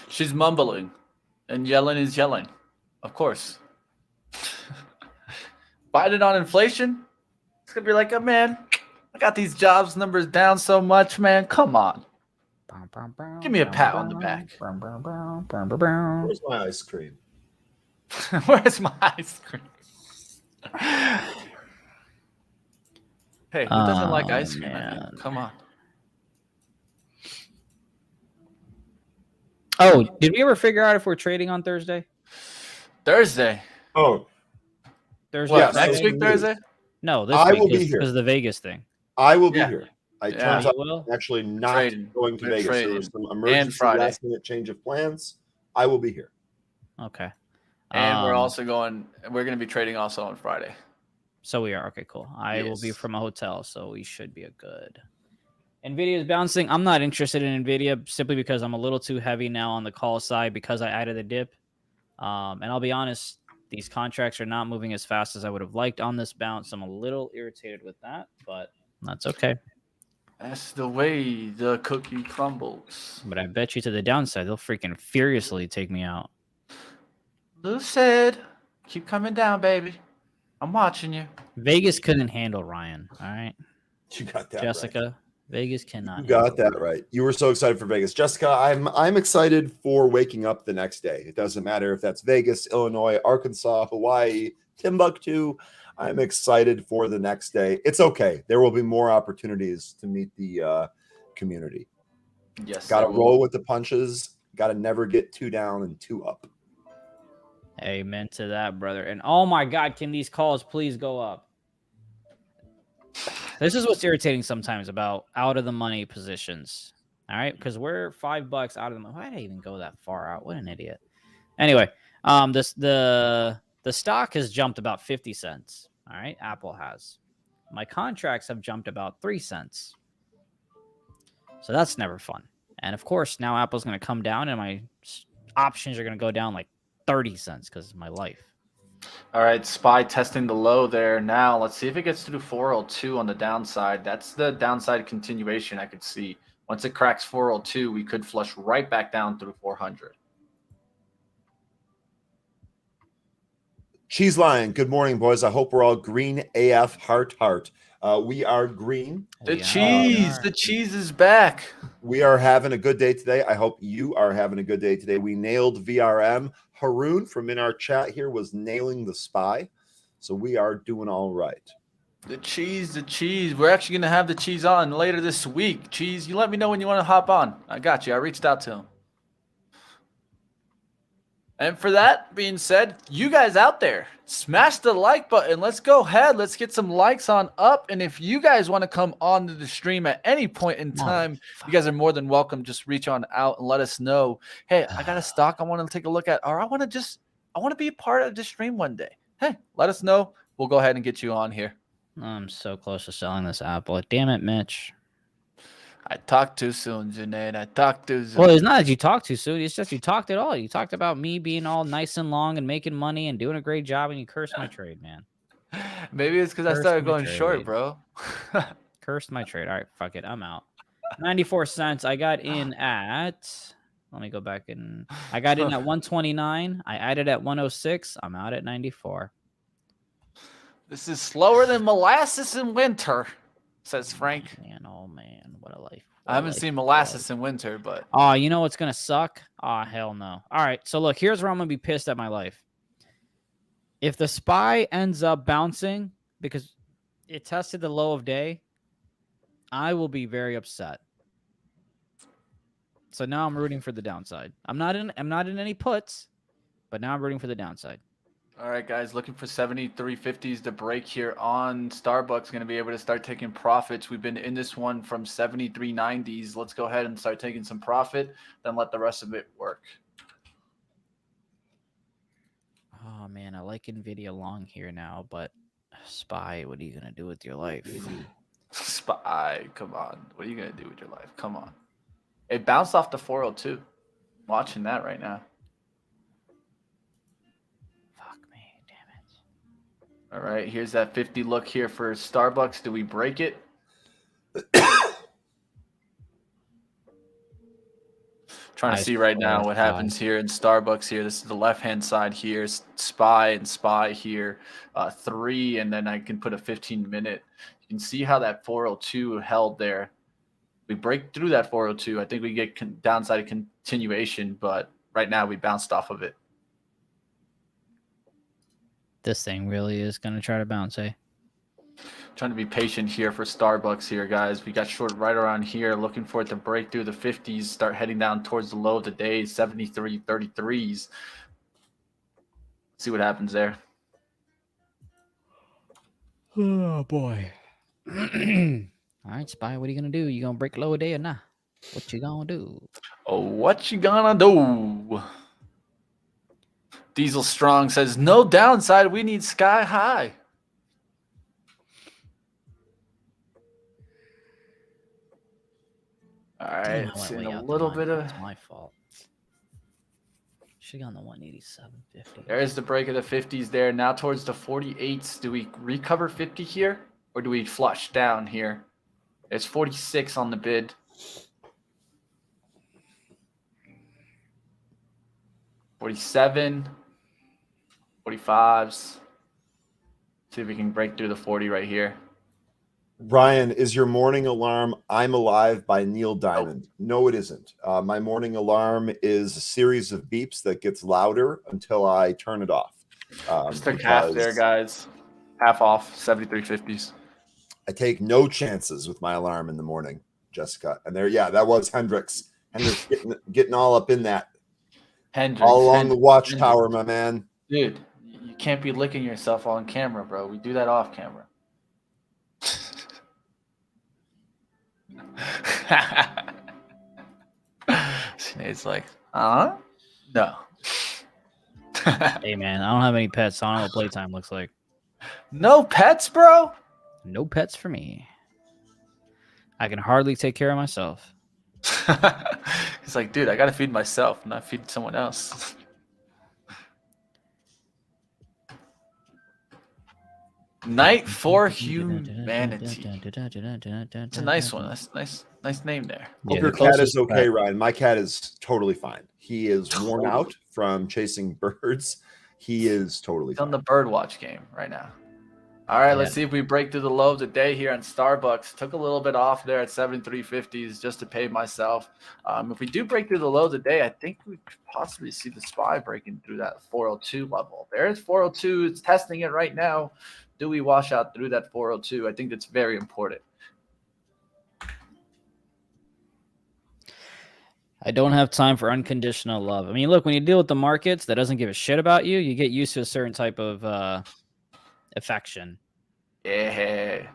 She's mumbling, and Yellen is yelling. Of course. Biden on inflation? It's going to be like, oh, man, I got these jobs numbers down so much, man. Come on. Give me a pat on the back. where's my ice cream? Where's my ice cream? Hey, who doesn't like ice cream? Man? Come on. Oh, did we ever figure out if we're trading on Thursday? Thursday. Oh, Thursday. yeah, Next week, Thursday? No, this I week will be here because of the Vegas thing. I will be Yeah. here. Yeah. Turns out will? I'm actually not Trading. going to We're Vegas. trading. There was some emergency Friday. last minute change of plans. I will be here. Okay. And we're going to be trading also on Friday. So we are. Okay, cool. I will be Yes. from a hotel, so we should be a good. Nvidia is bouncing. I'm not interested in Nvidia simply because I'm a little too heavy now on the call side because I added the dip. And I'll be honest, these contracts are not moving as fast as I would have liked on this bounce. I'm a little irritated with that, but that's okay. That's the way the cookie crumbles. But I bet you to the downside, they'll freaking furiously take me out. Lucid, keep coming down, baby. I'm watching you. Vegas couldn't handle Ryan. All right, You got that Jessica. right. Vegas cannot. You got that right. You were so excited for Vegas. Jessica, I'm excited for waking up the next day. It doesn't matter if that's Vegas, Illinois, Arkansas, Hawaii, Timbuktu. I'm excited for the next day. It's okay. There will be more opportunities to meet the community. Yes. Got to roll with the punches. Got to never get too down and too up. Amen to that, brother. And oh my God, can these calls please go up? This is what's irritating sometimes about out of the money positions. All right, because we're $5 out of the money. Why did I even go that far out? What an idiot. Anyway, the stock has jumped about 50 cents. All right, Apple has. My contracts have jumped about 3 cents. So that's never fun. And of course, now Apple's going to come down, and my options are going to go down like 30 cents because it's my life. All right, SPY testing the low there now. Let's see if it gets through 402 on the downside. That's the downside continuation I could see. Once it cracks 402, we could flush right back down through 400. Cheese Lion, good morning, boys. I hope we're all green AF heart. We are green. The cheese is back. We are having a good day today. I hope you are having a good day today. We nailed VRM. Haroon from in our chat here was nailing the SPY. So we are doing all right. The cheese. We're actually going to have the cheese on later this week. Cheese, you let me know when you want to hop on. I got you. I reached out to him. And for that being said, you guys out there, smash the like button. Let's go ahead. Let's get some likes on up. And if you guys want to come on to the stream at any point in time, you guys are more than welcome. Just reach on out and let us know. Hey, I got a stock I want to take a look at, or I want to be a part of the stream one day. Hey, let us know. We'll go ahead and get you on here. I'm so close to selling this Apple. Damn it, Mitch. I talked too soon, Zunaid. I talked too soon. Well, it's not that you talked too soon. It's just you talked it all. You talked about me being all nice and long and making money and doing a great job, and you cursed my trade, man. Maybe it's because I started going short, bro. Cursed my trade. All right, fuck it. I'm out. 94 cents. I got in at... Let me go back in. I got in at 129. I added at 106. I'm out at 94. This is slower than molasses in winter, says Frank. Man, oh man, what a life. I haven't seen molasses in winter, but oh, you know what's gonna suck? Oh, hell no. All right, so look, here's where I'm gonna be pissed at my life. If the SPY ends up bouncing because it tested the low of day, I will be very upset. So now I'm rooting for the downside. I'm not in any puts, but now I'm rooting for the downside. all right, guys, looking for 73.50s to break here on Starbucks. Going to be able to start taking profits. We've been in this one from 73.90s. Let's go ahead and start taking some profit, then let the rest of it work. Oh man, I like Nvidia long here now, but SPY, what are you gonna do with your life? SPY, come on. What are you going to do with your life? Come on. It bounced off the 402. Watching that right now. All right, here's that 50 look here for Starbucks. Do we break it? Trying to see right now what happens here in Starbucks here. This is the left-hand side here. SPY and SPY here. 3, and then I can put a 15-minute. You can see how that 402 held there. We break through that 402. I think we get downside continuation, but right now we bounced off of it. This thing really is going to try to bounce, eh? Trying to be patient here for Starbucks here, guys. We got short right around here, looking for it to break through the 50s, start heading down towards the low of the day, 73.33s. See what happens there. Oh, boy. All right, SPY, what are you going to do? You going to break low a day or not? What you going to do? Oh, what you gonna do? Diesel Strong says, no downside. We need sky high. All right, it's in a little bit of... It's my fault. Should have gone the 187.50. There's the break of the 50s there. Now towards the 48s. Do we recover 50 here? Or do we flush down here? It's 46 on the bid. 47, 45s. See if we can break through the 40 right here. Ryan, is your morning alarm "I'm Alive" by Neil Diamond? No, it isn't. My morning alarm is a series of beeps that gets louder until I turn it off. Just took half there, guys. Half off, 73.50s. I take no chances with my alarm in the morning, Jessica. And there, yeah, that was Hendricks. Hendricks getting all up in that. Hendricks. All along the watchtower, my man. Dude, you can't be licking yourself on camera, bro. We do that off camera. It's like, no. Hey, man, I don't have any pets, so I don't know what playtime looks like. No pets, bro? No pets for me. I can hardly take care of myself. He's like, dude, I got to feed myself, not feed someone else. Night for Humanity. It's a nice one. That's nice name there. Hope your cat is okay, Ryan. My cat is totally fine. He is worn out from chasing birds. He is totally fine. On the bird watch game right now. All right, let's see if we break through the low of the day here on Starbucks. Took a little bit off there at 73.50s just to pay myself. If we do break through the low of the day, I think we could possibly see the SPY breaking through that 402 level. There's 402. It's testing it right now. Do we wash out through that 402? I think that's very important. I don't have time for unconditional love. I mean, look, when you deal with the markets that doesn't give a shit about you, you get used to a certain type of affection. Yeah.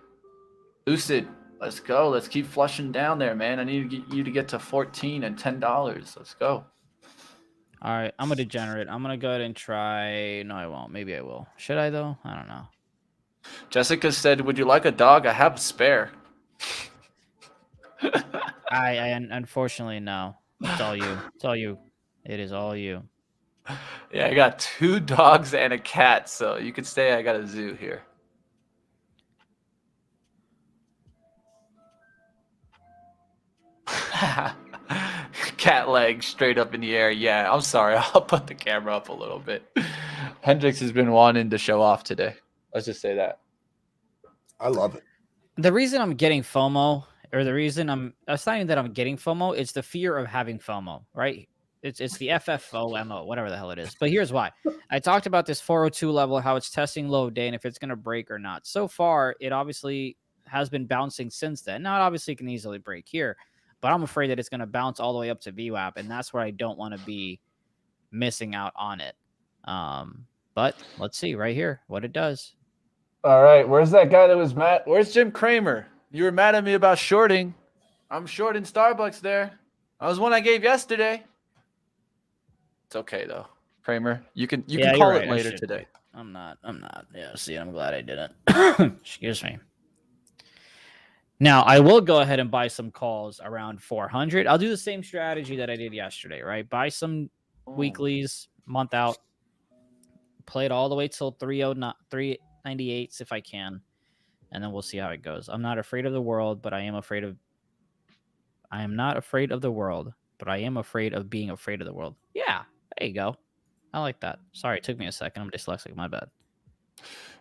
Lucid, let's go. Let's keep flushing down there, man. I need you to get to 14 and $10. Let's go. All right, I'm a degenerate. I'm going to go ahead and try. No, I won't. Maybe I will. Should I, though? I don't know. Jessica said, would you like a dog? I have a spare. I unfortunately, no. It's all you. It's all you. It is all you. Yeah, I got 2 dogs and a cat, so you could say I got a zoo here. Cat legs straight up in the air. Yeah, I'm sorry. I'll put the camera up a little bit. Hendricks has been wanting to show off today. Let's just say that. I love it. The reason I'm getting FOMO, or the reason it's not even that I'm getting FOMO, it's the fear of having FOMO, right? It's the FFOMO, whatever the hell it is. But here's why. I talked about this 402 level, how it's testing low day, and if it's going to break or not. So far, it obviously has been bouncing since then. Now, it obviously can easily break here, but I'm afraid that it's going to bounce all the way up to VWAP, and that's where I don't want to be missing out on it. But let's see right here what it does. All right, where's that guy that was mad? Where's Jim Cramer? You were mad at me about shorting. I'm shorting Starbucks there. That was one I gave yesterday. It's okay though, Kramer. You can call it later today. I'm not. Yeah, see, I'm glad I didn't. Excuse me. Now, I will go ahead and buy some calls around 400. I'll do the same strategy that I did yesterday, right? Buy some weeklies, month out. Play it all the way till 398s if I can, and then we'll see how it goes. I'm not afraid of the world, but I am afraid of. I am not afraid of the world, but I am afraid of being afraid of the world. Yeah, there you go. I like that. Sorry, it took me a second. I'm dyslexic. My bad.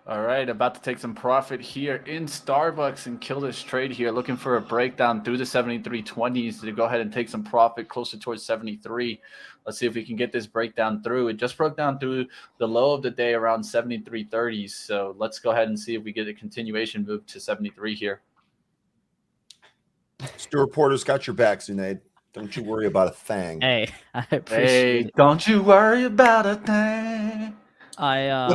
All right, about to take some profit here in Starbucks and kill this trade here. Looking for a breakdown through the 73.20s to go ahead and take some profit closer towards 73. Let's see if we can get this breakdown through. It just broke down through the low of the day around 73.30s. So let's go ahead and see if we get a continuation move to 73 here. Stuart Porter's got your back, Zunaid. Don't you worry about a thing. Hey, I appreciate it. Don't you worry about a thing. When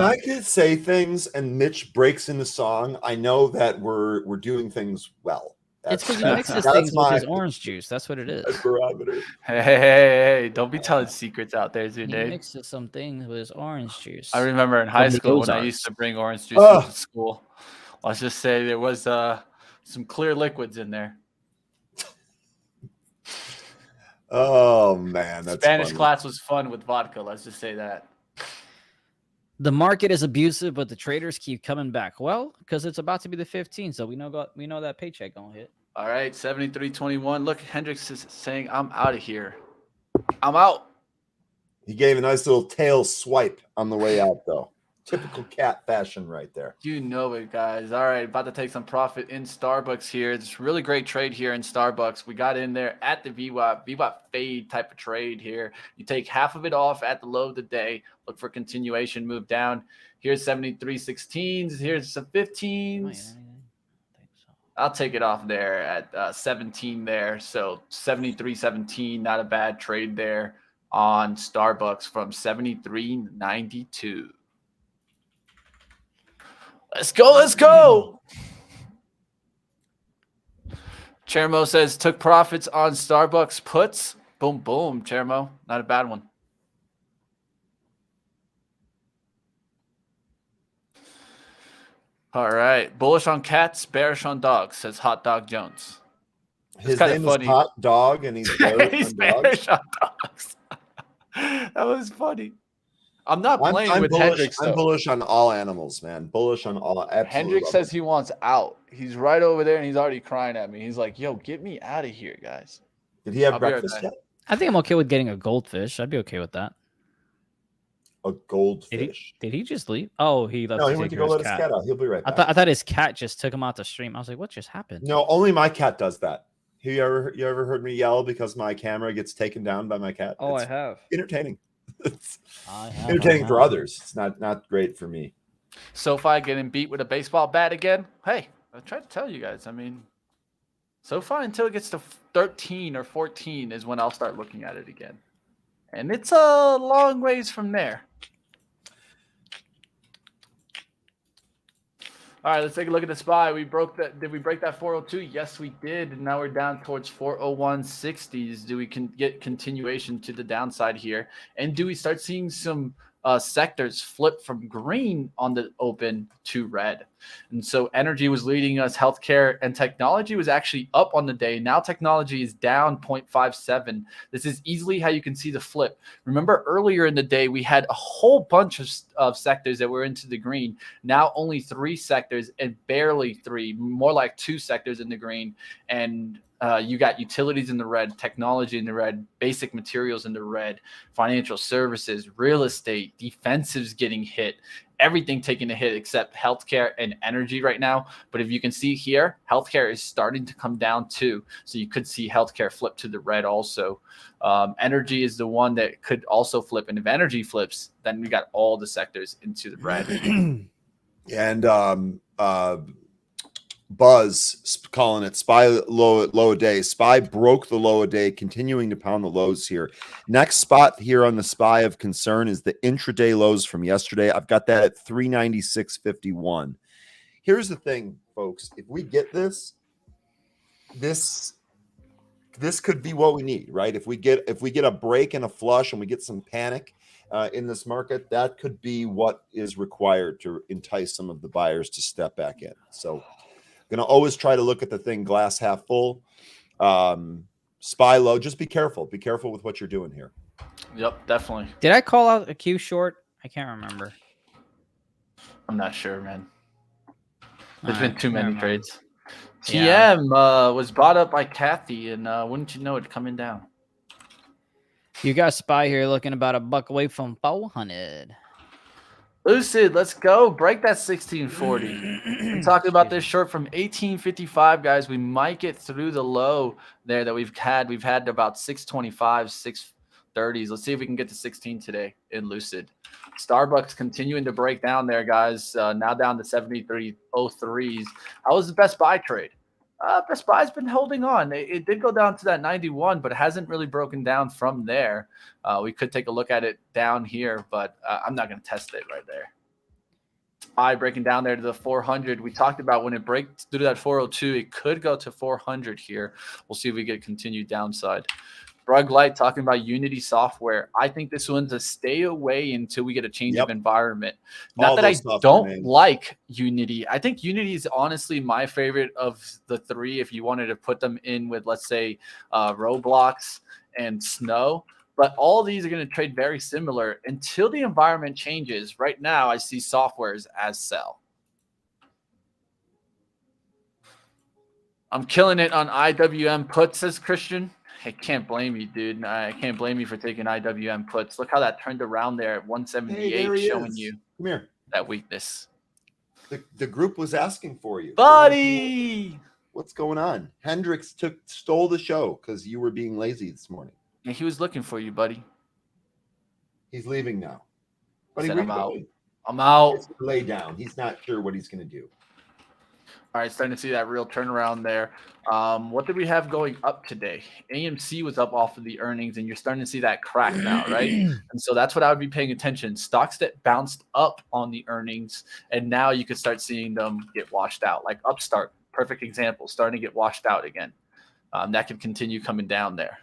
I can say things and Mitch breaks into song, I know that we're doing things well. It's because he mixes things with his orange juice. That's what it is. Barometer. Hey, don't be telling secrets out there, Zunaid. He mixes some things with his orange juice. I remember in high school when I used to bring orange juice to school. Let's just say there was some clear liquids in there. Oh man, that's Spanish funny. class was fun with vodka. Let's just say that. The market is abusive, but the traders keep coming back. Well, because it's about to be the 15th, so we know that paycheck gonna hit. All right, 73.21. Look, Hendricks is saying, I'm out of here. I'm out. He gave a nice little tail swipe on the way out, though. Typical cat fashion right there. You know it, guys. All right, about to take some profit in Starbucks here. It's a really great trade here in Starbucks. We got in there at the VWAP fade type of trade here. You take half of it off at the low of the day. Look for continuation, move down. Here's 73.16s. Here's some 15s. I'll take it off there at 17 there. So 73.17, not a bad trade there on Starbucks from 73.92. Let's go. Let's go. Chermo says took profits on Starbucks puts. Boom, boom, Chermo. Not a bad one. All right. Bullish on cats, bearish on dogs, says Hot Dog Jones. His name is Hot Dog, and he's bearish on dogs. Bearish on dogs. That was funny. I'm not playing with bullish, Hendricks. I'm bullish on all animals, man. Bullish on all. Hendricks says he wants out. He's right over there, and he's already crying at me. He's like, "Yo, get me out of here, guys." Did he have breakfast yet? I think I'm okay with getting a goldfish. I'd be okay with that. A goldfish. Did he just leave? Oh, he left. No, he went to go let his cat out. He'll be right back. I thought his cat just took him out the stream. I was like, what just happened? No, only my cat does that. You ever heard me yell because my camera gets taken down by my cat? Oh, it's I have. Entertaining. It's entertaining for others. It's not great for me. SoFi getting beat with a baseball bat again. Hey, I tried to tell you guys. I mean, SoFi until it gets to 13 or 14 is when I'll start looking at it again. And it's a long ways from there. All right, let's take a look at the SPY. We broke that. Did we break that 402? Yes, we did. And now we're down towards 401.60s. Do we get continuation to the downside here? And do we start seeing some sectors flip from green on the open to red? And so energy was leading us. Healthcare and technology was actually up on the day. Now technology is down 0.57. This is easily how you can see the flip. Remember earlier in the day, we had a whole bunch of sectors that were into the green. Now only 3 sectors and barely 3, more like 2 sectors in the green. And you got utilities in the red, technology in the red, basic materials in the red, financial services, real estate, defensives getting hit, everything taking a hit except healthcare and energy right now. But if you can see here, healthcare is starting to come down too. So you could see healthcare flip to the red also. Energy is the one that could also flip. And if energy flips, then we got all the sectors into the red. And Buzz calling it SPY low day. SPY broke the low a day, continuing to pound the lows here. Next spot here on the SPY of concern is the intraday lows from yesterday. I've got that at 396.51. Here's the thing, folks. If we get this could be what we need, right? If we get a break and a flush and we get some panic in this market, that could be what is required to entice some of the buyers to step back in. So going to always try to look at the thing glass half full. SPY low, just be careful. Be careful with what you're doing here. Yep, definitely. Did I call out a Q short? I can't remember. I'm not sure, man. There's been too many trades. Yeah. TM was bought up by Kathy, and wouldn't you know it, coming down. You got SPY here looking about a buck away from 400. Lucid, let's go. Break that 1640. We're talking about this short from 1855, guys. We might get through the low there that we've had. We've had about 625, 630s. Let's see if we can get to 16 today in Lucid. Starbucks continuing to break down there, guys. Now down to 73.03s. How was the Best Buy trade? Best Buy's been holding on. It did go down to that 91, but it hasn't really broken down from there. We could take a look at it down here, but I'm not going to test it right there. SPY breaking down there to the 400. We talked about when it breaks through that 402, it could go to 400 here. We'll see if we get continued downside. Brug Light talking about Unity software. I think this one's a stay away until we get a change of environment. Not that I don't like Unity. I think Unity is honestly my favorite of the 3 if you wanted to put them in with, let's say, Roblox and Snow. But all these are going to trade very similar until the environment changes. Right now, I see softwares as sell. I'm killing it on IWM puts, says Christian. I can't blame you, dude. I can't blame you for taking IWM puts. Look how that turned around there at Hey, 178, there he showing is. you Come here. that weakness. The group was asking for you. Buddy! What's going on? Hendrix stole the show because you were being lazy this morning. Yeah, he was looking for you, buddy. He's leaving now. Buddy, Said, where I'm you out. going? I'm out. He's gonna lay down. He's not sure what he's going to do. All right, starting to see that real turnaround there. What did we have going up today? AMC was up off of the earnings, and you're starting to see that crack now, right? And so that's what I would be paying attention. Stocks that bounced up on the earnings, and now you could start seeing them get washed out, like Upstart, perfect example, starting to get washed out again. That could continue coming down there.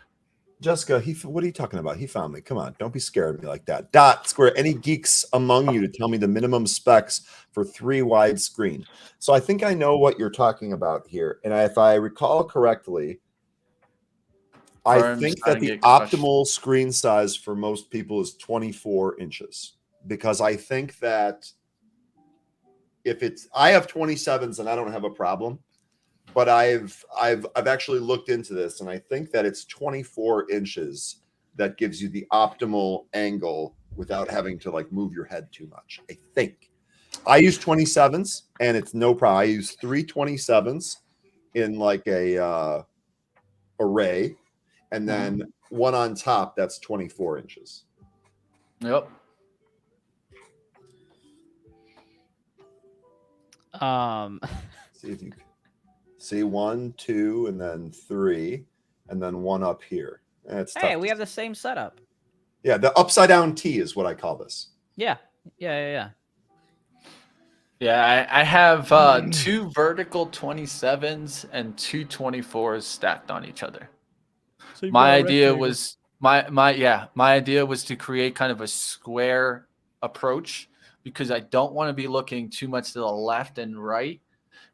Jessica, what are you talking about? He found me. Come on, don't be scared of me like that. Dot Square, any geeks among you to tell me the minimum specs for 3 widescreen? So I think I know what you're talking about here. And if I recall correctly, I Firms think that starting to the get crushed. optimal screen size for most people is 24 inches. Because I think that I have 27s and I don't have a problem. But I've actually looked into this, and I think that it's 24 inches that gives you the optimal angle without having to like move your head too much. I think I use 27s, and it's no problem. I use 3 27s in like a array, and then one on top that's 24 inches. Yep. See if you see 1, 2, and then 3, and then 1 up here. It's Hey, we have the same setup. Yeah, the upside down T is what I call this. Yeah. Yeah, I have 2 vertical 27s and 2 24s stacked on each other. So My idea was my idea was to create kind of a square approach, because I don't want to be looking too much to the left and right.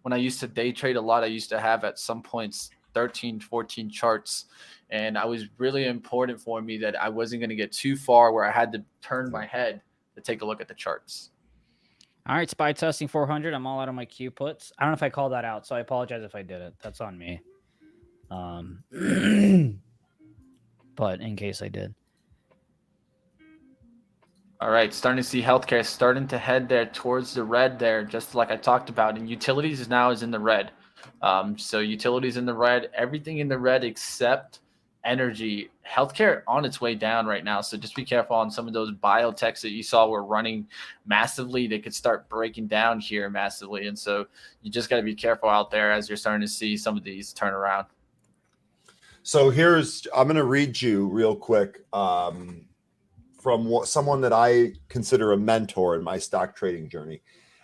When I used to day trade a lot, I used to have at some points 13, 14 charts. And it was really important for me that I wasn't going to get too far where I had to turn my head to take a look at the charts. All right, SPY testing 400. I'm all out of my Q puts. I don't know if I called that out, so I apologize if I did it. That's on me. But in case I did. All right, starting to see healthcare starting to head there towards the red there, just like I talked about. And utilities now is in the red. So utilities in the red, everything in the red except energy. Healthcare on its way down right now. So just be careful on some of those biotechs that you saw were running massively. They could start breaking down here massively. And so you just got to be careful out there as you're starting to see some of these turn around. So I'm going to read you real quick from someone that I consider a mentor in my stock trading journey.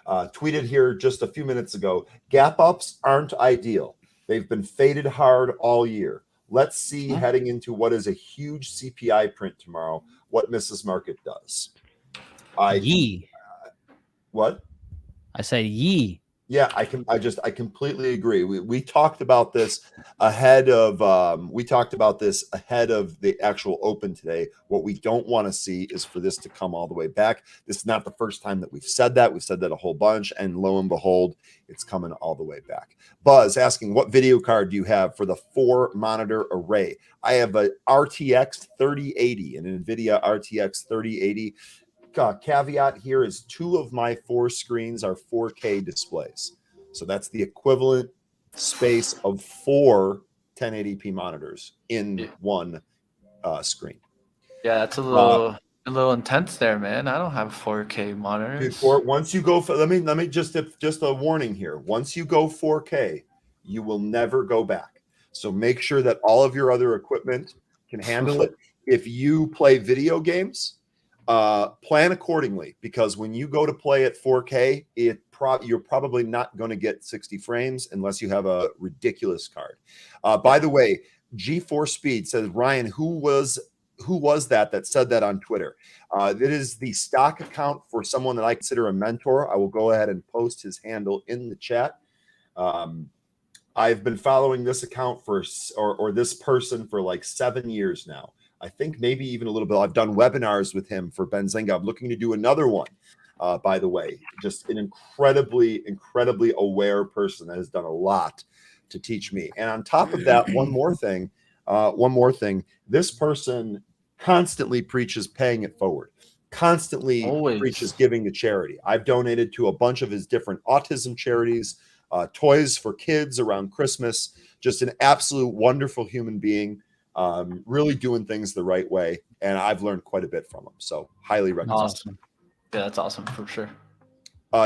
Tweeted here just a few minutes ago, gap ups aren't ideal. They've been faded hard all year. Let's see, heading into what is a huge CPI print tomorrow, what Mrs. Market does. What? I said yee. Yeah, I completely agree. We talked about this ahead of the actual open today. What we don't want to see is for this to come all the way back. This is not the first time that we've said that. We've said that a whole bunch, and lo and behold, it's coming all the way back. Buzz asking, what video card do you have for the 4 monitor array? I have a RTX 3080, an NVIDIA RTX 3080. Caveat here is 2 of my 4 screens are 4K displays. So that's the equivalent space of 4 1080p monitors in one screen. Yeah, that's a little intense there, man. I don't have 4K monitors. Once you go for, let me just a warning here. Once you go 4K, you will never go back. So make sure that all of your other equipment can handle it. If you play video games, plan accordingly, because when you go to play at 4K, you're probably not going to get 60 frames unless you have a ridiculous card. By the way, G4 Speed says, Ryan, who was that said that on Twitter? It is the stock account for someone that I consider a mentor. I will go ahead and post his handle in the chat. I've been following this account or this person for like 7 years now. I think maybe even a little bit. I've done webinars with him for Benzinga. I'm looking to do another one, by the way. Just an incredibly, incredibly aware person that has done a lot to teach me. And on top of that, one more thing. This person constantly preaches paying it forward, constantly Always. preaches giving to charity. I've donated to a bunch of his different autism charities, toys for kids around Christmas. Just an absolute wonderful human being, really doing things the right way. And I've learned quite a bit from him. So highly recommend. Awesome. Yeah, that's awesome for sure.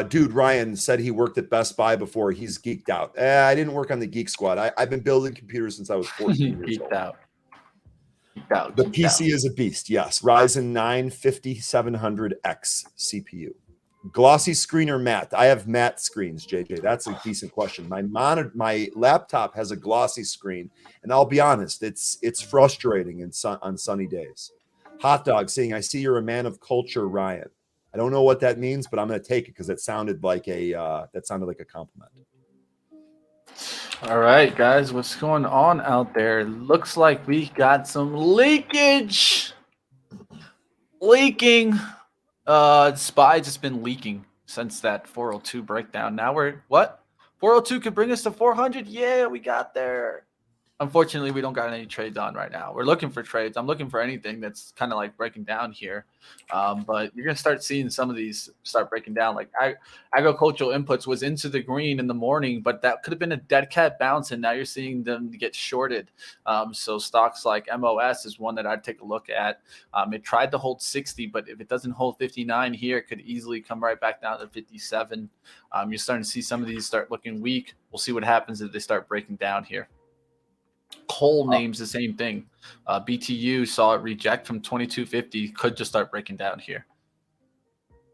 Dude, Ryan said he worked at Best Buy before. He's geeked out. I didn't work on the Geek Squad. I've been building computers since I was 14 years old. Geeked out. Geeked out. The Geeked PC out. is a beast. Yes. Ryzen 9 5700X CPU. Glossy screen or matte? I have matte screens, JJ. That's a decent question. My laptop has a glossy screen, and I'll be honest, it's frustrating on sunny days. Hot dog saying, I see you're a man of culture, Ryan. I don't know what that means, but I'm going to take it because it sounded like a compliment. All right, guys, what's going on out there? Looks like we got some leakage. Leaking. SPY just been leaking since that 402 breakdown. Now we're what? 402 could bring us to 400. Yeah, we got there. Unfortunately, we don't got any trades on right now. We're looking for trades. I'm looking for anything that's kind of like breaking down here. But you're going to start seeing some of these start breaking down. Like agricultural inputs was into the green in the morning, but that could have been a dead cat bounce, and now you're seeing them get shorted. So stocks like MOS is one that I'd take a look at. It tried to hold 60, but if it doesn't hold 59 here, it could easily come right back down to 57. You're starting to see some of these start looking weak. We'll see what happens if they start breaking down here. Coal names the same thing. BTU saw it reject from 2250. Could just start breaking down here.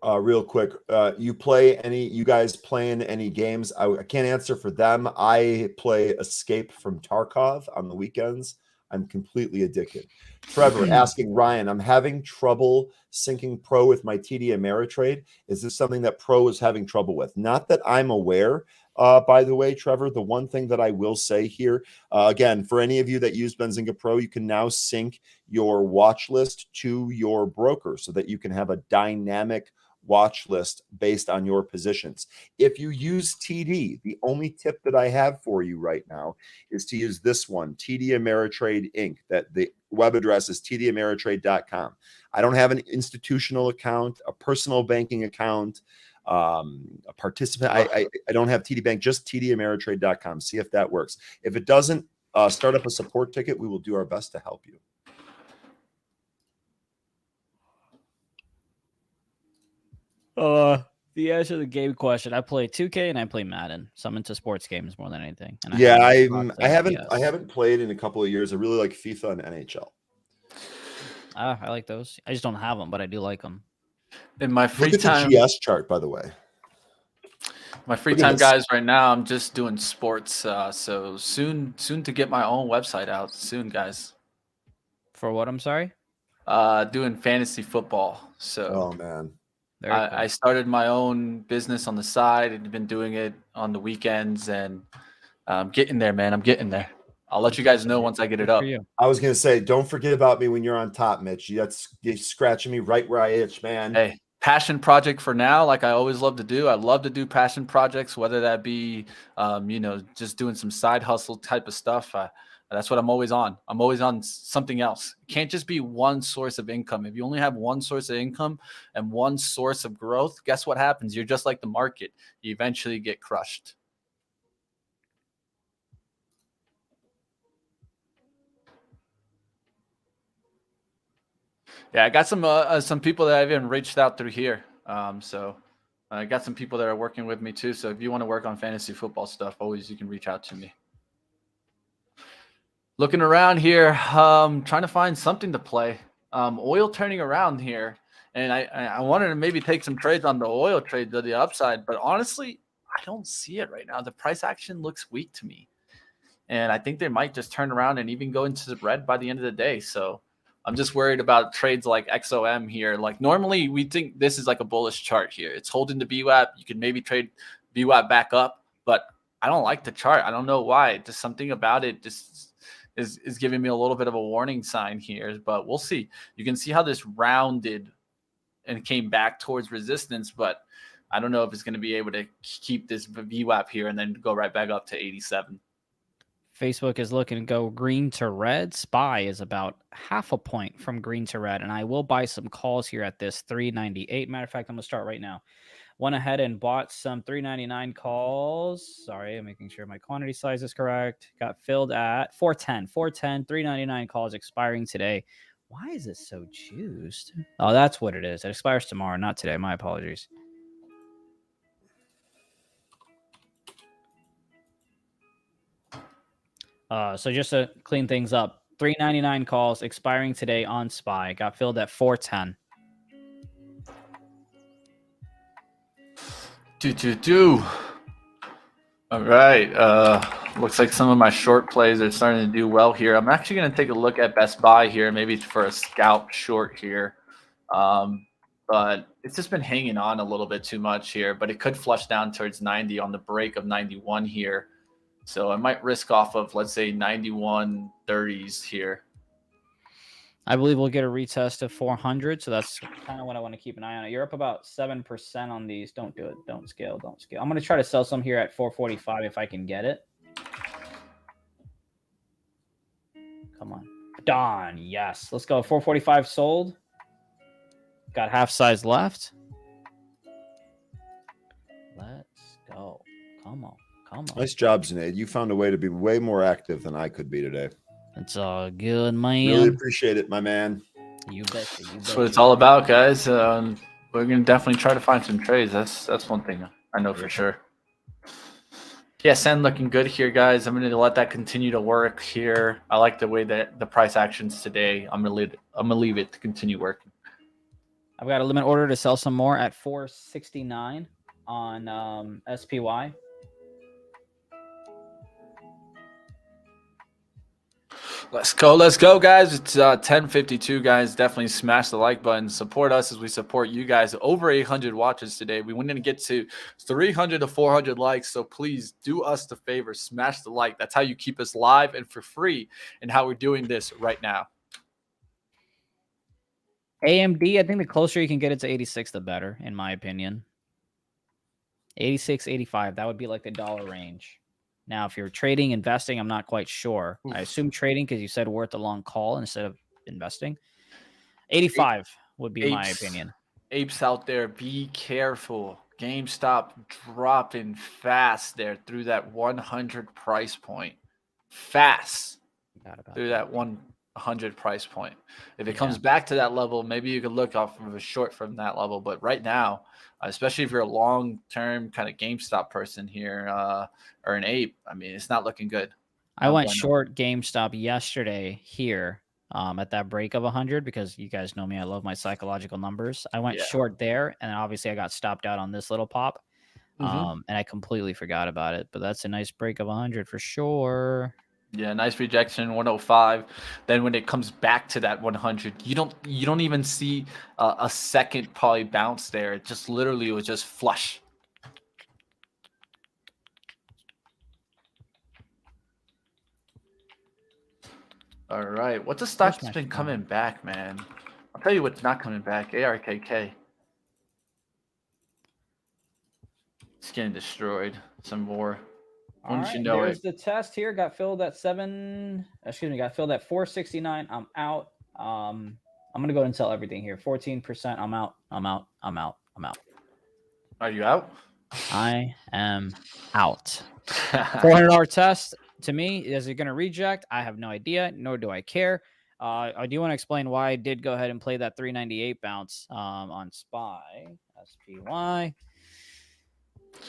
Real quick, you guys playing any games? I can't answer for them. I play Escape from Tarkov on the weekends. I'm completely addicted. Trevor asking Ryan, I'm having trouble syncing Pro with my TD Ameritrade. Is this something that Pro is having trouble with? Not that I'm aware. By the way, Trevor, the one thing that I will say here, again, for any of you that use Benzinga Pro, you can now sync your watch list to your broker so that you can have a dynamic watch list based on your positions. If you use TD, the only tip that I have for you right now is to use this one, TD Ameritrade Inc. That the web address is tdameritrade.com. I don't have an institutional account, a personal banking account, a participant. I don't have TD Bank, just tdameritrade.com. See if that works. If it doesn't, start up a support ticket. We will do our best to help you. The answer to the game question, I play 2K and I play Madden. So I'm into sports games more than anything. And I haven't played in a couple of years. I really like FIFA and NHL. I like those. I just don't have them, but I do like them. In my free Look at time, the GS chart, by the way. my free time, guys, right now I'm just doing sports. So soon to get my own website out. Soon, guys. For what? I'm sorry. Doing fantasy football. So Oh man. I started my own business on the side and been doing it on the weekends, and I'm getting there, man. I'm getting there. I'll let you guys know once I get it up. I was going to say, don't forget about me when you're on top, Mitch. You're scratching me right where I itch, man. Hey, passion project for now, like I always love to do. I love to do passion projects, whether that be, just doing some side hustle type of stuff. That's what I'm always on. I'm always on something else. It can't just be one source of income. If you only have one source of income and one source of growth, guess what happens? You're just like the market. You eventually get crushed. Yeah, I got some people that I've even reached out through here. So I got some people that are working with me too. So if you want to work on fantasy football stuff, always you can reach out to me. Looking around here, trying to find something to play. Oil turning around here, and I wanted to maybe take some trades on the oil trade to the upside, but honestly, I don't see it right now. The price action looks weak to me, and I think they might just turn around and even go into the red by the end of the day. So I'm just worried about trades like XOM here. Like normally we think this is like a bullish chart here. It's holding the VWAP. You can maybe trade VWAP back up, but I don't like the chart. I don't know why. Just something about it just is giving me a little bit of a warning sign here, but we'll see. You can see how this rounded and came back towards resistance, but I don't know if it's going to be able to keep this VWAP here and then go right back up to 87. Facebook is looking to go green to red. SPY is about half a point from green to red. And I will buy some calls here at this 398. Matter of fact, I'm going to start right now. Went ahead and bought some 399 calls. Sorry, I'm making sure my quantity size is correct. Got filled at 410. 410, 399 calls expiring today. Why is it so juiced? Oh, that's what it is. It expires tomorrow, not today. My apologies. So just to clean things up, 399 calls expiring today on SPY. Got filled at 410. All right. Looks like some of my short plays are starting to do well here. I'm actually going to take a look at Best Buy here, maybe for a scalp short here. But it's just been hanging on a little bit too much here, but it could flush down towards 90 on the break of 91 here. So I might risk off of, let's say, 91.30s here. I believe we'll get a retest of 400. So that's kind of what I want to keep an eye on. You're up about 7% on these. Don't do it. Don't scale. Don't scale. I'm going to try to sell some here at 445 if I can get it. Come on. Don. Yes. Let's go. 445 sold. Got half size left. Let's go. Come on. Come on. Nice job, Zunaid. You found a way to be way more active than I could be today. It's all good, man. Really appreciate it, my man. You bet. That's what it's all about, guys. We're going to definitely try to find some trades. That's one thing I know for sure. Yeah, Sen looking good here, guys. I'm going to let that continue to work here. I like the way that the price actions today. I'm going to leave it to continue working. I've got a limit order to sell some more at 469 on SPY. Let's go, guys. It's 10:52, guys. Definitely smash the like button. Support us as we support you guys. Over 800 watches today. We wanted to get to 300 to 400 likes, so please do us the favor. Smash the like. That's how you keep us live and for free and how we're doing this right now. AMD, I think the closer you can get it to 86, the better, in my opinion. 86, 85. That would be like the dollar range. Now, if you're trading, investing, I'm not quite sure. I assume trading because you said worth a long call instead of investing. 85 would be my opinion. Apes out there, be careful. GameStop dropping fast there through that 100 price point. Fast through that 100 price point. If it comes back to that level, maybe you could look off of a short from that level. But right now, especially if you're a long-term kind of GameStop person here or an ape, I mean, it's not looking good. I went short GameStop yesterday here at that break of 100 because you guys know me. I love my psychological numbers. I went short there, and obviously I got stopped out on this little pop, and I completely forgot about it. But that's a nice break of 100 for sure. Yeah, nice rejection, 105. Then when it comes back to that 100, you don't even see a second probably bounce there. It just literally was just flush. All right, what's the stock that's been coming back, man? I'll tell you what's not coming back. ARKK. It's getting destroyed. Some more. All right, there's the test here. Got filled at 469. I'm out. I'm gonna go ahead and sell everything here. 14%. I'm out. Are you out? I am out. $400 test. To me, is it going to reject? I have no idea, nor do I care. I do want to explain why I did go ahead and play that 398 bounce on SPY. SPY.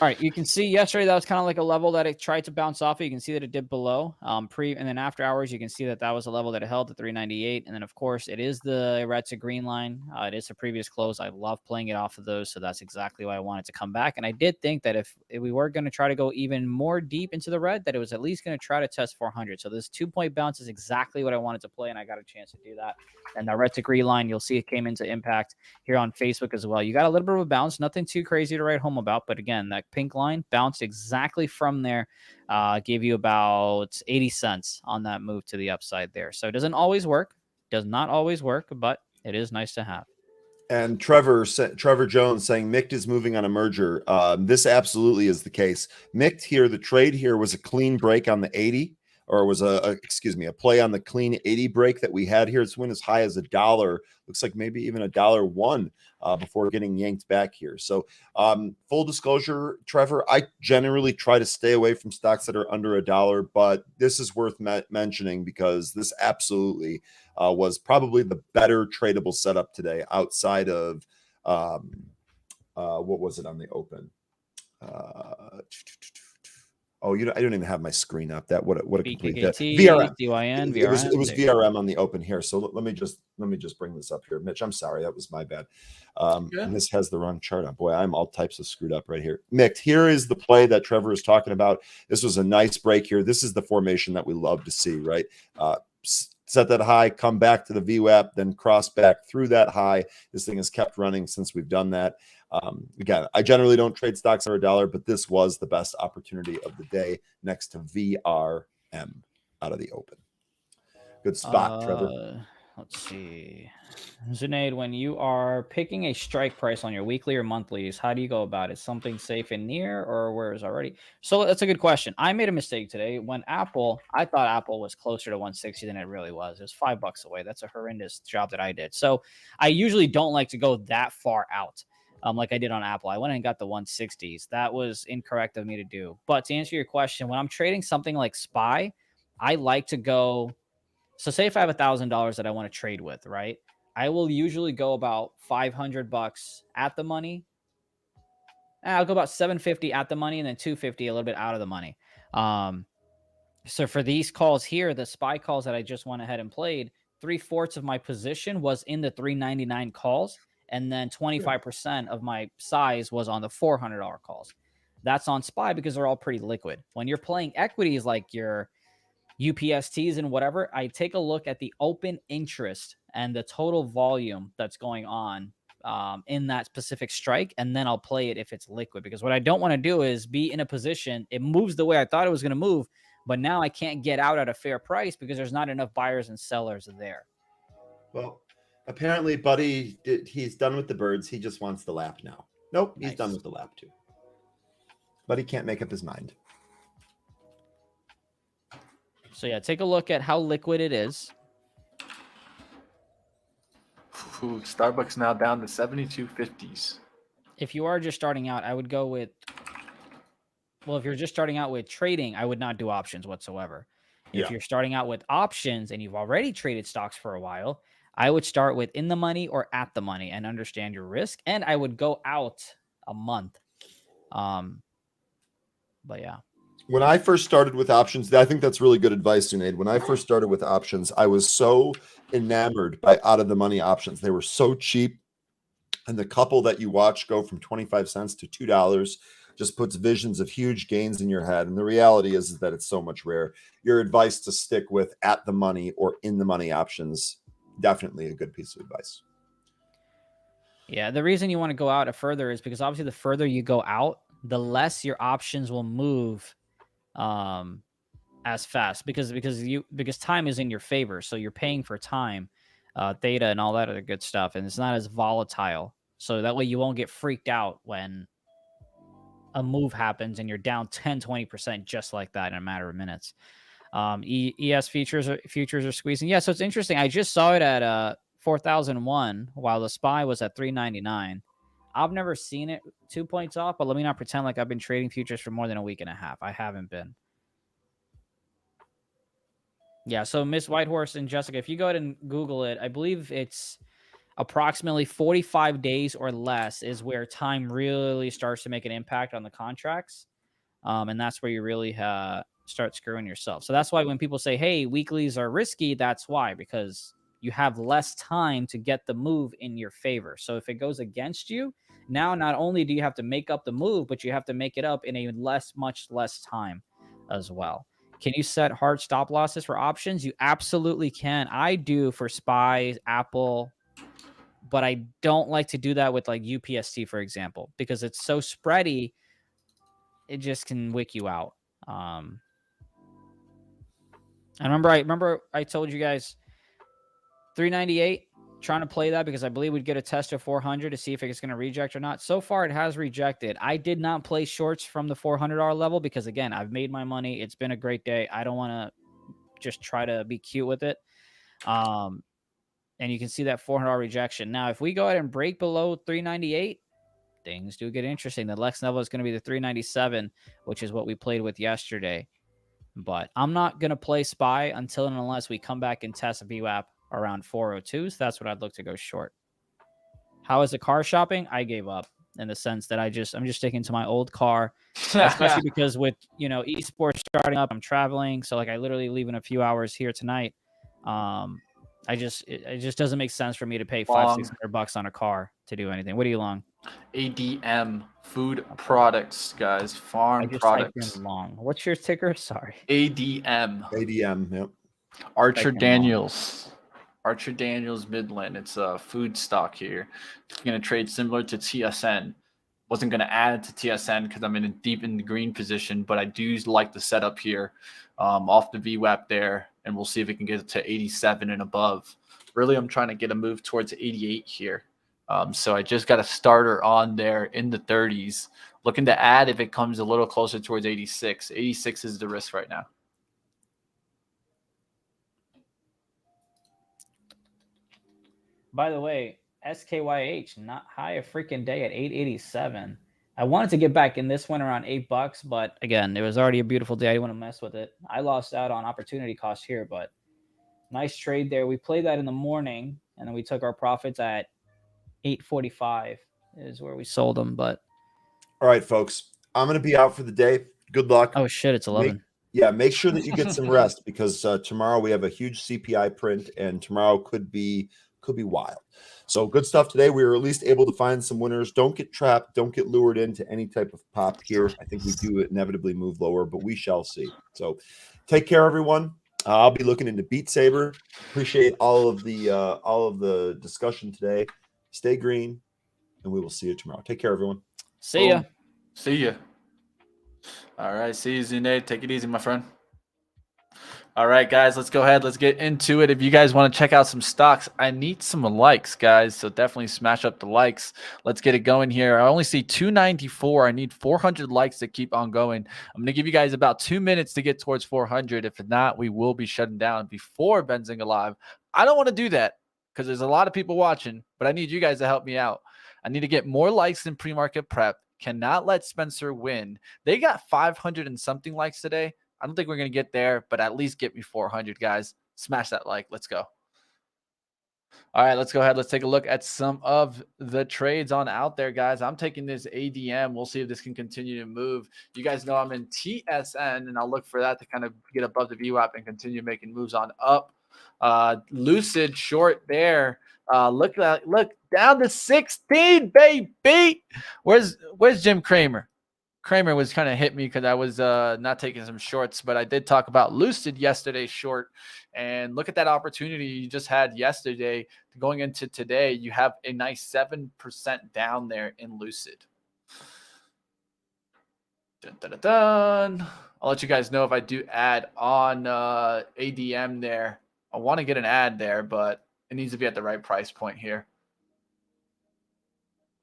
All right, you can see yesterday that was kind of like a level that it tried to bounce off of. You can see that it dipped below. And then after hours, you can see that that was a level that it held at 398. And then, of course, it is the red to green line. It is a previous close. I love playing it off of those, so that's exactly why I wanted to come back. And I did think that if we were going to try to go even more deep into the red, that it was at least going to try to test 400. So this 2-point bounce is exactly what I wanted to play, and I got a chance to do that. And the red to green line, you'll see it came into impact here on Facebook as well. You got a little bit of a bounce, nothing too crazy to write home about, but again, that pink line bounced exactly from there, gave you about 80 cents on that move to the upside there. So it does not always work, but it is nice to have. And Trevor Jones saying MICT is moving on a merger. This absolutely is the case. MICT here, the trade here was a clean break on the 80. or was excuse me, a play on the clean 80 break that we had here. It's went as high as $1. Looks like maybe even $1.01 before getting yanked back here. So full disclosure, Trevor, I generally try to stay away from stocks that are under $1, but this is worth mentioning because this absolutely was probably the better tradable setup today outside of what was it on the open? Oh, I don't even have my screen up. That what a complete VRM. DYN, It was VRM on the open here. So let me just bring this up here, Mitch. I'm sorry, that was my bad. And this has the wrong chart on. Boy, I'm all types of screwed up right here. Mick, here is the play that Trevor is talking about. This was a nice break here. This is the formation that we love to see, right? Set that high, come back to the VWAP, then cross back through that high. This thing has kept running since we've done that. Again, I generally don't trade stocks under $1, but this was the best opportunity of the day next to VRM out of the open. Good spot, Trevor. Let's see. Zunaid, when you are picking a strike price on your weekly or monthlies, how do you go about it? Something safe and near, or where is already? So that's a good question. I made a mistake today when I thought Apple was closer to 160 than it really was. It was $5 away. That's a horrendous job that I did. So I usually don't like to go that far out. Like I did on Apple. I went and got the 160s. That was incorrect of me to do. But to answer your question, when I'm trading something like SPY, I like to go. So say if I have $1,000 that I want to trade with, right? I will usually go about $500 at the money. I'll go about $750 at the money and then $250 a little bit out of the money. So for these calls here, the SPY calls that I just went ahead and played, 3/4 of my position was in the $399 calls. And then 25% of my size was on the $400 calls. That's on SPY because they're all pretty liquid. When you're playing equities like your UPSTs and whatever, I take a look at the open interest and the total volume that's going on in that specific strike, and then I'll play it if it's liquid. Because what I don't want to do is be in a position, it moves the way I thought it was going to move, but now I can't get out at a fair price because there's not enough buyers and sellers there. Well, apparently, Buddy, he's done with the birds. He just wants the lap now. Nope, he's done with the lap too. But he can't make up his mind. So yeah, take a look at how liquid it is. Ooh, Starbucks now down to 72.50s. If you are just starting out, I would go with. Well, if you're just starting out with trading, I would not do options whatsoever. If you're starting out with options and you've already traded stocks for a while, I would start with in the money or at the money and understand your risk. And I would go out a month. But yeah. When I first started with options, I think that's really good advice, Zunaid. When I first started with options, I was so enamored by out of the money options. They were so cheap. And the couple that you watch go from 25 cents to $2 just puts visions of huge gains in your head. And the reality is that it's so much rare. Your advice to stick with at the money or in the money options, definitely a good piece of advice. Yeah, the reason you want to go out further is because obviously the further you go out, the less your options will move as fast because time is in your favor. So you're paying for time, data and all that other good stuff. And it's not as volatile. So that way you won't get freaked out when a move happens and you're down 10, 20% just like that in a matter of minutes. ES futures are squeezing. Yeah, so it's interesting. I just saw it at 4,001 while the SPY was at 399. I've never seen it 2 points off, but let me not pretend like I've been trading futures for more than a week and a half. I haven't been. Yeah, so Miss Whitehorse and Jessica, if you go ahead and Google it, I believe it's approximately 45 days or less is where time really starts to make an impact on the contracts. And that's where you really start screwing yourself. So that's why when people say, hey, weeklies are risky, that's why, because you have less time to get the move in your favor. So if it goes against you, now not only do you have to make up the move, but you have to make it up in a much less time as well. Can you set hard stop losses for options? You absolutely can. I do for SPY, Apple, but I don't like to do that with like UPST, for example, because it's so spready. It just can wick you out. I remember I told you guys 398, trying to play that because I believe we'd get a test of 400 to see if it's going to reject or not. So far, it has rejected. I did not play shorts from the $400 level because, again, I've made my money. It's been a great day. I don't want to just try to be cute with it. And you can see that $400 rejection. Now, if we go ahead and break below 398, things do get interesting. The next level is going to be the 397, which is what we played with yesterday. But I'm not going to play SPY until and unless we come back and test a VWAP around 402. So that's what I'd look to go short. How is the car shopping? I gave up in the sense that I'm just sticking to my old car, especially because with, esports starting up, I'm traveling. So like I literally leave in a few hours here tonight. It just doesn't make sense for me to pay $500-600 on a car to do anything. What are you long? ADM, food products, guys, farm products. Long. What's your ticker? Sorry. ADM. ADM. Yep. Archer Daniels. Archer Daniels Midland. It's a food stock here. It's going to trade similar to TSN. Wasn't going to add to TSN because I'm deep in the green position, but I do like the setup here off the VWAP there, and we'll see if it can get to 87 and above. Really, I'm trying to get a move towards 88 here. So I just got a starter on there in the 30s. Looking to add if it comes a little closer towards 86. 86 is the risk right now. By the way, SKYH, not high a freaking day at 887. I wanted to get back in this one around $8, but again, it was already a beautiful day. I didn't want to mess with it. I lost out on opportunity cost here, but nice trade there. We played that in the morning, and then we took our profits at 8:45 is where we sold them. But all right, folks, I'm going to be out for the day. Good luck. Oh shit, it's 11. Make sure that you get some rest because tomorrow we have a huge CPI print, and tomorrow could be wild. So good stuff today. We were at least able to find some winners. Don't get trapped. Don't get lured into any type of pop here. I think we do inevitably move lower, but we shall see. So take care, everyone. I'll be looking into Beat Saber. Appreciate all of the discussion today. Stay green, and we will see you tomorrow. Take care, everyone. See ya. See ya. All right. See you, Zunaid. Take it easy, my friend. All right, guys, let's go ahead. Let's get into it. If you guys want to check out some stocks, I need some likes, guys. So definitely smash up the likes. Let's get it going here. I only see 294. I need 400 likes to keep on going. I'm going to give you guys about 2 minutes to get towards 400. If not, we will be shutting down before Benzinga Live. I don't want to do that because there's a lot of people watching, but I need you guys to help me out. I need to get more likes than pre-market prep. Cannot let Spencer win. They got 500 and something likes today. I don't think we're going to get there, but at least get me 400, guys. Smash that like. Let's go. All right, let's go ahead. Let's take a look at some of the trades on out there, guys. I'm taking this ADM. We'll see if this can continue to move. You guys know I'm in TSN, and I'll look for that to kind of get above the VWAP and continue making moves on up. Lucid short there. Look down to 16, baby. Where's Jim Cramer? Kramer was kind of hit me because I was not taking some shorts, but I did talk about Lucid yesterday short. And look at that opportunity you just had yesterday going into today. You have a nice 7% down there in Lucid. Dun, dun, dun, dun. I'll let you guys know if I do add on ADM there. I want to get an ad there, but it needs to be at the right price point here.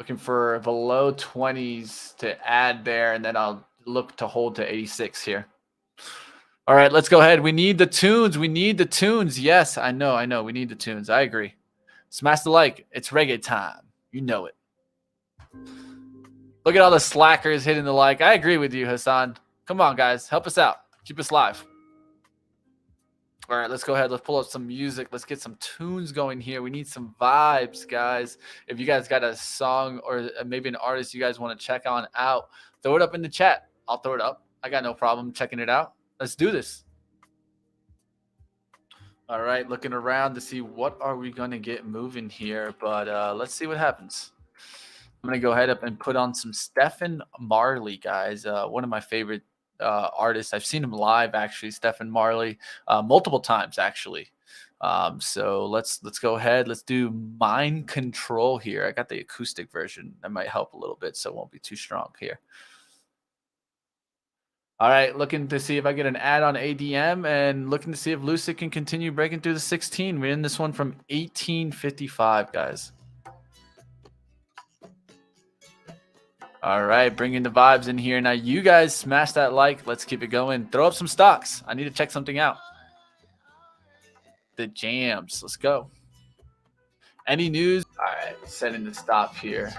Looking for below 20s to add there, and then I'll look to hold to 86 here. All right, let's go ahead. We need the tunes. We need the tunes. Yes, I know. We need the tunes. I agree. Smash the like. It's reggae time. You know it. Look at all the slackers hitting the like. I agree with you, Hassan. Come on, guys. Help us out. Keep us live. All right, let's go ahead. Let's pull up some music. Let's get some tunes going here. We need some vibes, guys. If you guys got a song or maybe an artist you guys want to check on out, throw it up in the chat. I'll throw it up. I got no problem checking it out. Let's do this. All right, looking around to see what are we going to get moving here, but let's see what happens. I'm going to go ahead up and put on some Stephen Marley, guys. One of my favorite artist. I've seen him live, actually, Stephen Marley, multiple times, actually. So let's go ahead. Let's do Mind Control here. I got the acoustic version. That might help a little bit, so it won't be too strong here. All right, looking to see if I get an ad on ADM and looking to see if Lucid can continue breaking through the 16. We're in this one from 1855, guys. All right, bringing the vibes in here. Now, you guys smash that like. Let's keep it going. Throw up some stocks. I need to check something out. the jams. Let's go. Any news? All right, setting the stop here.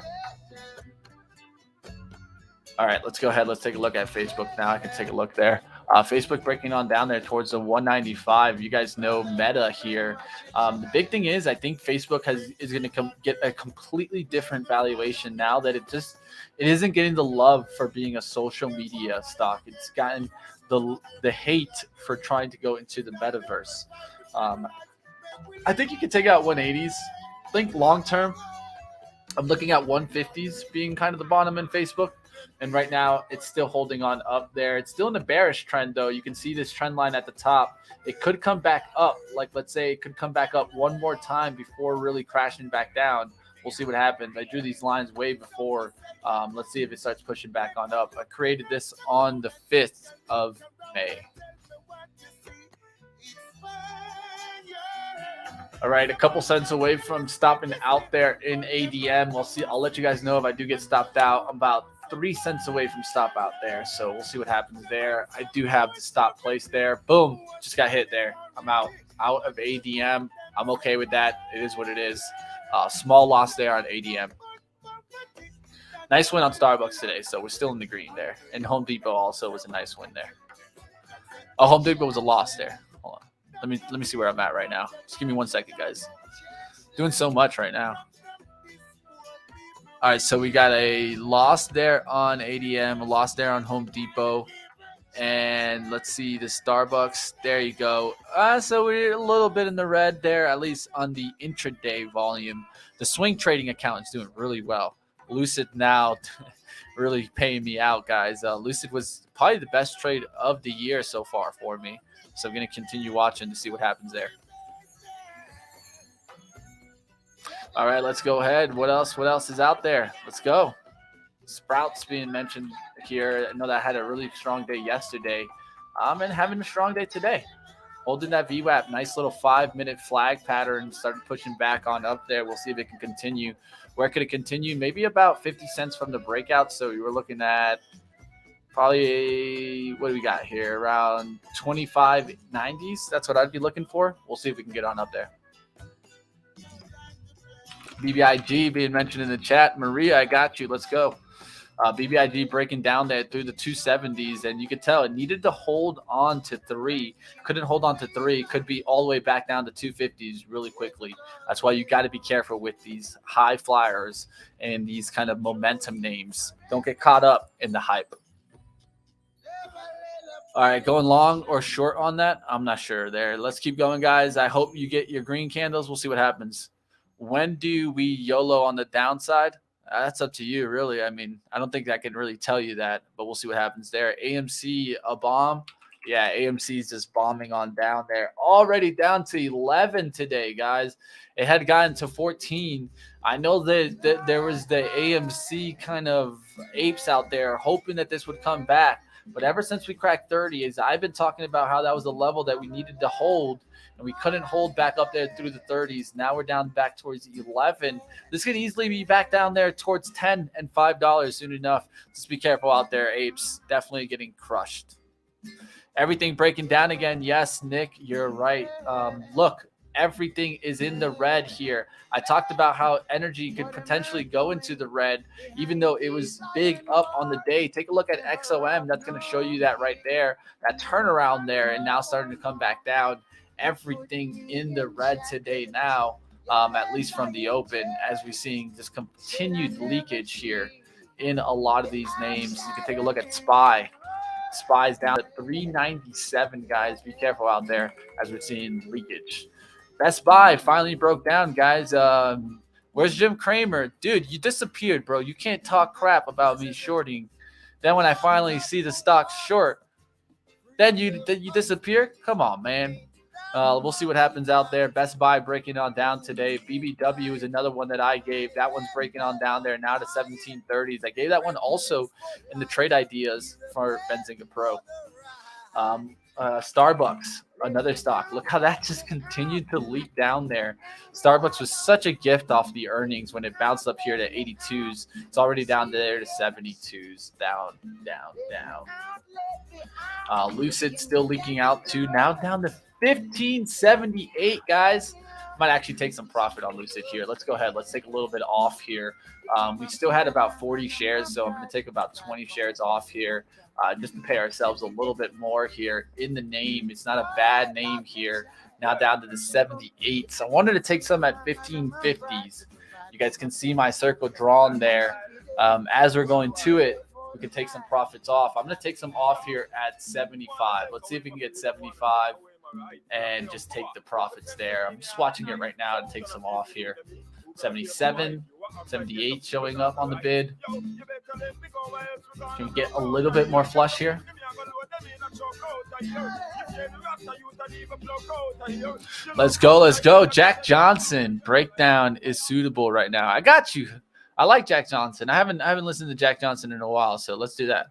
All right, let's go ahead. Let's take a look at Facebook now. I can take a look there. Facebook breaking on down there towards the 195. You guys know Meta here. The big thing is I think Facebook is going to get a completely different valuation now that it isn't getting the love for being a social media stock. It's gotten the hate for trying to go into the metaverse. I think you can take out 180s. I think long term, I'm looking at 150s being kind of the bottom in Facebook. And right now, it's still holding on up there. It's still in a bearish trend, though. You can see this trend line at the top. It could come back up. Like, let's say it could come back up one more time before really crashing back down. We'll see what happens. I drew these lines way before. Let's see if it starts pushing back on up. I created this on the 5th of May. All right, a couple cents away from stopping out there in ADM. We'll see. I'll let you guys know if I do get stopped out. I'm about 3 cents away from stop out there, so we'll see what happens there. I do have the stop place there. Boom, just got hit there. I'm out of ADM. I'm okay with that. It is what it is. Small loss there on ADM. Nice win on Starbucks today, so we're still in the green there. And Home Depot also was a nice win there. Oh, Home Depot was a loss there. Hold on. Let me see where I'm at right now. Just give me 1 second, guys. Doing so much right now. All right, so we got a loss there on ADM, a loss there on Home Depot. And let's see the Starbucks. There you go. So we're a little bit in the red there, at least on the intraday volume. The swing trading account is doing really well. Lucid now really paying me out, guys. Lucid was probably the best trade of the year so far for me. So I'm going to continue watching to see what happens there. All right, let's go ahead. What else is out there? Let's go. Sprouts being mentioned here. I know that had a really strong day yesterday. And having a strong day today. Holding that VWAP, nice little 5-minute flag pattern, started pushing back on up there. We'll see if it can continue. Where could it continue? Maybe about 50 cents from the breakout. So we were looking at probably, what do we got here? Around 25.90s. That's what I'd be looking for. We'll see if we can get on up there. BBIG being mentioned in the chat. Maria, I got you. Let's go. BBIG breaking down there through the 270s, and you could tell it needed to hold on to 3. Couldn't hold on to 3. Could be all the way back down to 250s really quickly. That's why you got to be careful with these high flyers and these kind of momentum names. Don't get caught up in the hype. All right, going long or short on that? I'm not sure there. Let's keep going, guys. I hope you get your green candles. We'll see what happens. When do we YOLO on the downside? That's up to you, really. I mean, I don't think I can really tell you that, but we'll see what happens there. AMC, a bomb. Yeah, AMC is just bombing on down there. Already down to 11 today, guys. It had gotten to 14. I know that there was the AMC kind of apes out there hoping that this would come back. But ever since we cracked 30, I've been talking about how that was the level that we needed to hold, and we couldn't hold back up there through the 30s. Now we're down back towards 11. This could easily be back down there towards 10 and $5 soon enough. Just be careful out there, apes. Definitely getting crushed. Everything breaking down again. Yes, Nick, you're right. Look, everything is in the red here. I talked about how energy could potentially go into the red, even though it was big up on the day. Take a look at XOM. That's going to show you that right there, that turnaround there, and now starting to come back down. Everything in the red today now, at least from the open, as we're seeing this continued leakage here in a lot of these names. You can take a look at SPY. SPY's down at 397, guys. Be careful out there as we're seeing leakage. Best Buy finally broke down, guys. Where's Jim Cramer? Dude, you disappeared, bro. You can't talk crap about me shorting. Then when I finally see the stock short, then you disappear? Come on, man. We'll see what happens out there. Best Buy breaking on down today. BBW is another one that I gave. That one's breaking on down there now to 1730s. I gave that one also in the trade ideas for Benzinga Pro. Starbucks, another stock. Look how that just continued to leak down there. Starbucks was such a gift off the earnings when it bounced up here to 82s. It's already down there to 72s. Down, down, down. Lucid still leaking out too. Now down to 1578, guys. Might actually take some profit on Lucid here. Let's go ahead. Let's take a little bit off here. We still had about 40 shares, so I'm going to take about 20 shares off here just to pay ourselves a little bit more here in the name. It's not a bad name here. Now down to the 78s. I wanted to take some at 1550s. You guys can see my circle drawn there. As we're going to it, we can take some profits off. I'm going to take some off here at 75. Let's see if we can get 75 and just take the profits there. I'm just watching it right now and take some off here. 77, 78 showing up on the bid. Can we get a little bit more flush here? Let's go, let's go. Jack Johnson breakdown is suitable right now. I got you. I like Jack Johnson. I haven't listened to Jack Johnson in a while, so let's do that.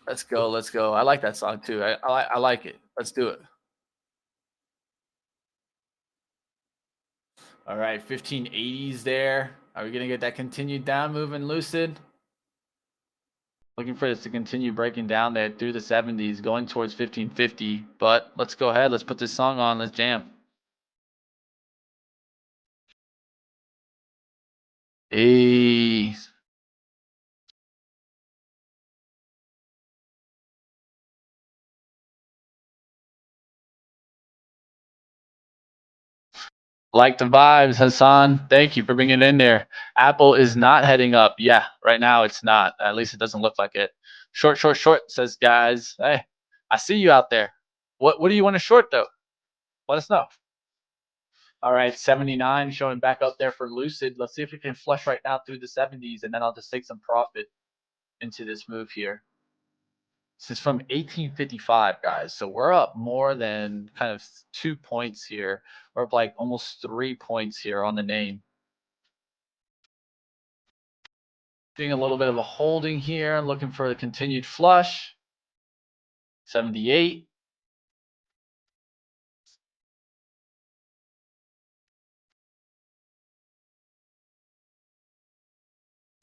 Let's go, let's go. I like that song too. I like it. Let's do it. All right, 1580s there. Are we gonna get that continued down moving, Lucid? Looking for this to continue breaking down there through the 70s, going towards 1550. But let's go ahead. Let's put this song on. Let's jam. Hey. Like the vibes, Hassan. Thank you for bringing it in there. Apple is not heading up. Yeah, right now it's not. At least it doesn't look like it. Short, short, short, says guys. Hey, I see you out there. What do you want to short, though? Let us know. All right, 79 showing back up there for Lucid. Let's see if we can flush right now through the 70s, and then I'll just take some profit into this move here. This is from 1855, guys. So we're up more than kind of 2 points here. We're up like almost 3 points here on the name. Doing a little bit of a holding here, looking for a continued flush. 78.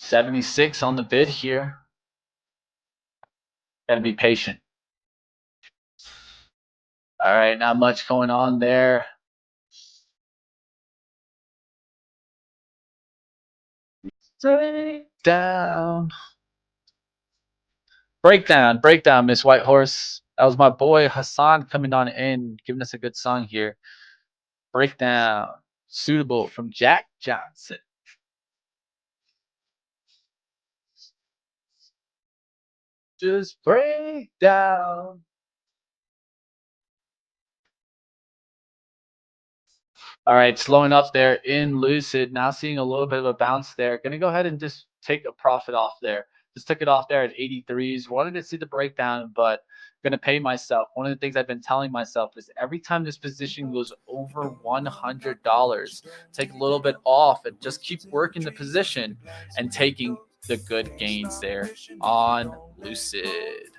$76 on the bid here. Gotta be patient. All right, not much going on there. Straight down. Breakdown, Miss Whitehorse. That was my boy Hassan coming on in, giving us a good song here. Breakdown, suitable from Jack Johnson. Just break down. All right, slowing up there in Lucid. Now seeing a little bit of a bounce there. Going to go ahead and just take a profit off there. Just took it off there at 83s. Wanted to see the breakdown, but going to pay myself. One of the things I've been telling myself is every time this position goes over $100, take a little bit off and just keep working the position and taking the good gains there on Lucid.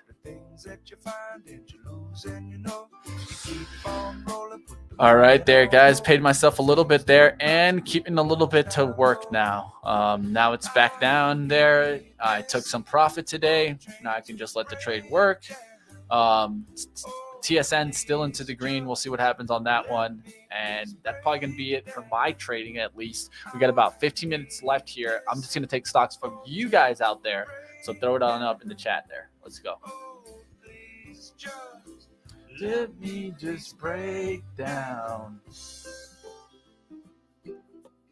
All right there, guys. Paid myself a little bit there and keeping a little bit to work now. Now it's back down there. I took some profit today. Now I can just let the trade work. TSN still into the green. We'll see what happens on that one. And that's probably going to be it for my trading, at least. We got about 15 minutes left here. I'm just going to take stocks from you guys out there. So throw it on up in the chat there. Let's go. Let me just break down.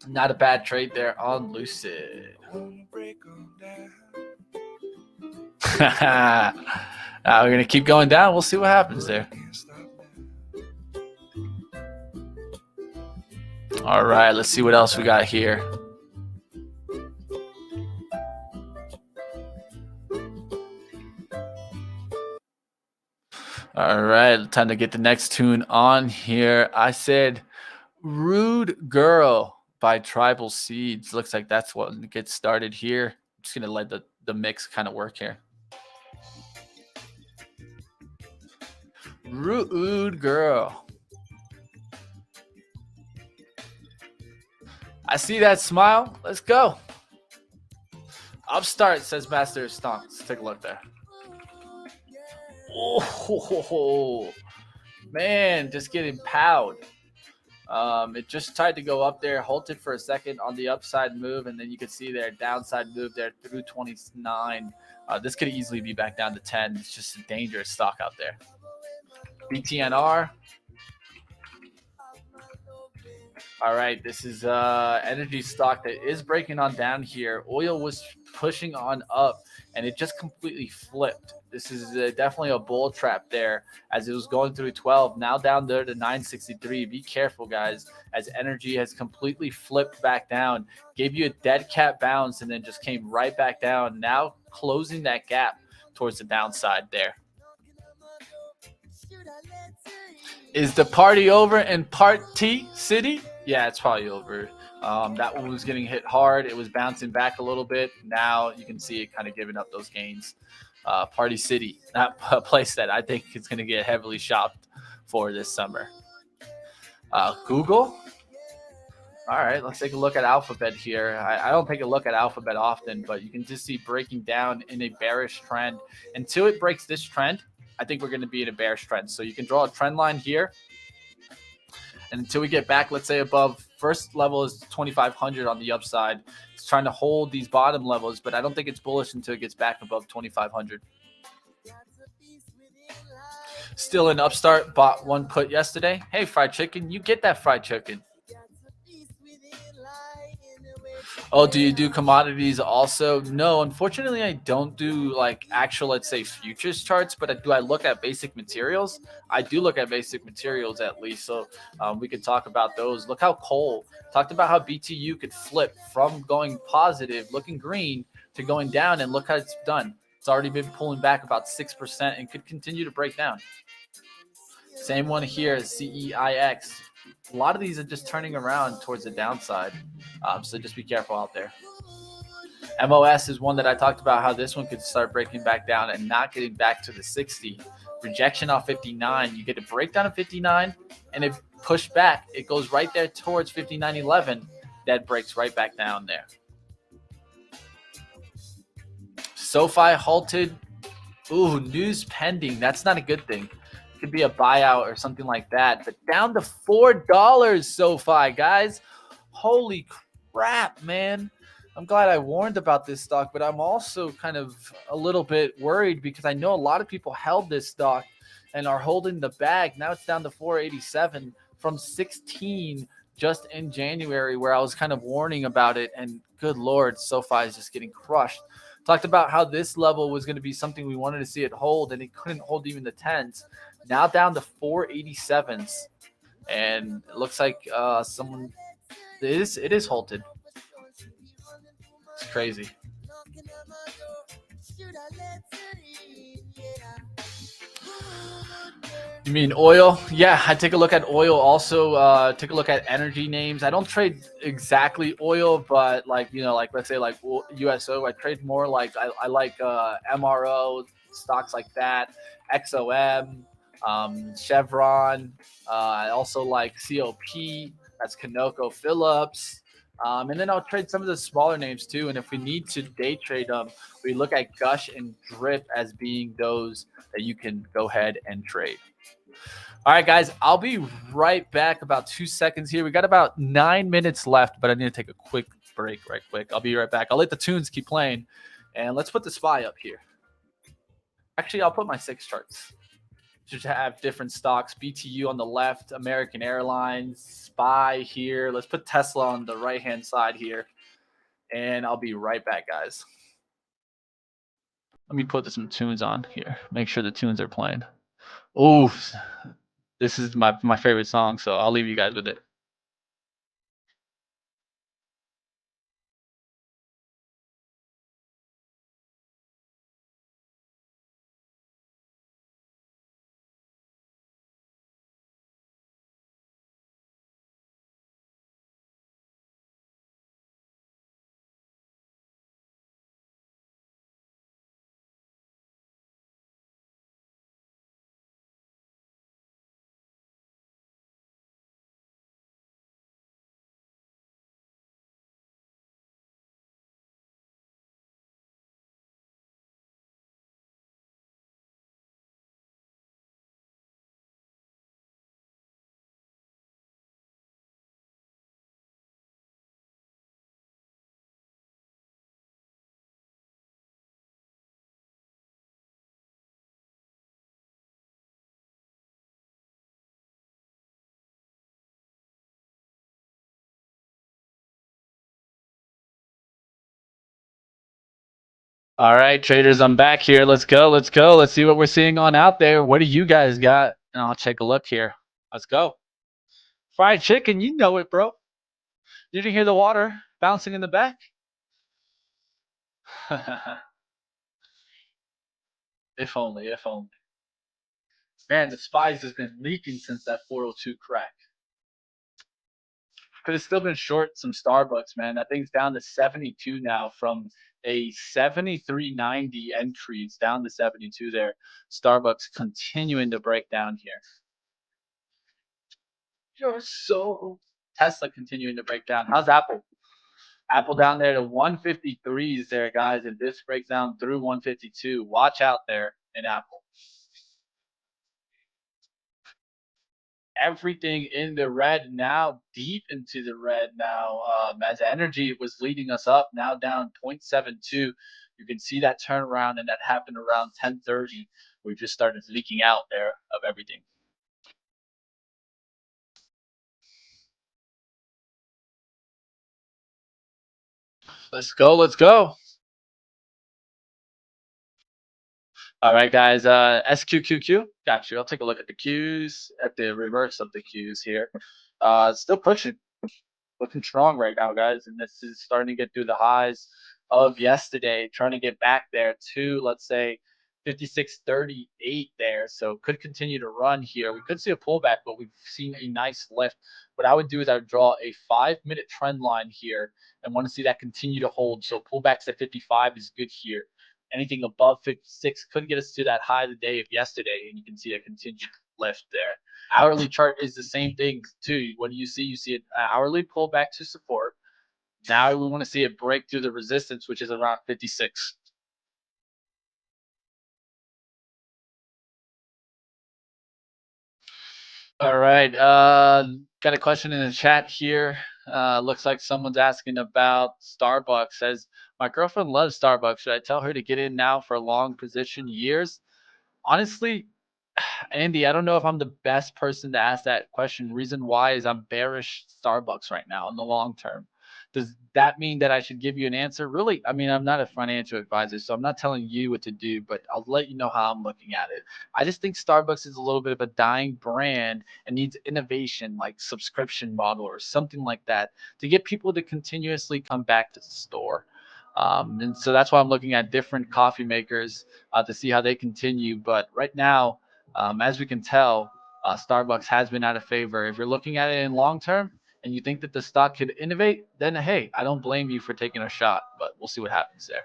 Not a bad trade there on Lucid. We're going to keep going down. We'll see what happens there. All right, let's see what else we got here. All right, time to get the next tune on here. I said, rude girl by Tribal Seeds. Looks like that's what gets started here. I'm just gonna let the mix kind of work here. Rude girl. I see that smile. Let's go. Upstart, says Master of Stock. Let's take a look there. Oh, man, just getting powed. It just tried to go up there, halted for a second on the upside move, and then you can see their downside move there through 29. This could easily be back down to 10. It's just a dangerous stock out there. BTNR. All right, this is energy stock that is breaking on down here. Oil was pushing on up, and it just completely flipped. This is definitely a bull trap there as it was going through 12, now down there to 963. Be careful, guys, as energy has completely flipped back down, gave you a dead cat bounce, and then just came right back down, now closing that gap towards the downside there. Is the party over in Party City? Yeah, it's probably over. That one was getting hit hard. It was bouncing back a little bit. Now you can see it kind of giving up those gains. Party City, not a place that I think is going to get heavily shopped for this summer. Google. All right, let's take a look at Alphabet here. I don't take a look at Alphabet often, but you can just see breaking down in a bearish trend. Until it breaks this trend, I think we're going to be in a bearish trend. So you can draw a trend line here. And until we get back, let's say above, first level is 2,500 on the upside. It's trying to hold these bottom levels, but I don't think it's bullish until it gets back above 2,500. Still in Upstart, bought one put yesterday. Hey, fried chicken, you get that fried chicken. Oh, do you do commodities also? No, unfortunately, I don't do like actual, let's say, futures charts, but do I look at basic materials? I do look at basic materials at least, so we could talk about those. Look how coal, talked about how BTU could flip from going positive, looking green, to going down, and look how it's done. It's already been pulling back about 6% and could continue to break down. Same one here, CEIX. A lot of these are just turning around towards the downside. So just be careful out there. MOS is one that I talked about how this one could start breaking back down and not getting back to the 60. Rejection off 59. You get a breakdown of 59 and it pushed back. It goes right there towards 59.11. That breaks right back down there. SoFi halted. Ooh, news pending. That's not a good thing. Could be a buyout or something like that, but down to $4 SoFi, guys. Holy crap, man. I'm glad I warned about this stock, but I'm also kind of a little bit worried because I know a lot of people held this stock and are holding the bag. Now it's down to 487 from 16 just in January, where I was kind of warning about it, and good Lord, SoFi is just getting crushed. Talked about how this level was going to be something we wanted to see it hold, and it couldn't hold even the 10s. Now down to 487s, and it looks like someone it is halted. It's crazy. You mean oil? Yeah, I take a look at oil. Also, take a look at energy names. I don't trade exactly oil, but like let's say like USO. I trade more like I like MRO stocks like that, XOM. Chevron. I also like COP. That's Conoco Phillips. And then I'll trade some of the smaller names too. And if we need to day trade them, we look at Gush and Drip as being those that you can go ahead and trade. All right, guys, I'll be right back. About 2 seconds here. We got about 9 minutes left, but I need to take a quick break right quick. I'll be right back. I'll let the tunes keep playing. And let's put the SPY up here. Actually, I'll put my 6 charts. Should have different stocks. BTU on the left, American Airlines, SPY here. Let's put Tesla on the right-hand side here. And I'll be right back, guys. Let me put some tunes on here. Make sure the tunes are playing. Oh, this is my favorite song, so I'll leave you guys with it. All right, traders, I'm back here. Let's go. Let's go. Let's see what we're seeing on out there. What do you guys got? And I'll take a look here. Let's go. Fried chicken, you know it, bro. You didn't hear the water bouncing in the back? If only, if only. Man, the spies has been leaking since that 402 crack. Could have still been short some Starbucks, man. That thing's down to 72 now from a 73.90 entries down to 72 there. Starbucks continuing to break down here. You're so Tesla continuing to break down. How's Apple? Apple down there to 153s there, guys. If this breaks down through 152, watch out there in Apple. Everything in the red now, deep into the red now. As energy was leading us up, now down 0.72. You can see that turnaround, and that happened around 10:30. We just started leaking out there of everything. Let's go. Let's go. All right, guys. SQQQ. Got you. I'll take a look at the Qs, at the reverse of the Qs here. Still pushing. Looking strong right now, guys. And this is starting to get through the highs of yesterday, trying to get back there to, let's say, 56.38 there. So could continue to run here. We could see a pullback, but we've seen a nice lift. What I would do is I would draw a 5-minute trend line here and want to see that continue to hold. So pullbacks at 55 is good here. Anything above 56 could get us to that high of the day of yesterday, and you can see a continued lift there. Hourly chart is the same thing too. What do you see? You see an hourly pullback to support. Now we want to see it break through the resistance, which is around 56. All right. Got a question in the chat here. Looks like someone's asking about Starbucks. Says, my girlfriend loves Starbucks. Should I tell her to get in now for a long position years? Honestly, Andy, I don't know if I'm the best person to ask that question. Reason why is I'm bearish Starbucks right now in the long term. Does that mean that I should give you an answer? Really, I mean, I'm not a financial advisor, so I'm not telling you what to do, but I'll let you know how I'm looking at it. I just think Starbucks is a little bit of a dying brand and needs innovation, like subscription model or something like that, to get people to continuously come back to the store. And so that's why I'm looking at different coffee makers to see how they continue. But right now, as we can tell, Starbucks has been out of favor. If you're looking at it in long term and you think that the stock could innovate, then hey, I don't blame you for taking a shot, but we'll see what happens there.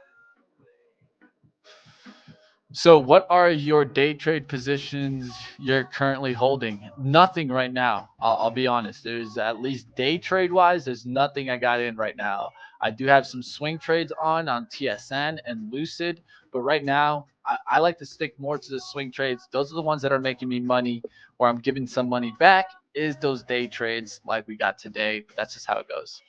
So, what are your day trade positions you're currently holding? Nothing right now. I'll be honest. There's at least day trade wise, there's nothing I got in right now. I do have some swing trades on TSN and Lucid, but right now I like to stick more to the swing trades. Those are the ones that are making me money, where I'm giving some money back. Is those day trades like we got today? That's just how it goes.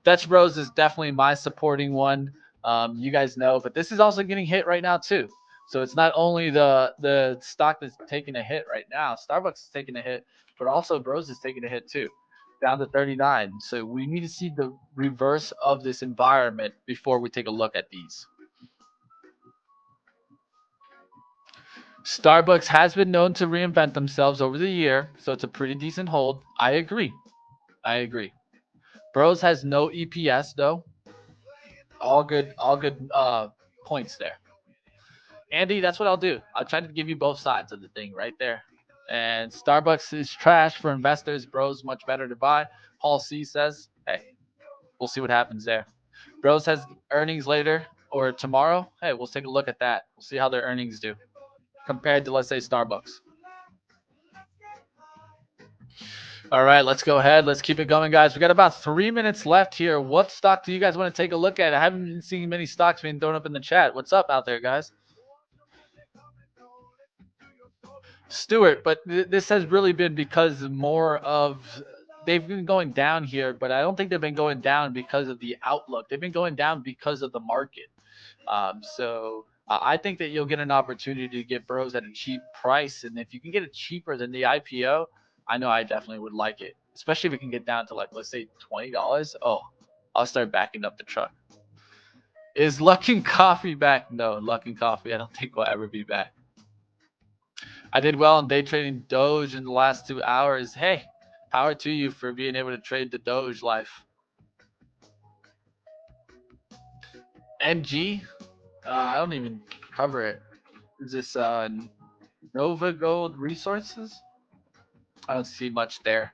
Dutch Bros is definitely my supporting one. You guys know, but this is also getting hit right now too. So it's not only the stock that's taking a hit right now. Starbucks is taking a hit, but also Bros is taking a hit too, down to 39. So we need to see the reverse of this environment before we take a look at these. Starbucks has been known to reinvent themselves over the year, so it's a pretty decent hold. I agree. I agree. Bros has no EPS though. All good points there. Andy, that's what I'll do. I'll try to give you both sides of the thing right there. And Starbucks is trash for investors. Bros much better to buy. Paul C says, hey, we'll see what happens there. Bros has earnings later or tomorrow. Hey, we'll take a look at that. We'll see how their earnings do compared to, let's say, Starbucks. All right, let's go ahead. Let's keep it going, guys. We got about 3 minutes left here. What stock do you guys want to take a look at? I haven't been seeing many stocks being thrown up in the chat. What's up out there, guys? Stewart, but this has really been because more of they've been going down here, but I don't think they've been going down because of the outlook. They've been going down because of the market. I think that you'll get an opportunity to get Bros at a cheap price, and if you can get it cheaper than the IPO, I know I definitely would like it, especially if we can get down to, like, let's say $20. Oh, I'll start backing up the truck. Is Luck and Coffee back? No, Luck and Coffee, I don't think will ever be back. I did well on day trading Doge in the last 2 hours. Hey, power to you for being able to trade the Doge life. MG? I don't even cover it. Is this Nova Gold Resources? I don't see much there.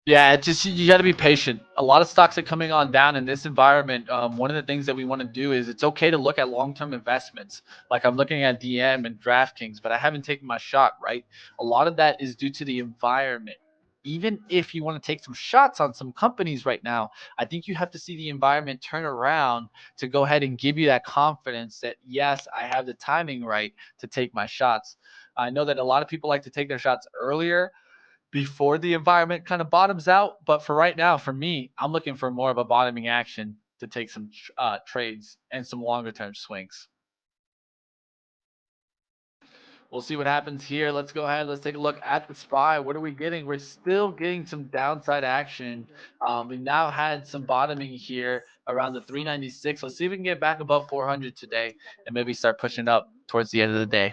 Yeah, it just you got to be patient. A lot of stocks are coming on down in this environment. One of the things that we want to do is it's okay to look at long-term investments. Like I'm looking at DM and DraftKings, but I haven't taken my shot, right? A lot of that is due to the environment. Even if you want to take some shots on some companies right now, I think you have to see the environment turn around to go ahead and give you that confidence that, yes, I have the timing right to take my shots. I know that a lot of people like to take their shots earlier before the environment kind of bottoms out. But for right now, for me, I'm looking for more of a bottoming action to take some trades and some longer term swings. We'll see what happens here. Let's go ahead. Let's take a look at the SPY. What are we getting? We're still getting some downside action. We've now had some bottoming here around the 396. Let's see if we can get back above 400 today and maybe start pushing up towards the end of the day.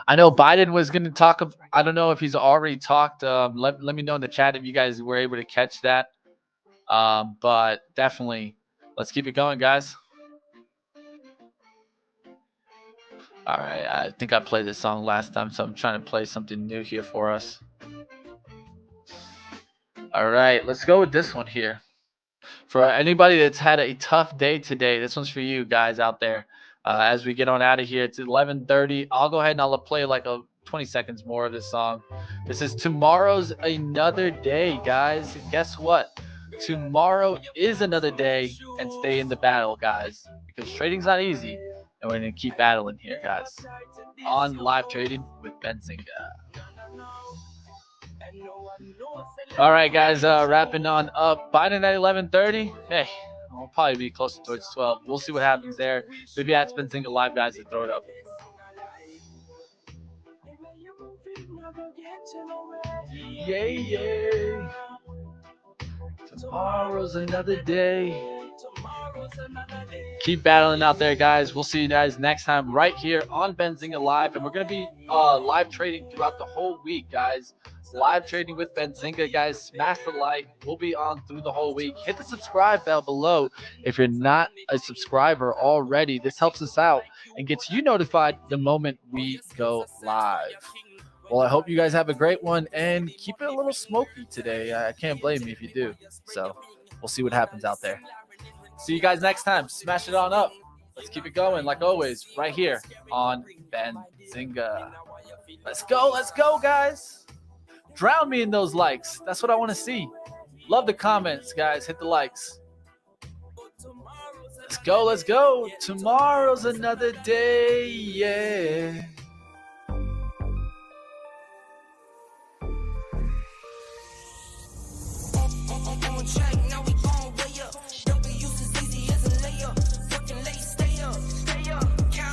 I know Biden was going to talk. I don't know if he's already talked. Let me know in the chat if you guys were able to catch that. But definitely, let's keep it going, guys. All right, I think I played this song last time, so I'm trying to play something new here for us. All right, let's go with this one here. For anybody that's had a tough day today, this one's for you guys out there. As we get on out of here, it's 11:30. I'll go ahead and I'll play like 20 seconds more of this song. This is Tomorrow's Another Day, guys. Guess what? Tomorrow is another day, and stay in the battle, guys. Because trading's not easy, and we're going to keep battling here, guys. On live trading with Benzinga. All right, guys, wrapping on up. Biden at 11:30. Hey, I'll probably be closer towards 12. We'll see what happens there. Maybe that's Benzinga live, guys, to throw it up. Yeah. Tomorrow's another day. Keep battling out there, guys. We'll see you guys next time right here on Benzinga Live. And we're going to be live trading throughout the whole week, guys. Live trading with Benzinga, guys. Smash the like. We'll be on through the whole week. Hit the subscribe bell below if you're not a subscriber already. This helps us out and gets you notified the moment we go live. Well, I hope you guys have a great one and keep it a little smoky today. I can't blame you if you do. So we'll see what happens out there. See you guys next time. Smash it on up. Let's keep it going like always right here on Benzinga. Let's go, guys. Drown me in those likes. That's what I want to see. Love the comments, guys. Hit the likes. Let's go. Tomorrow's another day, yeah. Check